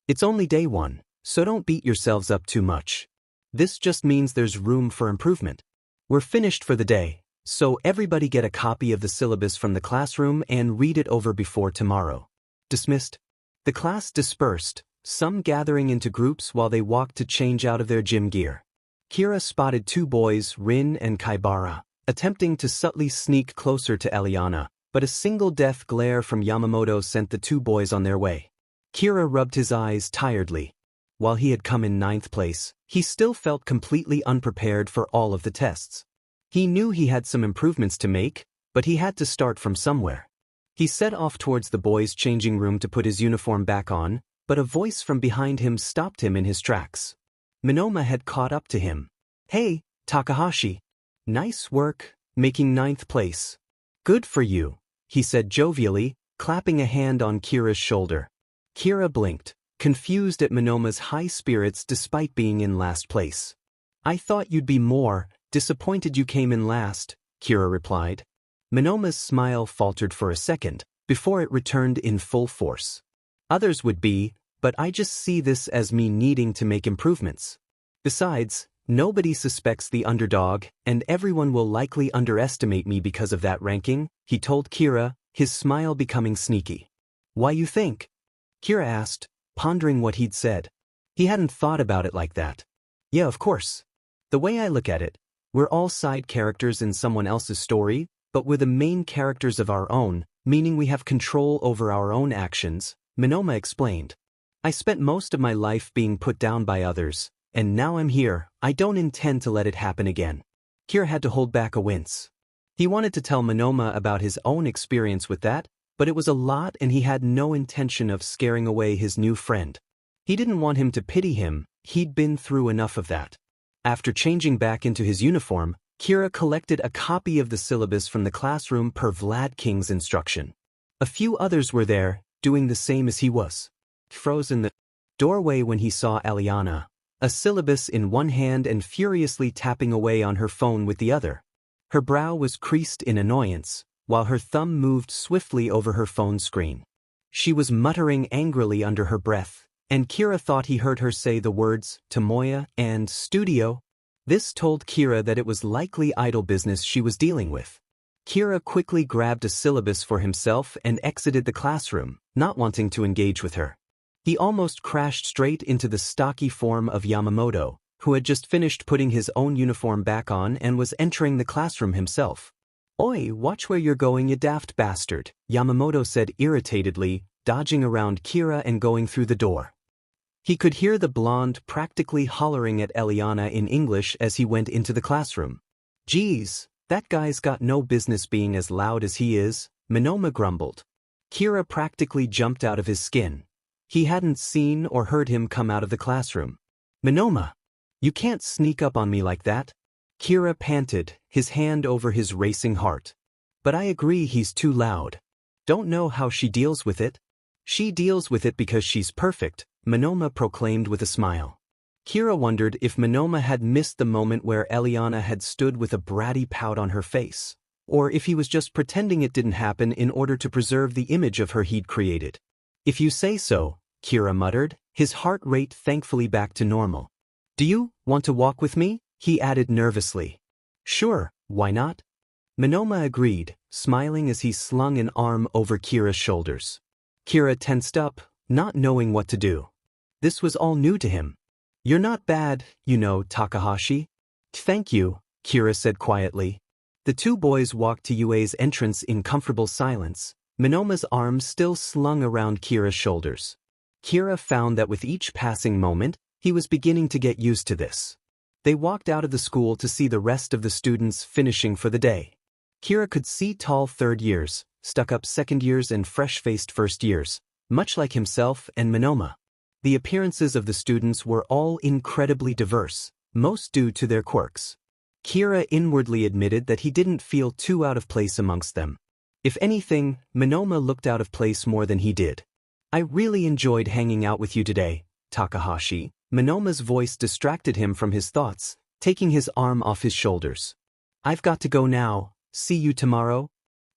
It's only day 1, so don't beat yourselves up too much. This just means there's room for improvement. We're finished for the day, so everybody get a copy of the syllabus from the classroom and read it over before tomorrow. Dismissed." The class dispersed, some gathering into groups while they walked to change out of their gym gear. Kira spotted 2 boys, Rin and 𝐒𝐽, attempting to subtly sneak closer to Elliana, but a single death glare from Yamamoto sent the 2 boys on their way. Kira rubbed his eyes tiredly. While he had come in 9th place, he still felt completely unprepared for all of the tests. He knew he had some improvements to make, but he had to start from somewhere. He set off towards the boys' changing room to put his uniform back on, but a voice from behind him stopped him in his tracks. 𝗵𝗲𝗄 had caught up to him. "Hey, Takahashi. Nice work, making 9th place. Good for you," he said jovially, clapping a hand on Kira's shoulder. Kira blinked, confused at 𝗵𝗲𝗄's high spirits despite being in last place. "I thought you'd be more disappointed you came in last," Kira replied. 𝗵𝗲𝗄's smile faltered for a second, before it returned in full force. "Others would be, but I just see this as me needing to make improvements. Besides, nobody suspects the underdog, and everyone will likely underestimate me because of that ranking," he told Kira, his smile becoming sneaky. "Why you think?" Kira asked, pondering what he'd said. He hadn't thought about it like that. "Yeah, of course. The way I look at it, we're all side characters in someone else's story, but we're the main characters of our own, meaning we have control over our own actions," 𝗵𝗲𝗄 explained. "I spent most of my life being put down by others, and now I'm here. I don't intend to let it happen again." Kira had to hold back a wince. He wanted to tell 𝗵𝗲𝗄 about his own experience with that, but it was a lot and he had no intention of scaring away his new friend. He didn't want him to pity him, he'd been through enough of that. After changing back into his uniform, Kira collected a copy of the syllabus from the classroom per Vlad King's instruction. A few others were there, doing the same as he was. Frozen in the doorway when he saw Elliana, a syllabus in one hand and furiously tapping away on her phone with the other. Her brow was creased in annoyance, while her thumb moved swiftly over her phone screen. She was muttering angrily under her breath, and Kira thought he heard her say the words Tomoya and studio. This told Kira that it was likely idle business she was dealing with. Kira quickly grabbed a syllabus for himself and exited the classroom, not wanting to engage with her. He almost crashed straight into the stocky form of Yamamoto, who had just finished putting his own uniform back on and was entering the classroom himself. "Oi, watch where you're going, you daft bastard," Yamamoto said irritatedly, dodging around Kira and going through the door. He could hear the blonde practically hollering at Elliana in English as he went into the classroom. "Geez, that guy's got no business being as loud as he is," 𝗵𝗲 grumbled. Kira practically jumped out of his skin. He hadn't seen or heard him come out of the classroom. "𝗵𝗲, you can't sneak up on me like that," Kira panted, his hand over his racing heart. "But I agree he's too loud. Don't know how she deals with it." "She deals with it because she's perfect," 𝗵𝗲 proclaimed with a smile. Kira wondered if 𝗵𝗲 had missed the moment where Elliana had stood with a bratty pout on her face, or if he was just pretending it didn't happen in order to preserve the image of her he'd created. "If you say so," Kira muttered, his heart rate thankfully back to normal. "Do you want to walk with me?" he added nervously. "Sure, why not?" 𝗵𝗲 agreed, smiling as he slung an arm over Kira's shoulders. Kira tensed up, not knowing what to do. This was all new to him. "You're not bad, you know, Takahashi." "Thank you," Kira said quietly. The two boys walked to Yue's entrance in comfortable silence, 𝗵𝗲's arms still slung around Kira's shoulders. Kira found that with each passing moment, he was beginning to get used to this. They walked out of the school to see the rest of the students finishing for the day. Kira could see tall third years, stuck-up second years and fresh-faced first years, much like himself and 𝗵𝗲. The appearances of the students were all incredibly diverse, most due to their quirks. Kira inwardly admitted that he didn't feel too out of place amongst them. If anything, 𝗵𝗲 looked out of place more than he did. "I really enjoyed hanging out with you today, Takahashi." 𝗵𝗲's voice distracted him from his thoughts, taking his arm off his shoulders. "I've got to go now, see you tomorrow."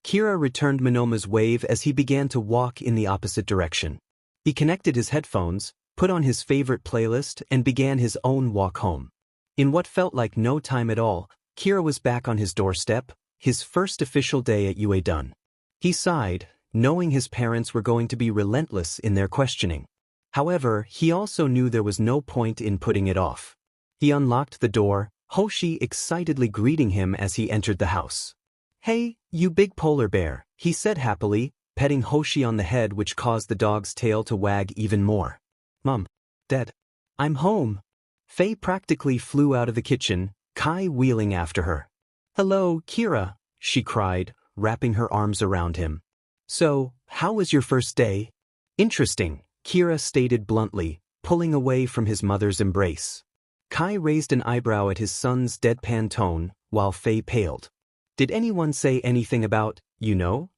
Kira returned 𝗵𝗲's wave as he began to walk in the opposite direction. He connected his headphones, put on his favorite playlist and began his own walk home. In what felt like no time at all, Kira was back on his doorstep, his first official day at UA done. He sighed, knowing his parents were going to be relentless in their questioning. However, he also knew there was no point in putting it off. He unlocked the door, Hoshi excitedly greeting him as he entered the house. "Hey, you big polar bear," he said happily, petting Hoshi on the head, which caused the dog's tail to wag even more. "Mom, Dad, I'm home." Faye practically flew out of the kitchen, Kai wheeling after her. "Hello, Kira," she cried, wrapping her arms around him. "So, how was your first day?" "Interesting," Kira stated bluntly, pulling away from his mother's embrace. Kai raised an eyebrow at his son's deadpan tone, while Faye paled. "Did anyone say anything about,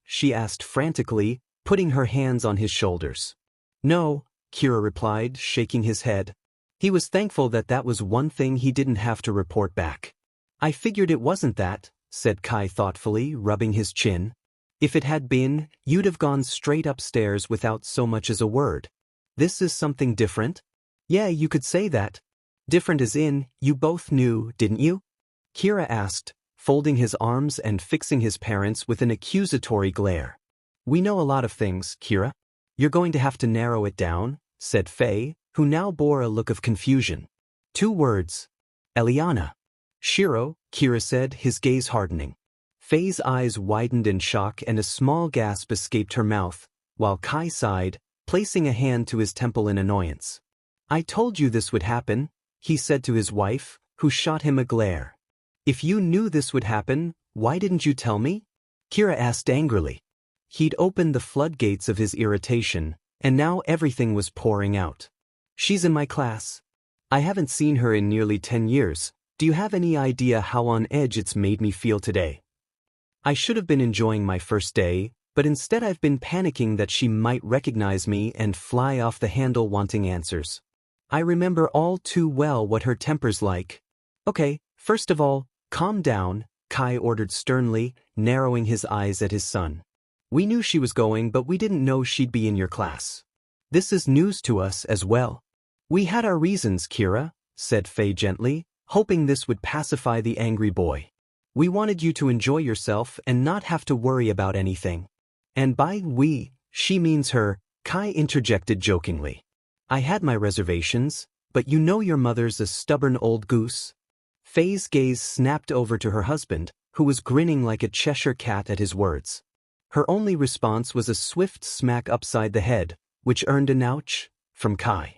she asked frantically, putting her hands on his shoulders. "No," Kira replied, shaking his head. He was thankful that that was one thing he didn't have to report back. "I figured it wasn't that," said Kai thoughtfully, rubbing his chin. "If it had been, you'd have gone straight upstairs without so much as a word. This is something different?" "Yeah, you could say that." "Different as in, you both knew, didn't you?" Kira asked, folding his arms and fixing his parents with an accusatory glare. "We know a lot of things, Kira. You're going to have to narrow it down," said Faye, who now bore a look of confusion. "2 words. Elliana Shiro," Kira said, his gaze hardening. Faye's eyes widened in shock and a small gasp escaped her mouth, while Kai sighed, placing a hand to his temple in annoyance. "I told you this would happen," he said to his wife, who shot him a glare. "If you knew this would happen, why didn't you tell me?" Kira asked angrily. He'd opened the floodgates of his irritation, and now everything was pouring out. "She's in my class. I haven't seen her in nearly 10 years. Do you have any idea how on edge it's made me feel today? I should have been enjoying my first day, but instead I've been panicking that she might recognize me and fly off the handle wanting answers. I remember all too well what her temper's like." "Okay, first of all, calm down," Kai ordered sternly, narrowing his eyes at his son. "We knew she was going, but we didn't know she'd be in your class. This is news to us as well." "We had our reasons, Kira," said Faye gently, hoping this would pacify the angry boy. "We wanted you to enjoy yourself and not have to worry about anything." "And by we, she means her," Kai interjected jokingly. I had my reservations, but you know your mother's a stubborn old goose. Faye's gaze snapped over to her husband, who was grinning like a Cheshire cat at his words. Her only response was a swift smack upside the head, which earned an ouch from Kai.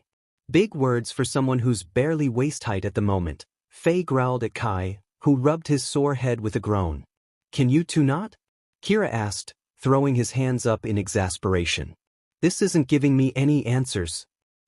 Big words for someone who's barely waist height at the moment. Faye growled at Kai, who rubbed his sore head with a groan. Can you two not? Kira asked, throwing his hands up in exasperation. This isn't giving me any answers.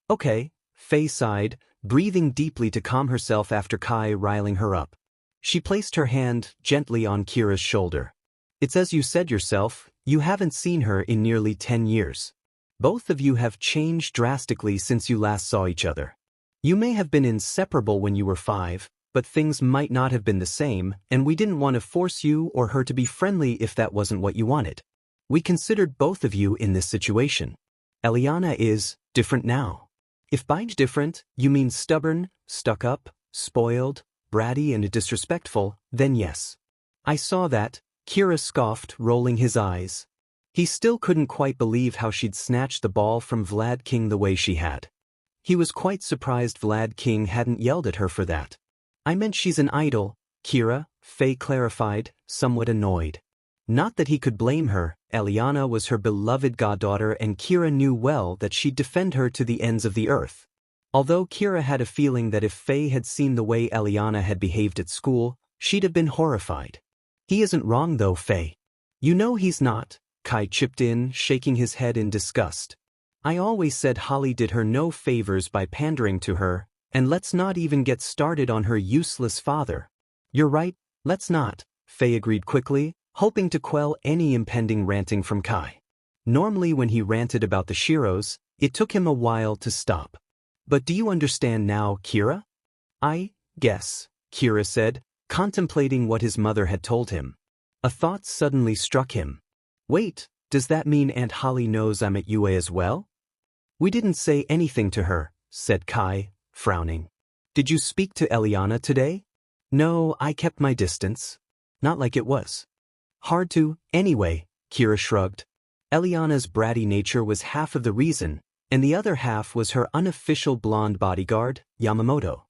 Okay, Faye sighed, breathing deeply to calm herself after Kai riling her up. She placed her hand gently on Kira's shoulder. It's as you said yourself, you haven't seen her in nearly 10 years. Both of you have changed drastically since you last saw each other. You may have been inseparable when you were 5, but things might not have been the same, and we didn't want to force you or her to be friendly if that wasn't what you wanted. We considered both of you in this situation. Elliana is different now. If by different, you mean stubborn, stuck up, spoiled, bratty and disrespectful, then yes. I saw that, Kira scoffed, rolling his eyes. He still couldn't quite believe how she'd snatched the ball from Vlad King the way she had. He was quite surprised Vlad King hadn't yelled at her for that. I meant she's an idol, Kira, Faye clarified, somewhat annoyed. Not that he could blame her, Elliana was her beloved goddaughter and Kira knew well that she'd defend her to the ends of the earth. Although Kira had a feeling that if Faye had seen the way Elliana had behaved at school, she'd have been horrified. He isn't wrong though, Faye. You know he's not, Kai chipped in, shaking his head in disgust. I always said Holly did her no favors by pandering to her, and let's not even get started on her useless father. You're right, let's not, Faye agreed quickly, hoping to quell any impending ranting from Kai. Normally when he ranted about the Shiros, it took him a while to stop. But do you understand now, Kira? I guess, Kira said, contemplating what his mother had told him. A thought suddenly struck him. Wait, does that mean Aunt Holly knows I'm at UA as well? We didn't say anything to her, said Kai, frowning. Did you speak to Elliana today? No, I kept my distance. Not like it was hard to, anyway, Kira shrugged. Elliana's bratty nature was half of the reason, and the other half was her unofficial blonde bodyguard, Yamamoto.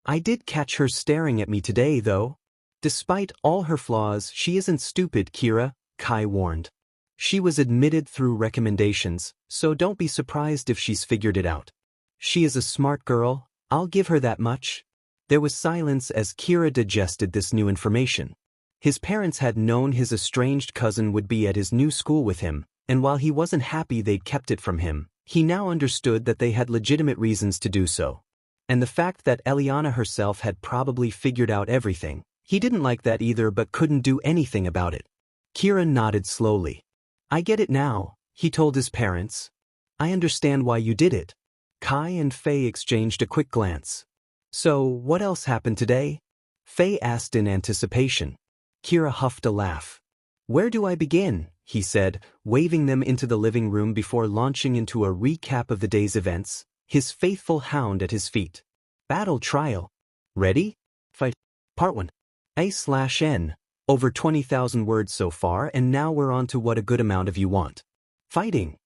I did catch her staring at me today, though. Despite all her flaws, she isn't stupid, Kira, Kai warned. She was admitted through recommendations, so don't be surprised if she's figured it out. She is a smart girl, I'll give her that much. There was silence as Kira digested this new information. His parents had known his estranged cousin would be at his new school with him, and while he wasn't happy they'd kept it from him, he now understood that they had legitimate reasons to do so. And the fact that Elliana herself had probably figured out everything, he didn't like that either but couldn't do anything about it. Kira nodded slowly. I get it now, he told his parents. I understand why you did it. Kai and Faye exchanged a quick glance. So, what else happened today? Faye asked in anticipation. Kira huffed a laugh. Where do I begin? He said, waving them into the living room before launching into a recap of the day's events, his faithful hound at his feet. Battle trial. Ready? Fight. Part 1. A/N. Over 20,000 words so far, and now we're on to what a good amount of you want. Fighting.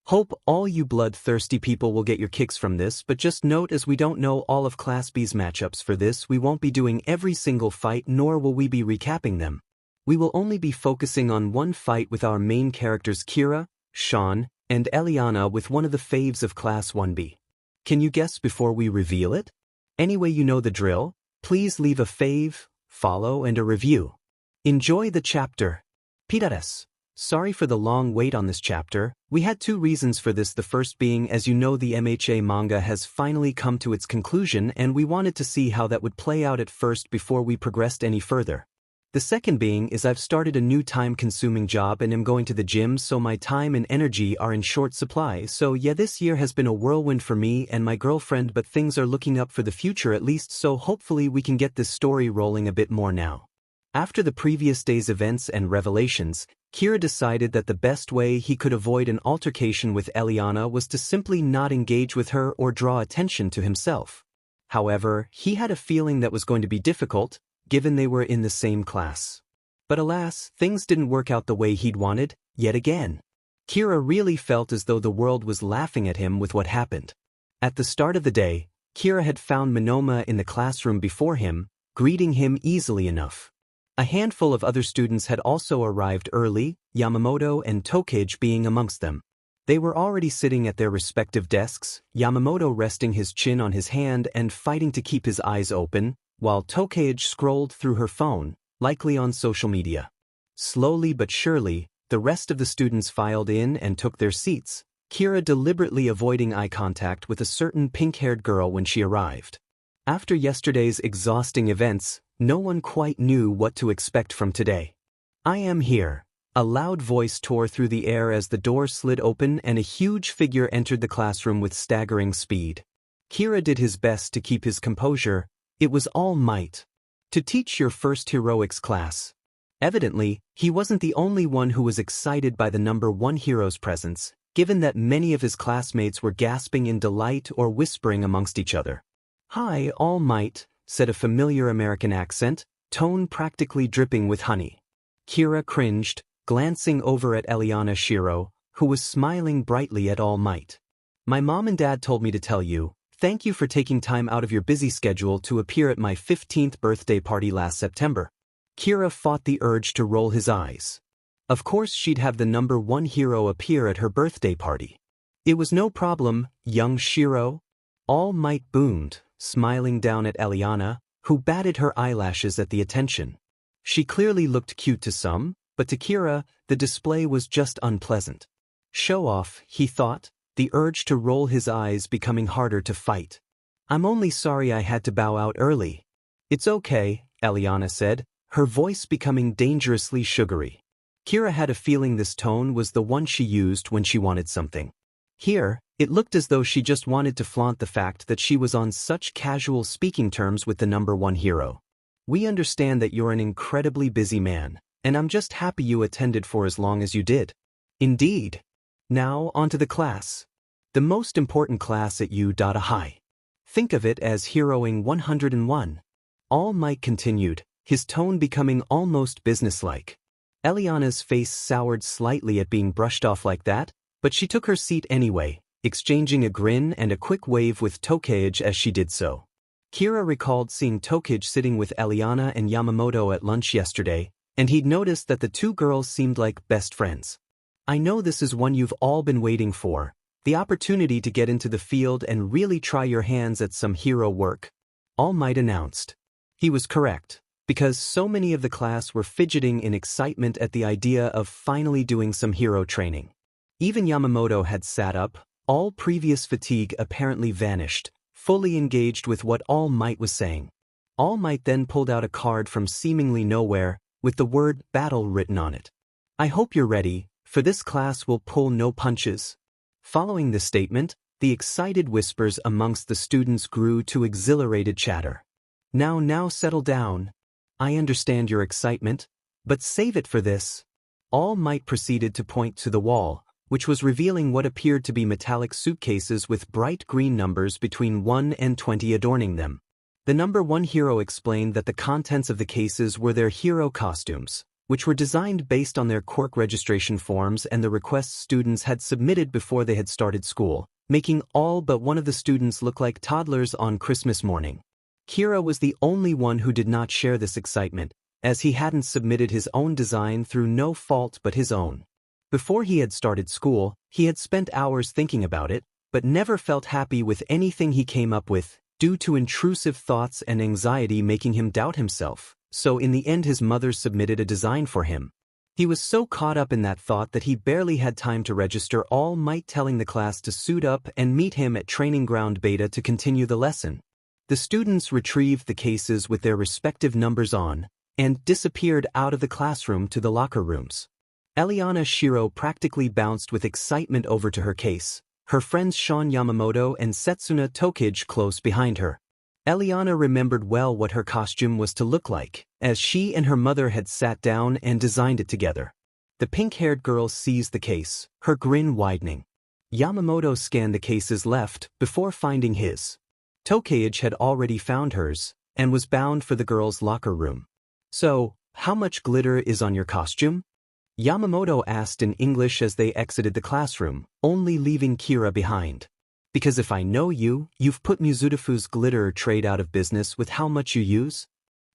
Hope all you bloodthirsty people will get your kicks from this, but just note as we don't know all of Class B's matchups for this, we won't be doing every single fight nor will we be recapping them. We will only be focusing on one fight with our main characters Kira, Sean, and Elliana with one of the faves of Class 1B. Can you guess before we reveal it? Anyway, you know the drill. Please leave a fave, follow, and a review. Enjoy the chapter. P.S. Sorry for the long wait on this chapter. We had 2 reasons for this, the first being, as you know, the MHA manga has finally come to its conclusion and we wanted to see how that would play out at first before we progressed any further. The second being is I've started a new time-consuming job and am going to the gym, so my time and energy are in short supply. So yeah, this year has been a whirlwind for me and my girlfriend, but things are looking up for the future at least, so hopefully we can get this story rolling a bit more now. After the previous day's events and revelations, Kira decided that the best way he could avoid an altercation with Elliana was to simply not engage with her or draw attention to himself. However, he had a feeling that was going to be difficult, given they were in the same class. But alas, things didn't work out the way he'd wanted, yet again. Kira really felt as though the world was laughing at him with what happened. At the start of the day, Kira had found Monoma in the classroom before him, greeting him easily enough. A handful of other students had also arrived early, Yamamoto and 𝗏𝗧𝗏 being amongst them. They were already sitting at their respective desks, Yamamoto resting his chin on his hand and fighting to keep his eyes open, while 𝗏𝗧𝗏 scrolled through her phone, likely on social media. Slowly but surely, the rest of the students filed in and took their seats, Kira deliberately avoiding eye contact with a certain pink-haired girl when she arrived. After yesterday's exhausting events, no one quite knew what to expect from today. "I am here." A loud voice tore through the air as the door slid open and a huge figure entered the classroom with staggering speed. Kira did his best to keep his composure. It was 𝗏𝗏𝗏. To teach your first heroics class. Evidently, he wasn't the only one who was excited by the number 1 hero's presence, given that many of his classmates were gasping in delight or whispering amongst each other. "Hi, 𝗏𝗏𝗏," said a familiar American accent, tone practically dripping with honey. Kira cringed, glancing over at Elliana Shiro, who was smiling brightly at 𝗏𝗏𝗏. "My mom and dad told me to tell you, thank you for taking time out of your busy schedule to appear at my 15th birthday party last September." Kira fought the urge to roll his eyes. Of course she'd have the number 1 hero appear at her birthday party. "It was no problem, young Shiro." 𝗏𝗏𝗏 boomed, smiling down at Elliana, who batted her eyelashes at the attention. She clearly looked cute to some, but to Kira, the display was just unpleasant. Show off, he thought, the urge to roll his eyes becoming harder to fight. "I'm only sorry I had to bow out early." "It's okay," Elliana said, her voice becoming dangerously sugary. Kira had a feeling this tone was the one she used when she wanted something. Here, it looked as though she just wanted to flaunt the fact that she was on such casual speaking terms with the number 1 hero. "We understand that you're an incredibly busy man, and I'm just happy you attended for as long as you did." "Indeed. Now, onto the class. The most important class at 𝐸.𝐴. Think of it as Heroing 101. 𝗏𝗏𝗏 continued, his tone becoming almost businesslike. Eliana's face soured slightly at being brushed off like that, but she took her seat anyway, exchanging a grin and a quick wave with 𝗏𝗏𝗏 as she did so. Kira recalled seeing 𝗏𝗏𝗏 sitting with Elliana and Yamamoto at lunch yesterday, and he'd noticed that the two girls seemed like best friends. "I know this is one you've all been waiting for, the opportunity to get into the field and really try your hands at some hero work," 𝗏𝗏𝗏 announced. He was correct, because so many of the class were fidgeting in excitement at the idea of finally doing some hero training. Even Yamamoto had sat up, all previous fatigue apparently vanished, fully engaged with what 𝗏𝗏𝗏 was saying. 𝗏𝗏𝗏 then pulled out a card from seemingly nowhere, with the word battle written on it. "I hope you're ready, for this class will pull no punches." Following this statement, the excited whispers amongst the students grew to exhilarated chatter. Now settle down. I understand your excitement, but save it for this." 𝗏𝗏𝗏 proceeded to point to the wall, which was revealing what appeared to be metallic suitcases with bright green numbers between 1 and 20 adorning them. The number 1 hero explained that the contents of the cases were their hero costumes, which were designed based on their Quirk registration forms and the requests students had submitted before they had started school, making all but one of the students look like toddlers on Christmas morning. Kira was the only one who did not share this excitement, as he hadn't submitted his own design through no fault but his own. Before he had started school, he had spent hours thinking about it, but never felt happy with anything he came up with, due to intrusive thoughts and anxiety making him doubt himself, so in the end his mother submitted a design for him. He was so caught up in that thought that he barely had time to register, 𝗏𝗏𝗏 telling the class to suit up and meet him at Training Ground Beta to continue the lesson. The students retrieved the cases with their respective numbers on, and disappeared out of the classroom to the locker rooms. Elliana Shiro practically bounced with excitement over to her case, her friends Sean Yamamoto and Setsuna 𝗏𝗏𝗏 close behind her. Elliana remembered well what her costume was to look like, as she and her mother had sat down and designed it together. The pink-haired girl seized the case, her grin widening. Yamamoto scanned the case's left before finding his. 𝗏𝗏𝗏 had already found hers, and was bound for the girls' locker room. "So, how much glitter is on your costume?" Yamamoto asked in English as they exited the classroom, only leaving Kira behind. Because if I know you, you've put 𝗵𝗲𝗄𝐻 glitter trade out of business with how much you use?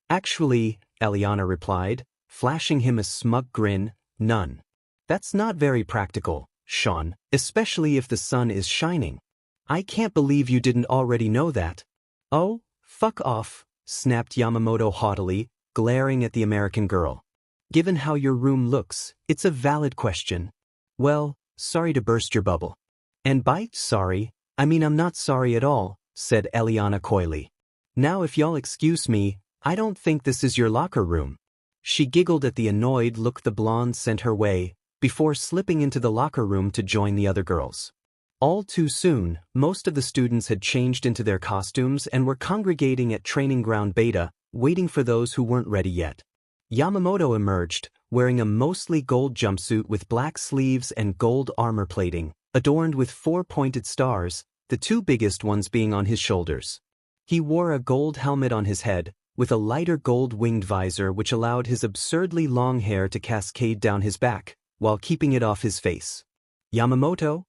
Actually, Elliana replied, flashing him a smug grin, none. That's not very practical, Sean, especially if the sun is shining. I can't believe you didn't already know that. Oh, fuck off, snapped Yamamoto haughtily, glaring at the American girl. Given how your room looks, it's a valid question. Well, sorry to burst your bubble. And by sorry, I mean I'm not sorry at all, said Elliana coyly. Now if y'all excuse me, I don't think this is your locker room. She giggled at the annoyed look the blonde sent her way, before slipping into the locker room to join the other girls. All too soon, most of the students had changed into their costumes and were congregating at training ground Beta, waiting for those who weren't ready yet. Yamamoto emerged, wearing a mostly gold jumpsuit with black sleeves and gold armor plating, adorned with 4 pointed stars, the 2 biggest ones being on his shoulders. He wore a gold helmet on his head, with a lighter gold winged visor which allowed his absurdly long hair to cascade down his back, while keeping it off his face. Yamamoto?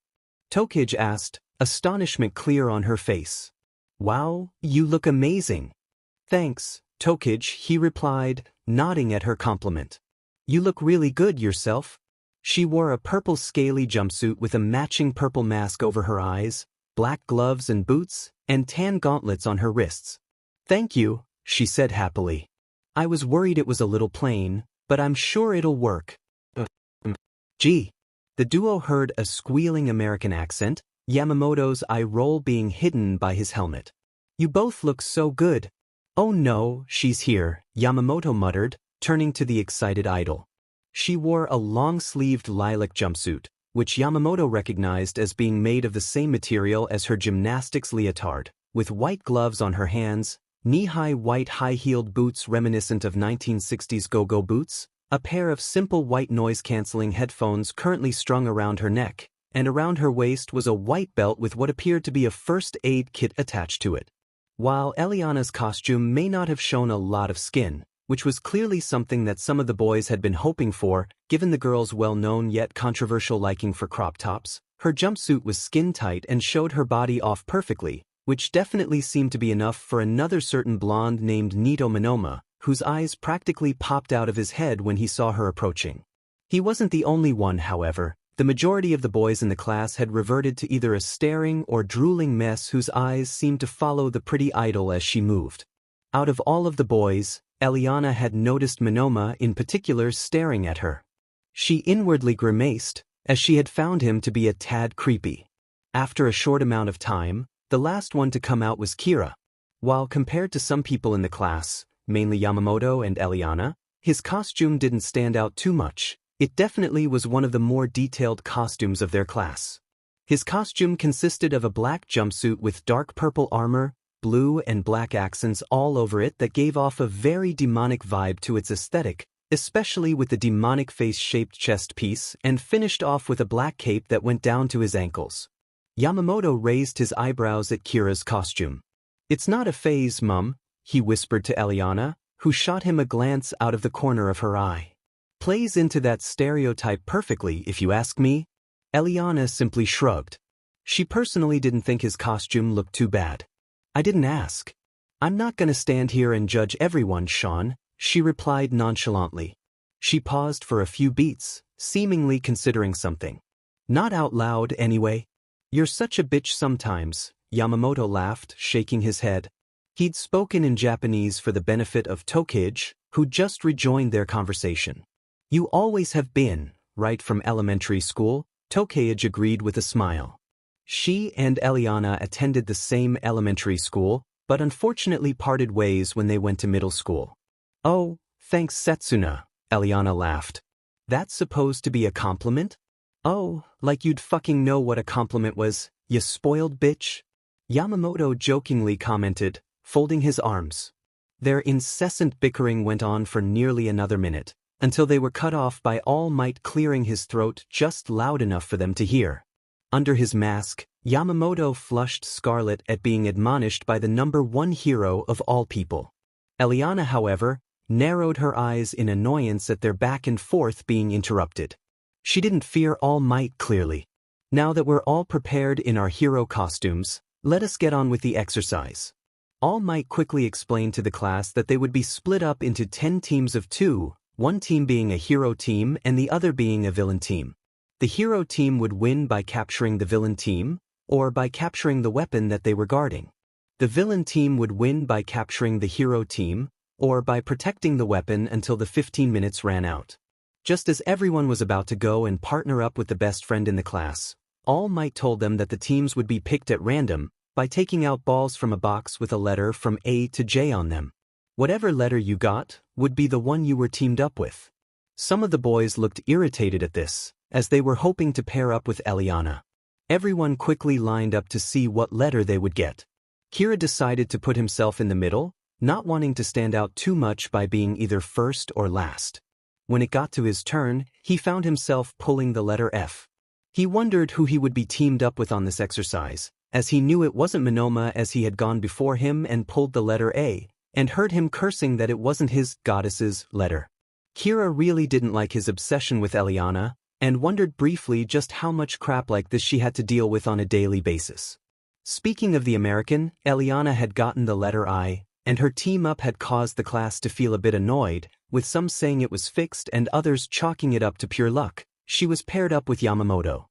𝗏𝐻𝐻 asked, astonishment clear on her face. Wow, you look amazing. Thanks, 𝗏𝐻𝐻, he replied, nodding at her compliment. You look really good yourself. She wore a purple scaly jumpsuit with a matching purple mask over her eyes, black gloves and boots, and tan gauntlets on her wrists. Thank you, she said happily. I was worried it was a little plain, but I'm sure it'll work. Gee. The duo heard a squealing American accent, Yamamoto's eye roll being hidden by his helmet. You both look so good. Oh no, she's here, Yamamoto muttered, turning to the excited idol. She wore a long-sleeved lilac jumpsuit, which Yamamoto recognized as being made of the same material as her gymnastics leotard, with white gloves on her hands, knee-high white high-heeled boots reminiscent of 1960s go-go boots, a pair of simple white noise-canceling headphones currently strung around her neck, and around her waist was a white belt with what appeared to be a first aid kit attached to it. While Elliana's costume may not have shown a lot of skin, which was clearly something that some of the boys had been hoping for, given the girl's well-known yet controversial liking for crop tops, her jumpsuit was skin-tight and showed her body off perfectly, which definitely seemed to be enough for another certain blonde named 𝗵𝗏𝗄𝐵, whose eyes practically popped out of his head when he saw her approaching. He wasn't the only one, however. The majority of the boys in the class had reverted to either a staring or drooling mess whose eyes seemed to follow the pretty idol as she moved. Out of all of the boys, Elliana had noticed 𝗵𝗏𝗄𝐵 in particular staring at her. She inwardly grimaced, as she had found him to be a tad creepy. After a short amount of time, the last one to come out was Kira. While compared to some people in the class, mainly Yamamoto and Elliana, his costume didn't stand out too much. It definitely was one of the more detailed costumes of their class. His costume consisted of a black jumpsuit with dark purple armor, blue and black accents all over it that gave off a very demonic vibe to its aesthetic, especially with the demonic face-shaped chest piece, and finished off with a black cape that went down to his ankles. Yamamoto raised his eyebrows at Kira's costume. It's not a phase, Mum, he whispered to Elliana, who shot him a glance out of the corner of her eye. Plays into that stereotype perfectly, if you ask me. Elliana simply shrugged. She personally didn't think his costume looked too bad. I didn't ask. I'm not gonna stand here and judge everyone, Sean, she replied nonchalantly. She paused for a few beats, seemingly considering something. Not out loud, anyway. You're such a bitch sometimes, Yamamoto laughed, shaking his head. He'd spoken in Japanese for the benefit of 𝗏𝐻𝐻, who just rejoined their conversation. You always have been, right from elementary school, 𝗏𝐻𝐻 agreed with a smile. She and Elliana attended the same elementary school, but unfortunately parted ways when they went to middle school. Oh, thanks Setsuna, Elliana laughed. That's supposed to be a compliment? Oh, like you'd fucking know what a compliment was, you spoiled bitch? Yamamoto jokingly commented, folding his arms. Their incessant bickering went on for nearly another minute, until they were cut off by All Might clearing his throat just loud enough for them to hear. Under his mask, Yamamoto flushed scarlet at being admonished by the #1 hero of all people. Elliana, however, narrowed her eyes in annoyance at their back and forth being interrupted. She didn't fear All Might clearly. Now that we're all prepared in our hero costumes, let us get on with the exercise. All Might quickly explained to the class that they would be split up into 10 teams of 2, one team being a hero team and the other being a villain team. The hero team would win by capturing the villain team, or by capturing the weapon that they were guarding. The villain team would win by capturing the hero team, or by protecting the weapon until the 15 minutes ran out. Just as everyone was about to go and partner up with the best friend in the class, All Might told them that the teams would be picked at random by taking out balls from a box with a letter from A to J on them. Whatever letter you got would be the one you were teamed up with. Some of the boys looked irritated at this, as they were hoping to pair up with Elliana. Everyone quickly lined up to see what letter they would get. Kira decided to put himself in the middle, not wanting to stand out too much by being either first or last. When it got to his turn, he found himself pulling the letter F. He wondered who he would be teamed up with on this exercise, as he knew it wasn't Monoma, as he had gone before him and pulled the letter A, and heard him cursing that it wasn't his goddess's letter. Kira really didn't like his obsession with Elliana, and wondered briefly just how much crap like this she had to deal with on a daily basis. Speaking of the American, Elliana had gotten the letter I, and her team-up had caused the class to feel a bit annoyed, with some saying it was fixed and others chalking it up to pure luck. She was paired up with Yamamoto.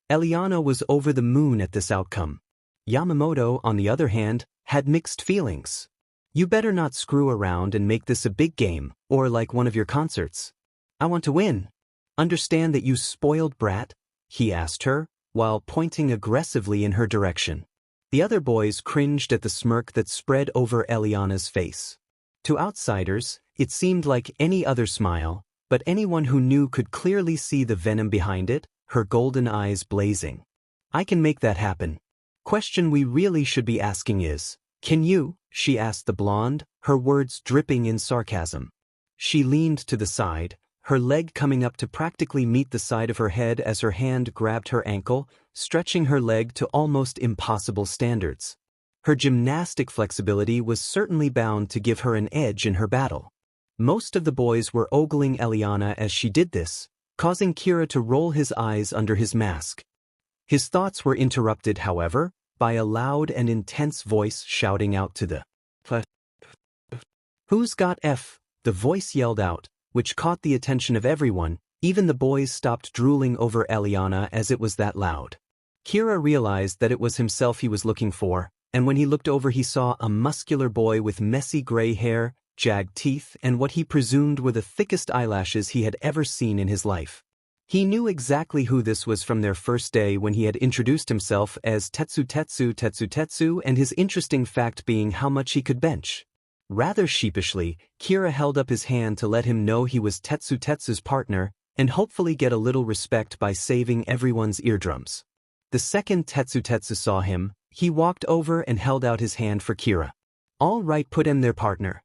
Elliana was over the moon at this outcome. Yamamoto, on the other hand, had mixed feelings. "You better not screw around and make this a big game, or like one of your concerts. I want to win. Understand that, you spoiled brat?" he asked her, while pointing aggressively in her direction. The other boys cringed at the smirk that spread over Eliana's face. To outsiders, it seemed like any other smile, but anyone who knew could clearly see the venom behind it, her golden eyes blazing. "I can make that happen. Question we really should be asking is, can you?" she asked the blonde, her words dripping in sarcasm. She leaned to the side, her leg coming up to practically meet the side of her head as her hand grabbed her ankle, stretching her leg to almost impossible standards. Her gymnastic flexibility was certainly bound to give her an edge in her battle. Most of the boys were ogling Elliana as she did this, causing Kira to roll his eyes under his mask. His thoughts were interrupted, however, by a loud and intense voice shouting out to the "Who's got F?" The voice yelled out, which caught the attention of everyone. Even the boys stopped drooling over Elliana as it was that loud. Kira realized that it was himself he was looking for, and when he looked over he saw a muscular boy with messy gray hair, jagged teeth, and what he presumed were the thickest eyelashes he had ever seen in his life. He knew exactly who this was from their first day when he had introduced himself as 𝗧𝗧𝗧𝗧𝗧𝗧𝗧𝗧, and his interesting fact being how much he could bench. Rather sheepishly, Kira held up his hand to let him know he was 𝗧𝗧𝗧's partner, and hopefully get a little respect by saving everyone's eardrums. The second 𝗧𝗧𝗧 saw him, he walked over and held out his hand for Kira. "All right, put him their partner."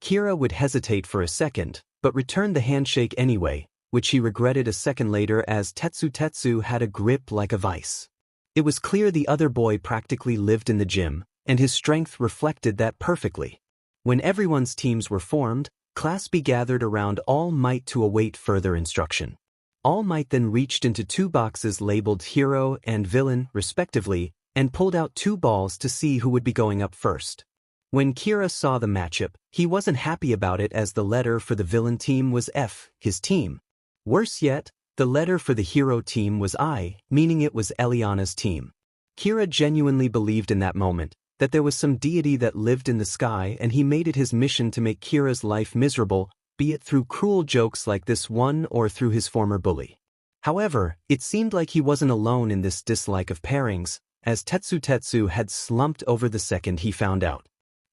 Kira would hesitate for a second, but returned the handshake anyway, which he regretted a second later as 𝗧𝗧𝗧 had a grip like a vice. It was clear the other boy practically lived in the gym, and his strength reflected that perfectly. When everyone's teams were formed, Class B gathered around All Might to await further instruction. All Might then reached into 2 boxes labeled Hero and Villain, respectively, and pulled out 2 balls to see who would be going up first. When Kira saw the matchup, he wasn't happy about it as the letter for the villain team was F, his team. Worse yet, the letter for the hero team was I, meaning it was Eliana's team. Kira genuinely believed in that moment that there was some deity that lived in the sky, and he made it his mission to make Kira's life miserable, be it through cruel jokes like this one or through his former bully. However, it seemed like he wasn't alone in this dislike of pairings, as 𝗧𝗧𝗧 had slumped over the second he found out.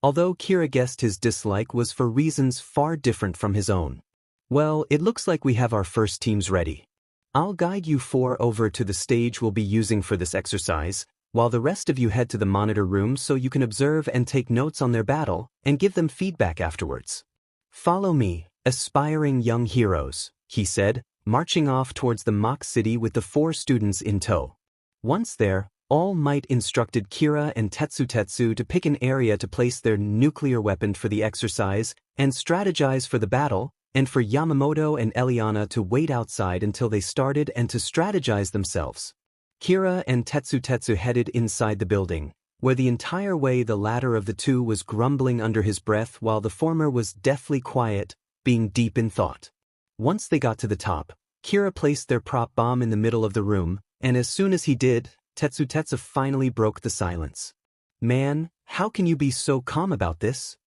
Although Kira guessed his dislike was for reasons far different from his own. "Well, it looks like we have our first teams ready. I'll guide you 4 over to the stage we'll be using for this exercise, while the rest of you head to the monitor room so you can observe and take notes on their battle and give them feedback afterwards. Follow me, aspiring young heroes," he said, marching off towards the mock city with the 4 students in tow. Once there, All Might instructed Kira and 𝗧𝗧𝗧 to pick an area to place their nuclear weapon for the exercise and strategize for the battle, and for Yamamoto and Elliana to wait outside until they started and to strategize themselves. Kira and 𝗧𝗧𝗧𝗧 headed inside the building, where the entire way the latter of the two was grumbling under his breath while the former was deathly quiet, being deep in thought. Once they got to the top, Kira placed their prop bomb in the middle of the room, and as soon as he did, 𝗧𝗧𝗧𝗧 finally broke the silence. "Man, how can you be so calm about this?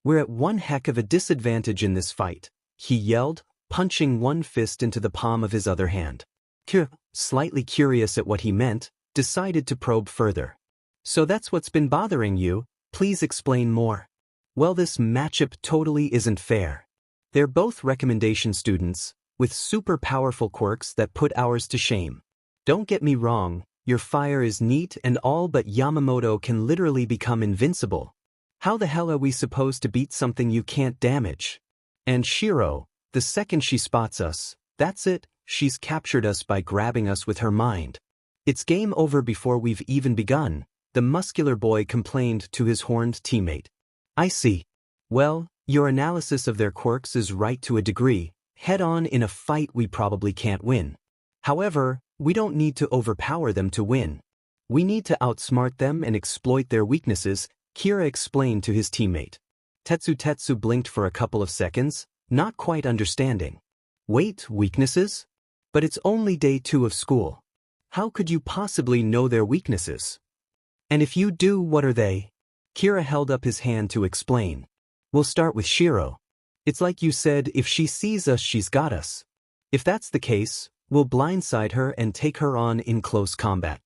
We're at one heck of a disadvantage in this fight," he yelled, punching one fist into the palm of his other hand. Kira, slightly curious at what he meant, decided to probe further. "So that's what's been bothering you? Please explain more." "Well, this matchup totally isn't fair. They're both recommendation students, with super powerful quirks that put ours to shame. Don't get me wrong, your fire is neat and all, but Yamamoto can literally become invincible. How the hell are we supposed to beat something you can't damage? And Shiro, the second she spots us, that's it, she's captured us by grabbing us with her mind. It's game over before we've even begun," the muscular boy complained to his horned teammate. "I see. Well, your analysis of their quirks is right to a degree. Head on in a fight we probably can't win. However, we don't need to overpower them to win. We need to outsmart them and exploit their weaknesses," Kira explained to his teammate. 𝗧𝗧𝗧𝗧 blinked for a couple of seconds, not quite understanding. "Wait, weaknesses? But it's only day 2 of school. How could you possibly know their weaknesses? And if you do, what are they?" Kira held up his hand to explain. "We'll start with Shiro. It's like you said, if she sees us, she's got us. If that's the case, we'll blindside her and take her on in close combat.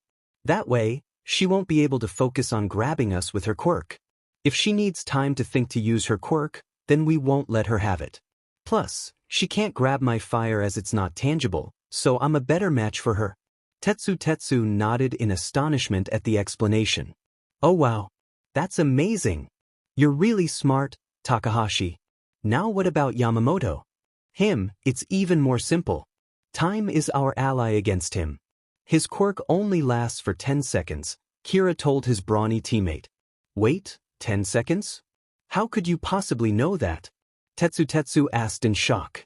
That way, she won't be able to focus on grabbing us with her quirk. If she needs time to think to use her quirk, then we won't let her have it. Plus, she can't grab my fire as it's not tangible, so I'm a better match for her." 𝗧𝗧𝗧𝗧 nodded in astonishment at the explanation. "Oh wow. That's amazing. You're really smart, Takahashi. Now what about Yamamoto? Him, it's even more simple. Time is our ally against him. His quirk only lasts for 10 seconds, Kira told his brawny teammate. "Wait, 10 seconds? How could you possibly know that?" 𝗧𝗧𝗧𝗧 asked in shock.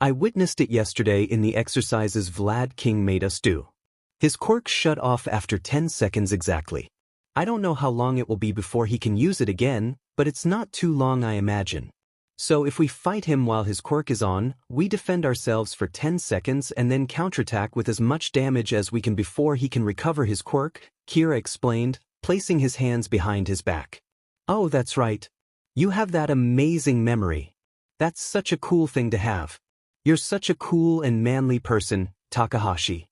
"I witnessed it yesterday in the exercises Vlad King made us do. His quirk shut off after 10 seconds exactly. I don't know how long it will be before he can use it again, but it's not too long, I imagine. So if we fight him while his quirk is on, we defend ourselves for 10 seconds and then counterattack with as much damage as we can before he can recover his quirk," Kira explained, placing his hands behind his back. "Oh, that's right. You have that amazing memory. That's such a cool thing to have. You're such a cool and manly person, Takahashi.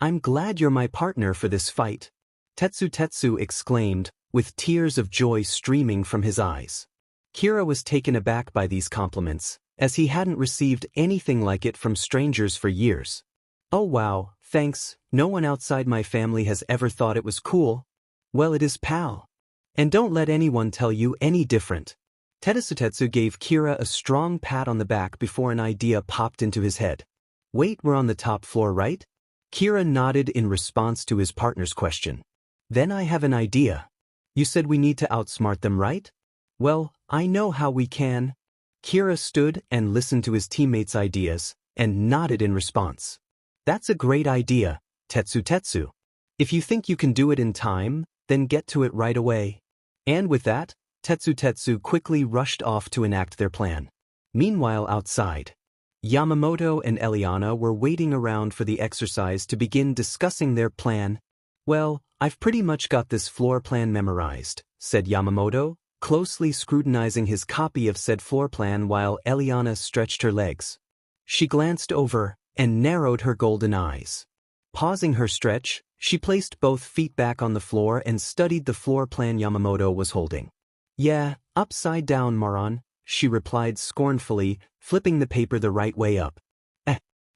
I'm glad you're my partner for this fight," 𝗧𝗧𝗧𝗧𝗧 exclaimed, with tears of joy streaming from his eyes. Kira was taken aback by these compliments, as he hadn't received anything like it from strangers for years. "Oh wow, thanks, no one outside my family has ever thought it was cool." "Well, it is, pal. And don't let anyone tell you any different." 𝗧𝗧𝗧𝗧𝗧 gave Kira a strong pat on the back before an idea popped into his head. "Wait, we're on the top floor, right?" Kira nodded in response to his partner's question. "Then I have an idea. You said we need to outsmart them, right? Well, I know how we can." Kira stood and listened to his teammates' ideas, and nodded in response. "That's a great idea, 𝗧𝗧𝗧𝗧𝗧. If you think you can do it in time, then get to it right away." And with that, 𝗧𝗧𝗧𝗧𝗧 quickly rushed off to enact their plan. Meanwhile outside, Yamamoto and Elliana were waiting around for the exercise to begin discussing their plan. "Well, I've pretty much got this floor plan memorized," said Yamamoto, closely scrutinizing his copy of said floor plan while Elliana stretched her legs. She glanced over and narrowed her golden eyes. Pausing her stretch, she placed both feet back on the floor and studied the floor plan Yamamoto was holding. "Yeah, upside down, moron," she replied scornfully, flipping the paper the right way up.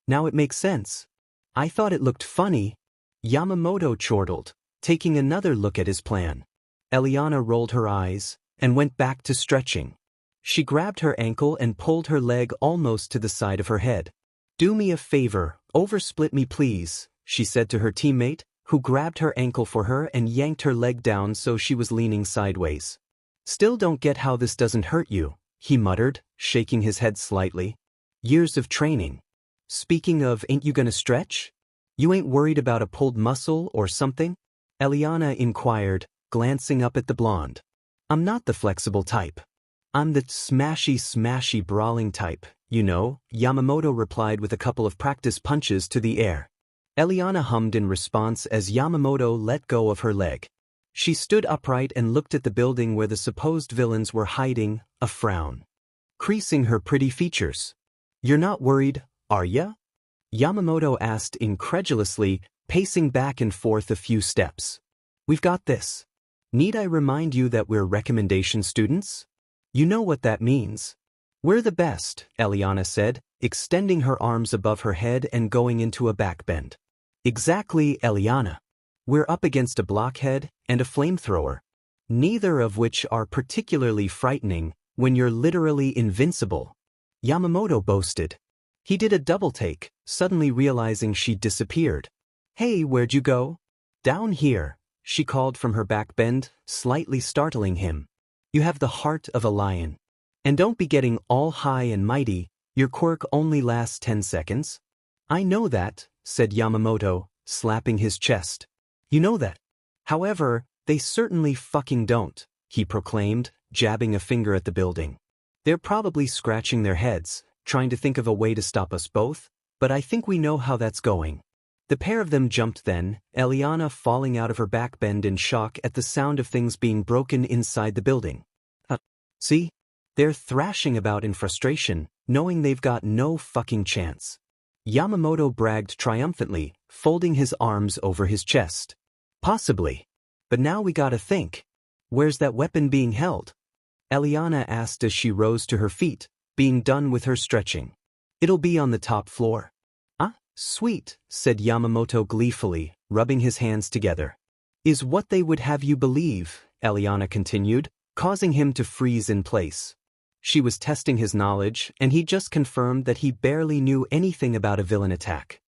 Now it makes sense. I thought it looked funny." Yamamoto chortled, taking another look at his plan. Elliana rolled her eyes and went back to stretching. She grabbed her ankle and pulled her leg almost to the side of her head. "Do me a favor, oversplit me please," she said to her teammate, who grabbed her ankle for her and yanked her leg down so she was leaning sideways. "Still don't get how this doesn't hurt you," he muttered, shaking his head slightly. "Years of training. Speaking of, ain't you gonna stretch?" You ain't worried about a pulled muscle or something? Elliana inquired, glancing up at the blonde. I'm not the flexible type. I'm the smashy brawling type, you know, Yamamoto replied with a couple of practice punches to the air. Elliana hummed in response as Yamamoto let go of her leg. She stood upright and looked at the building where the supposed villains were hiding, a frown creasing her pretty features. You're not worried, are ya? Yamamoto asked incredulously, pacing back and forth a few steps. We've got this. Need I remind you that we're recommendation students? You know what that means. We're the best, Elliana said, extending her arms above her head and going into a backbend. Exactly, Elliana. We're up against a blockhead and a flamethrower, neither of which are particularly frightening when you're literally invincible, Yamamoto boasted. He did a double take, suddenly realizing she'd disappeared. Hey, where'd you go? Down here, she called from her backbend, slightly startling him. You have the heart of a lion. And don't be getting all high and mighty, your quirk only lasts 10 seconds. I know that, said Yamamoto, slapping his chest. You know that. However, they certainly fucking don't, he proclaimed, jabbing a finger at the building. They're probably scratching their heads, trying to think of a way to stop us both, but I think we know how that's going. The pair of them jumped then, Elliana falling out of her backbend in shock at the sound of things being broken inside the building. See? They're thrashing about in frustration, knowing they've got no fucking chance. Yamamoto bragged triumphantly, folding his arms over his chest. Possibly. But now we gotta think. Where's that weapon being held? Elliana asked as she rose to her feet, being done with her stretching. It'll be on the top floor. Ah, sweet, said Yamamoto gleefully, rubbing his hands together. Is what they would have you believe, Elliana continued, causing him to freeze in place. She was testing his knowledge, and he just confirmed that he barely knew anything about a villain attack.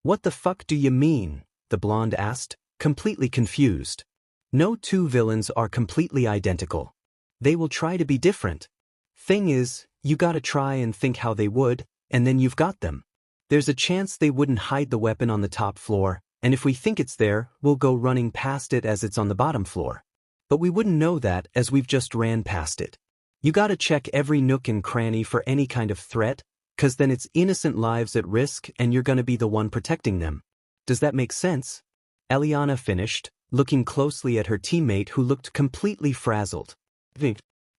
What the fuck do you mean? The blonde asked, completely confused. No two villains are completely identical. They will try to be different. Thing is, you gotta try and think how they would, and then you've got them. There's a chance they wouldn't hide the weapon on the top floor, and if we think it's there, we'll go running past it as it's on the bottom floor. But we wouldn't know that as we've just ran past it. You gotta check every nook and cranny for any kind of threat, 'cause then it's innocent lives at risk and you're gonna be the one protecting them. Does that make sense? Elliana finished, looking closely at her teammate who looked completely frazzled.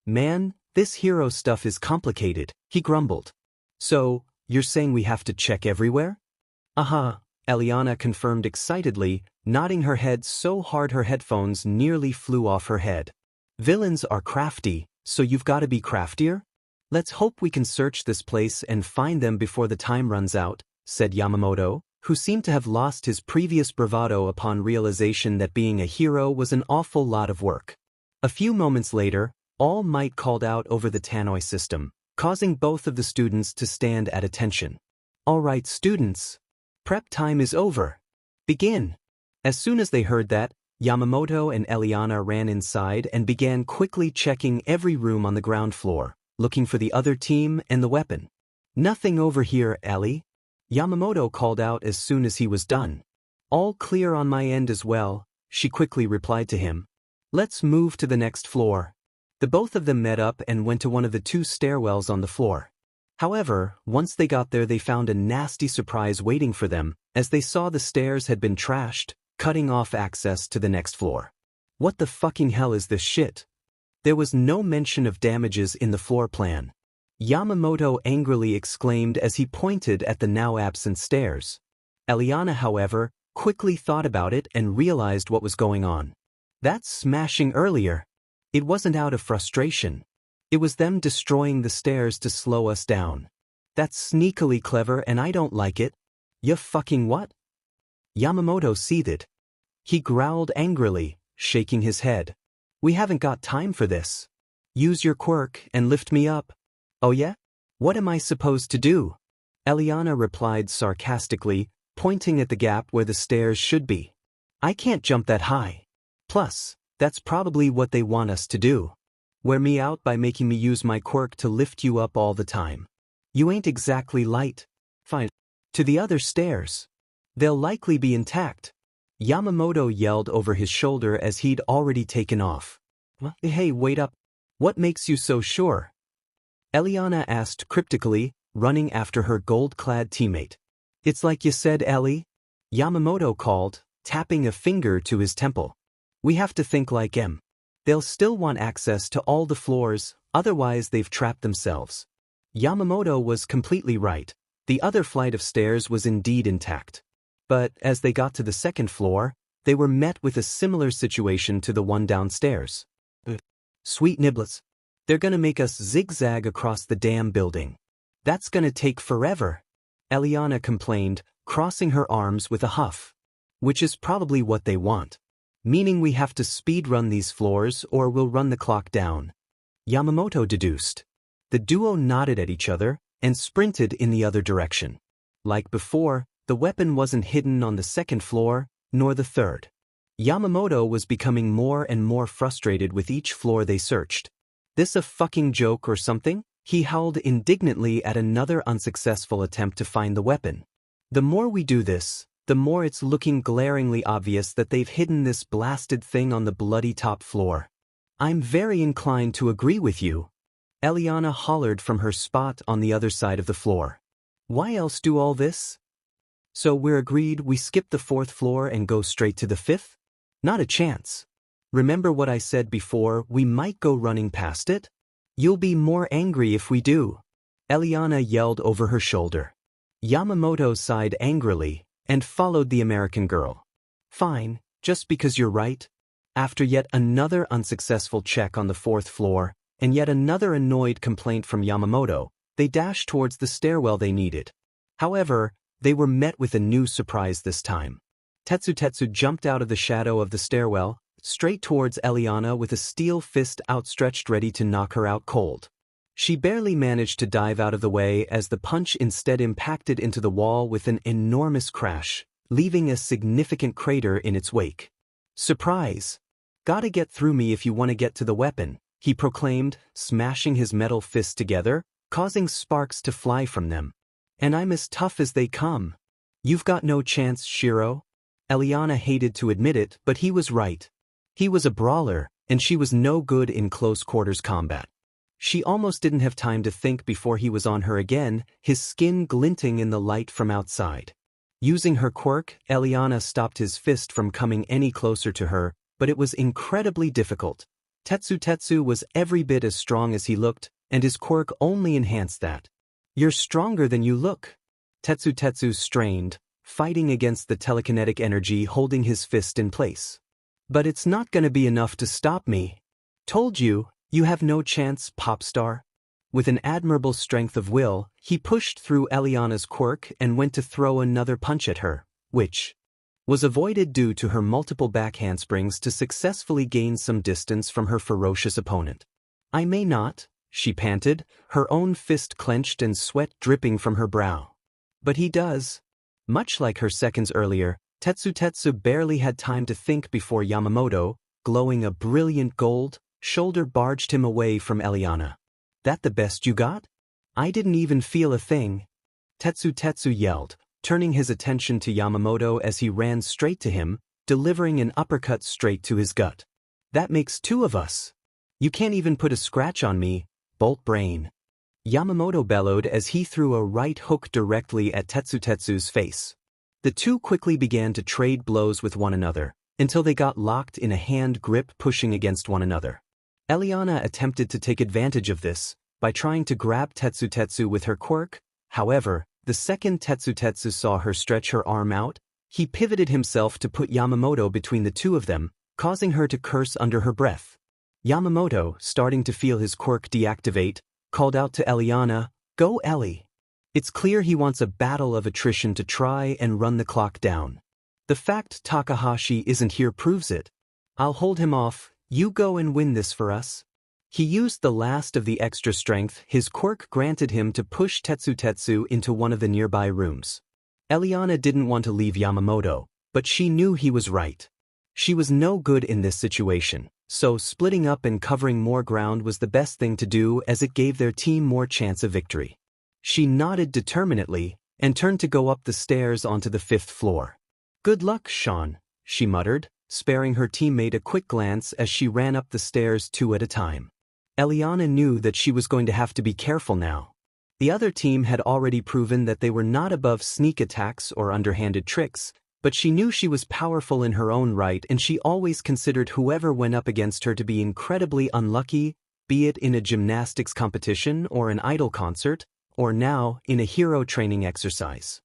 Man, this hero stuff is complicated, he grumbled. So, you're saying we have to check everywhere? Uh-huh, Elliana confirmed excitedly, nodding her head so hard her headphones nearly flew off her head. Villains are crafty, so you've got to be craftier? Let's hope we can search this place and find them before the time runs out, said Yamamoto, who seemed to have lost his previous bravado upon realization that being a hero was an awful lot of work. A few moments later, All Might called out over the tannoy system, causing both of the students to stand at attention. All right, students. Prep time is over. Begin. As soon as they heard that, Yamamoto and Elliana ran inside and began quickly checking every room on the ground floor, looking for the other team and the weapon. Nothing over here, Ellie. Yamamoto called out as soon as he was done. All clear on my end as well, she quickly replied to him. Let's move to the next floor. The both of them met up and went to one of the two stairwells on the floor. However, once they got there they found a nasty surprise waiting for them, as they saw the stairs had been trashed, cutting off access to the next floor. What the fucking hell is this shit? There was no mention of damages in the floor plan. Yamamoto angrily exclaimed as he pointed at the now absent stairs. Elliana, however, quickly thought about it and realized what was going on. That smashing earlier. It wasn't out of frustration. It was them destroying the stairs to slow us down. That's sneakily clever and I don't like it. You fucking what? Yamamoto seethed. He growled angrily, shaking his head. We haven't got time for this. Use your quirk and lift me up. Oh yeah? What am I supposed to do? Elliana replied sarcastically, pointing at the gap where the stairs should be. I can't jump that high. Plus, that's probably what they want us to do. Wear me out by making me use my quirk to lift you up all the time. You ain't exactly light. Fine. To the other stairs. They'll likely be intact. Yamamoto yelled over his shoulder as he'd already taken off. Hey, wait up. What makes you so sure? Elliana asked cryptically, running after her gold-clad teammate. It's like you said, Ellie. Yamamoto called, tapping a finger to his temple. We have to think like 𝐵. They'll still want access to all the floors, otherwise they've trapped themselves. Yamamoto was completely right. The other flight of stairs was indeed intact. But as they got to the second floor, they were met with a similar situation to the one downstairs. Sweet niblets. They're gonna make us zigzag across the damn building. That's gonna take forever. Elliana complained, crossing her arms with a huff. Which is probably what they want. Meaning we have to speedrun these floors or we'll run the clock down. Yamamoto deduced. The duo nodded at each other and sprinted in the other direction. Like before, the weapon wasn't hidden on the second floor, nor the third. Yamamoto was becoming more and more frustrated with each floor they searched. This a fucking joke or something? He howled indignantly at another unsuccessful attempt to find the weapon. The more we do this, the more it's looking glaringly obvious that they've hidden this blasted thing on the bloody top floor. I'm very inclined to agree with you. Elliana hollered from her spot on the other side of the floor. Why else do all this? So we're agreed we skip the fourth floor and go straight to the fifth? Not a chance. Remember what I said before, we might go running past it? You'll be more angry if we do. Elliana yelled over her shoulder. Yamamoto sighed angrily and followed the American girl. Fine, just because you're right. After yet another unsuccessful check on the fourth floor, and yet another annoyed complaint from Yamamoto, they dashed towards the stairwell they needed. However, they were met with a new surprise this time. 𝗧𝗧𝗧 jumped out of the shadow of the stairwell, straight towards Elliana with a steel fist outstretched ready to knock her out cold. She barely managed to dive out of the way as the punch instead impacted into the wall with an enormous crash, leaving a significant crater in its wake. Surprise! Gotta get through me if you want to get to the weapon, he proclaimed, smashing his metal fists together, causing sparks to fly from them. And I'm as tough as they come. You've got no chance, Shiro. Elliana hated to admit it, but he was right. He was a brawler, and she was no good in close-quarters combat. She almost didn't have time to think before he was on her again, his skin glinting in the light from outside. Using her quirk, Elliana stopped his fist from coming any closer to her, but it was incredibly difficult. 𝗧𝗧𝗧 was every bit as strong as he looked, and his quirk only enhanced that. You're stronger than you look. 𝗧𝗧𝗧 strained, fighting against the telekinetic energy holding his fist in place. But it's not gonna be enough to stop me. Told you, you have no chance, pop star. With an admirable strength of will, he pushed through Elliana's quirk and went to throw another punch at her, which was avoided due to her multiple back handsprings to successfully gain some distance from her ferocious opponent. I may not, she panted, her own fist clenched and sweat dripping from her brow. But he does. Much like her seconds earlier, 𝗧𝗧𝗧 barely had time to think before Yamamoto, glowing a brilliant gold, shoulder barged him away from Elliana. That the best you got? I didn't even feel a thing. 𝗧𝗧𝗧 yelled, turning his attention to Yamamoto as he ran straight to him, delivering an uppercut straight to his gut. That makes two of us. You can't even put a scratch on me, bolt brain. Yamamoto bellowed as he threw a right hook directly at 𝗧𝗧𝗧's face. The two quickly began to trade blows with one another, until they got locked in a hand grip pushing against one another. Elliana attempted to take advantage of this, by trying to grab 𝗧𝗧𝗧 with her quirk. However, the second 𝗧𝗧𝗧 saw her stretch her arm out, he pivoted himself to put Yamamoto between the two of them, causing her to curse under her breath. Yamamoto, starting to feel his quirk deactivate, called out to Elliana, "Go Ellie." It's clear he wants a battle of attrition to try and run the clock down. The fact Takahashi isn't here proves it. I'll hold him off, you go and win this for us. He used the last of the extra strength his quirk granted him to push 𝗧𝗧𝗧 into one of the nearby rooms. Elliana didn't want to leave Yamamoto, but she knew he was right. She was no good in this situation, so splitting up and covering more ground was the best thing to do as it gave their team more chance of victory. She nodded determinedly, and turned to go up the stairs onto the 5th floor. "Good luck, Sean," she muttered, sparing her teammate a quick glance as she ran up the stairs 2 at a time. Elliana knew that she was going to have to be careful now. The other team had already proven that they were not above sneak attacks or underhanded tricks, but she knew she was powerful in her own right, and she always considered whoever went up against her to be incredibly unlucky, be it in a gymnastics competition or an idol concert, or now in a hero training exercise.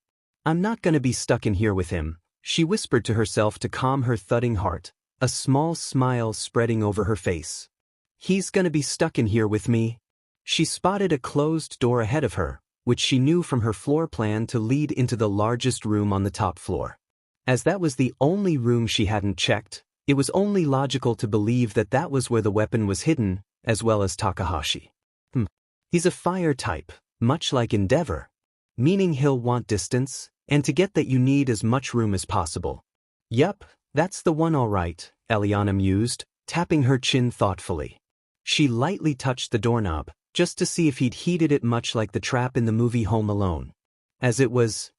"I'm not gonna be stuck in here with him," she whispered to herself to calm her thudding heart, a small smile spreading over her face. "He's gonna be stuck in here with me." She spotted a closed door ahead of her, which she knew from her floor plan to lead into the largest room on the top floor. As that was the only room she hadn't checked, it was only logical to believe that that was where the weapon was hidden, as well as Takahashi. He's a fire type, much like 𝗵𝗃𝗏, meaning he'll want distance, and to get that you need as much room as possible. "Yup, that's the one all right," Elliana mused, tapping her chin thoughtfully. She lightly touched the doorknob, just to see if he'd heated it, much like the trap in the movie Home Alone. As it was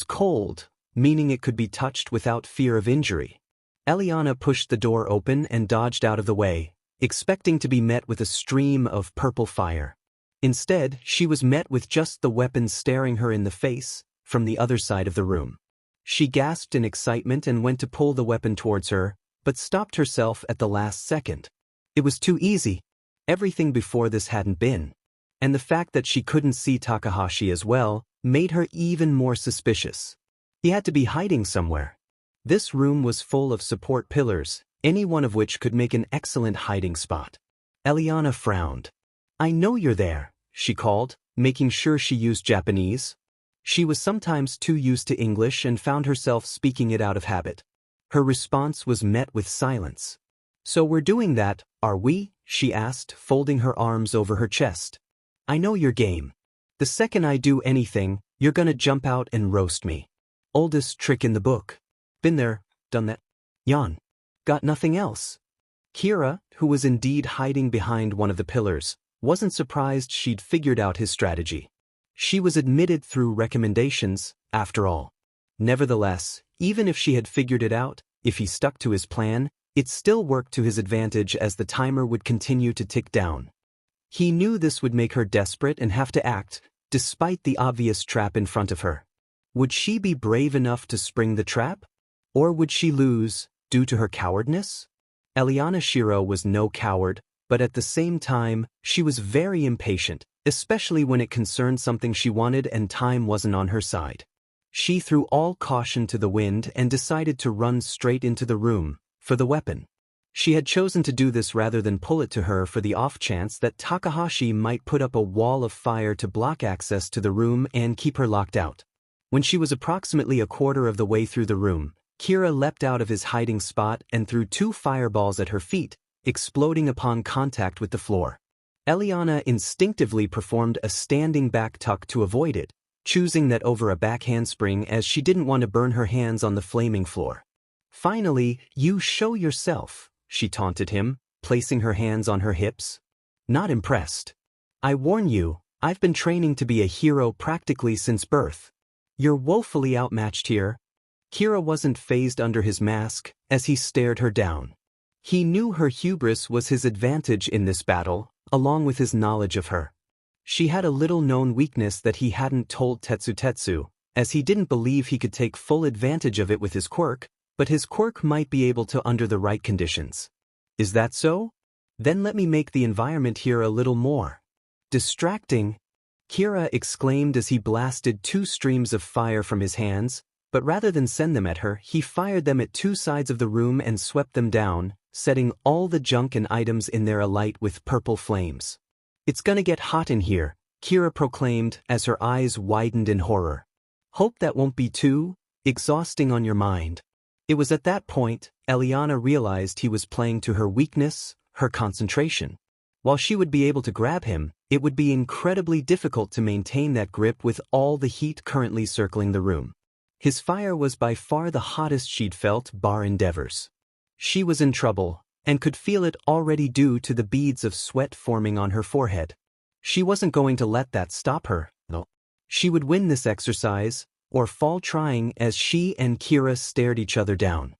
cold, meaning it could be touched without fear of injury. Elliana pushed the door open and dodged out of the way, expecting to be met with a stream of purple fire. Instead, she was met with just the weapon staring her in the face from the other side of the room. She gasped in excitement and went to pull the weapon towards her, but stopped herself at the last second. It was too easy. Everything before this hadn't been. And the fact that she couldn't see Takahashi as well made her even more suspicious. He had to be hiding somewhere. This room was full of support pillars, any one of which could make an excellent hiding spot. Elliana frowned. "I know you're there," she called, making sure she used Japanese. She was sometimes too used to English and found herself speaking it out of habit. Her response was met with silence. "So we're doing that, are we?" she asked, folding her arms over her chest. "I know your game. The second I do anything, you're gonna jump out and roast me. Oldest trick in the book. Been there, done that. Yawn. Got nothing else." Kira, who was indeed hiding behind one of the pillars, wasn't surprised she'd figured out his strategy. She was admitted through recommendations, after all. Nevertheless, even if she had figured it out, if he stuck to his plan, it still worked to his advantage as the timer would continue to tick down. He knew this would make her desperate and have to act, despite the obvious trap in front of her. Would she be brave enough to spring the trap? Or would she lose, due to her cowardness? Elliana Shiro was no coward, but at the same time, she was very impatient, especially when it concerned something she wanted and time wasn't on her side. She threw all caution to the wind and decided to run straight into the room, for the weapon. She had chosen to do this rather than pull it to her for the off chance that Takahashi might put up a wall of fire to block access to the room and keep her locked out. When she was approximately a quarter of the way through the room, Kira leapt out of his hiding spot and threw 2 fireballs at her feet, exploding upon contact with the floor. Elliana instinctively performed a standing back tuck to avoid it, choosing that over a back handspring as she didn't want to burn her hands on the flaming floor. "Finally, you show yourself," she taunted him, placing her hands on her hips. Not impressed. "I warn you, I've been training to be a hero practically since birth. You're woefully outmatched here." Kira wasn't fazed under his mask as he stared her down. He knew her hubris was his advantage in this battle, along with his knowledge of her. She had a little-known weakness that he hadn't told Tetsu, as he didn't believe he could take full advantage of it with his quirk, but his quirk might be able to under the right conditions. "Is that so? Then let me make the environment here a little more distracting," Kira exclaimed as he blasted 2 streams of fire from his hands, but rather than send them at her, he fired them at 2 sides of the room and swept them down, setting all the junk and items in there alight with purple flames. "It's gonna get hot in here," Kira proclaimed as her eyes widened in horror. "Hope that won't be too exhausting on your mind." It was at that point, Elliana realized he was playing to her weakness, her concentration. While she would be able to grab him, it would be incredibly difficult to maintain that grip with all the heat currently circling the room. His fire was by far the hottest she'd felt, bar 𝗵𝗃𝗏𝗏. She was in trouble, and could feel it already due to the beads of sweat forming on her forehead. She wasn't going to let that stop her, though. She would win this exercise, or fall trying as she and Kira stared each other down.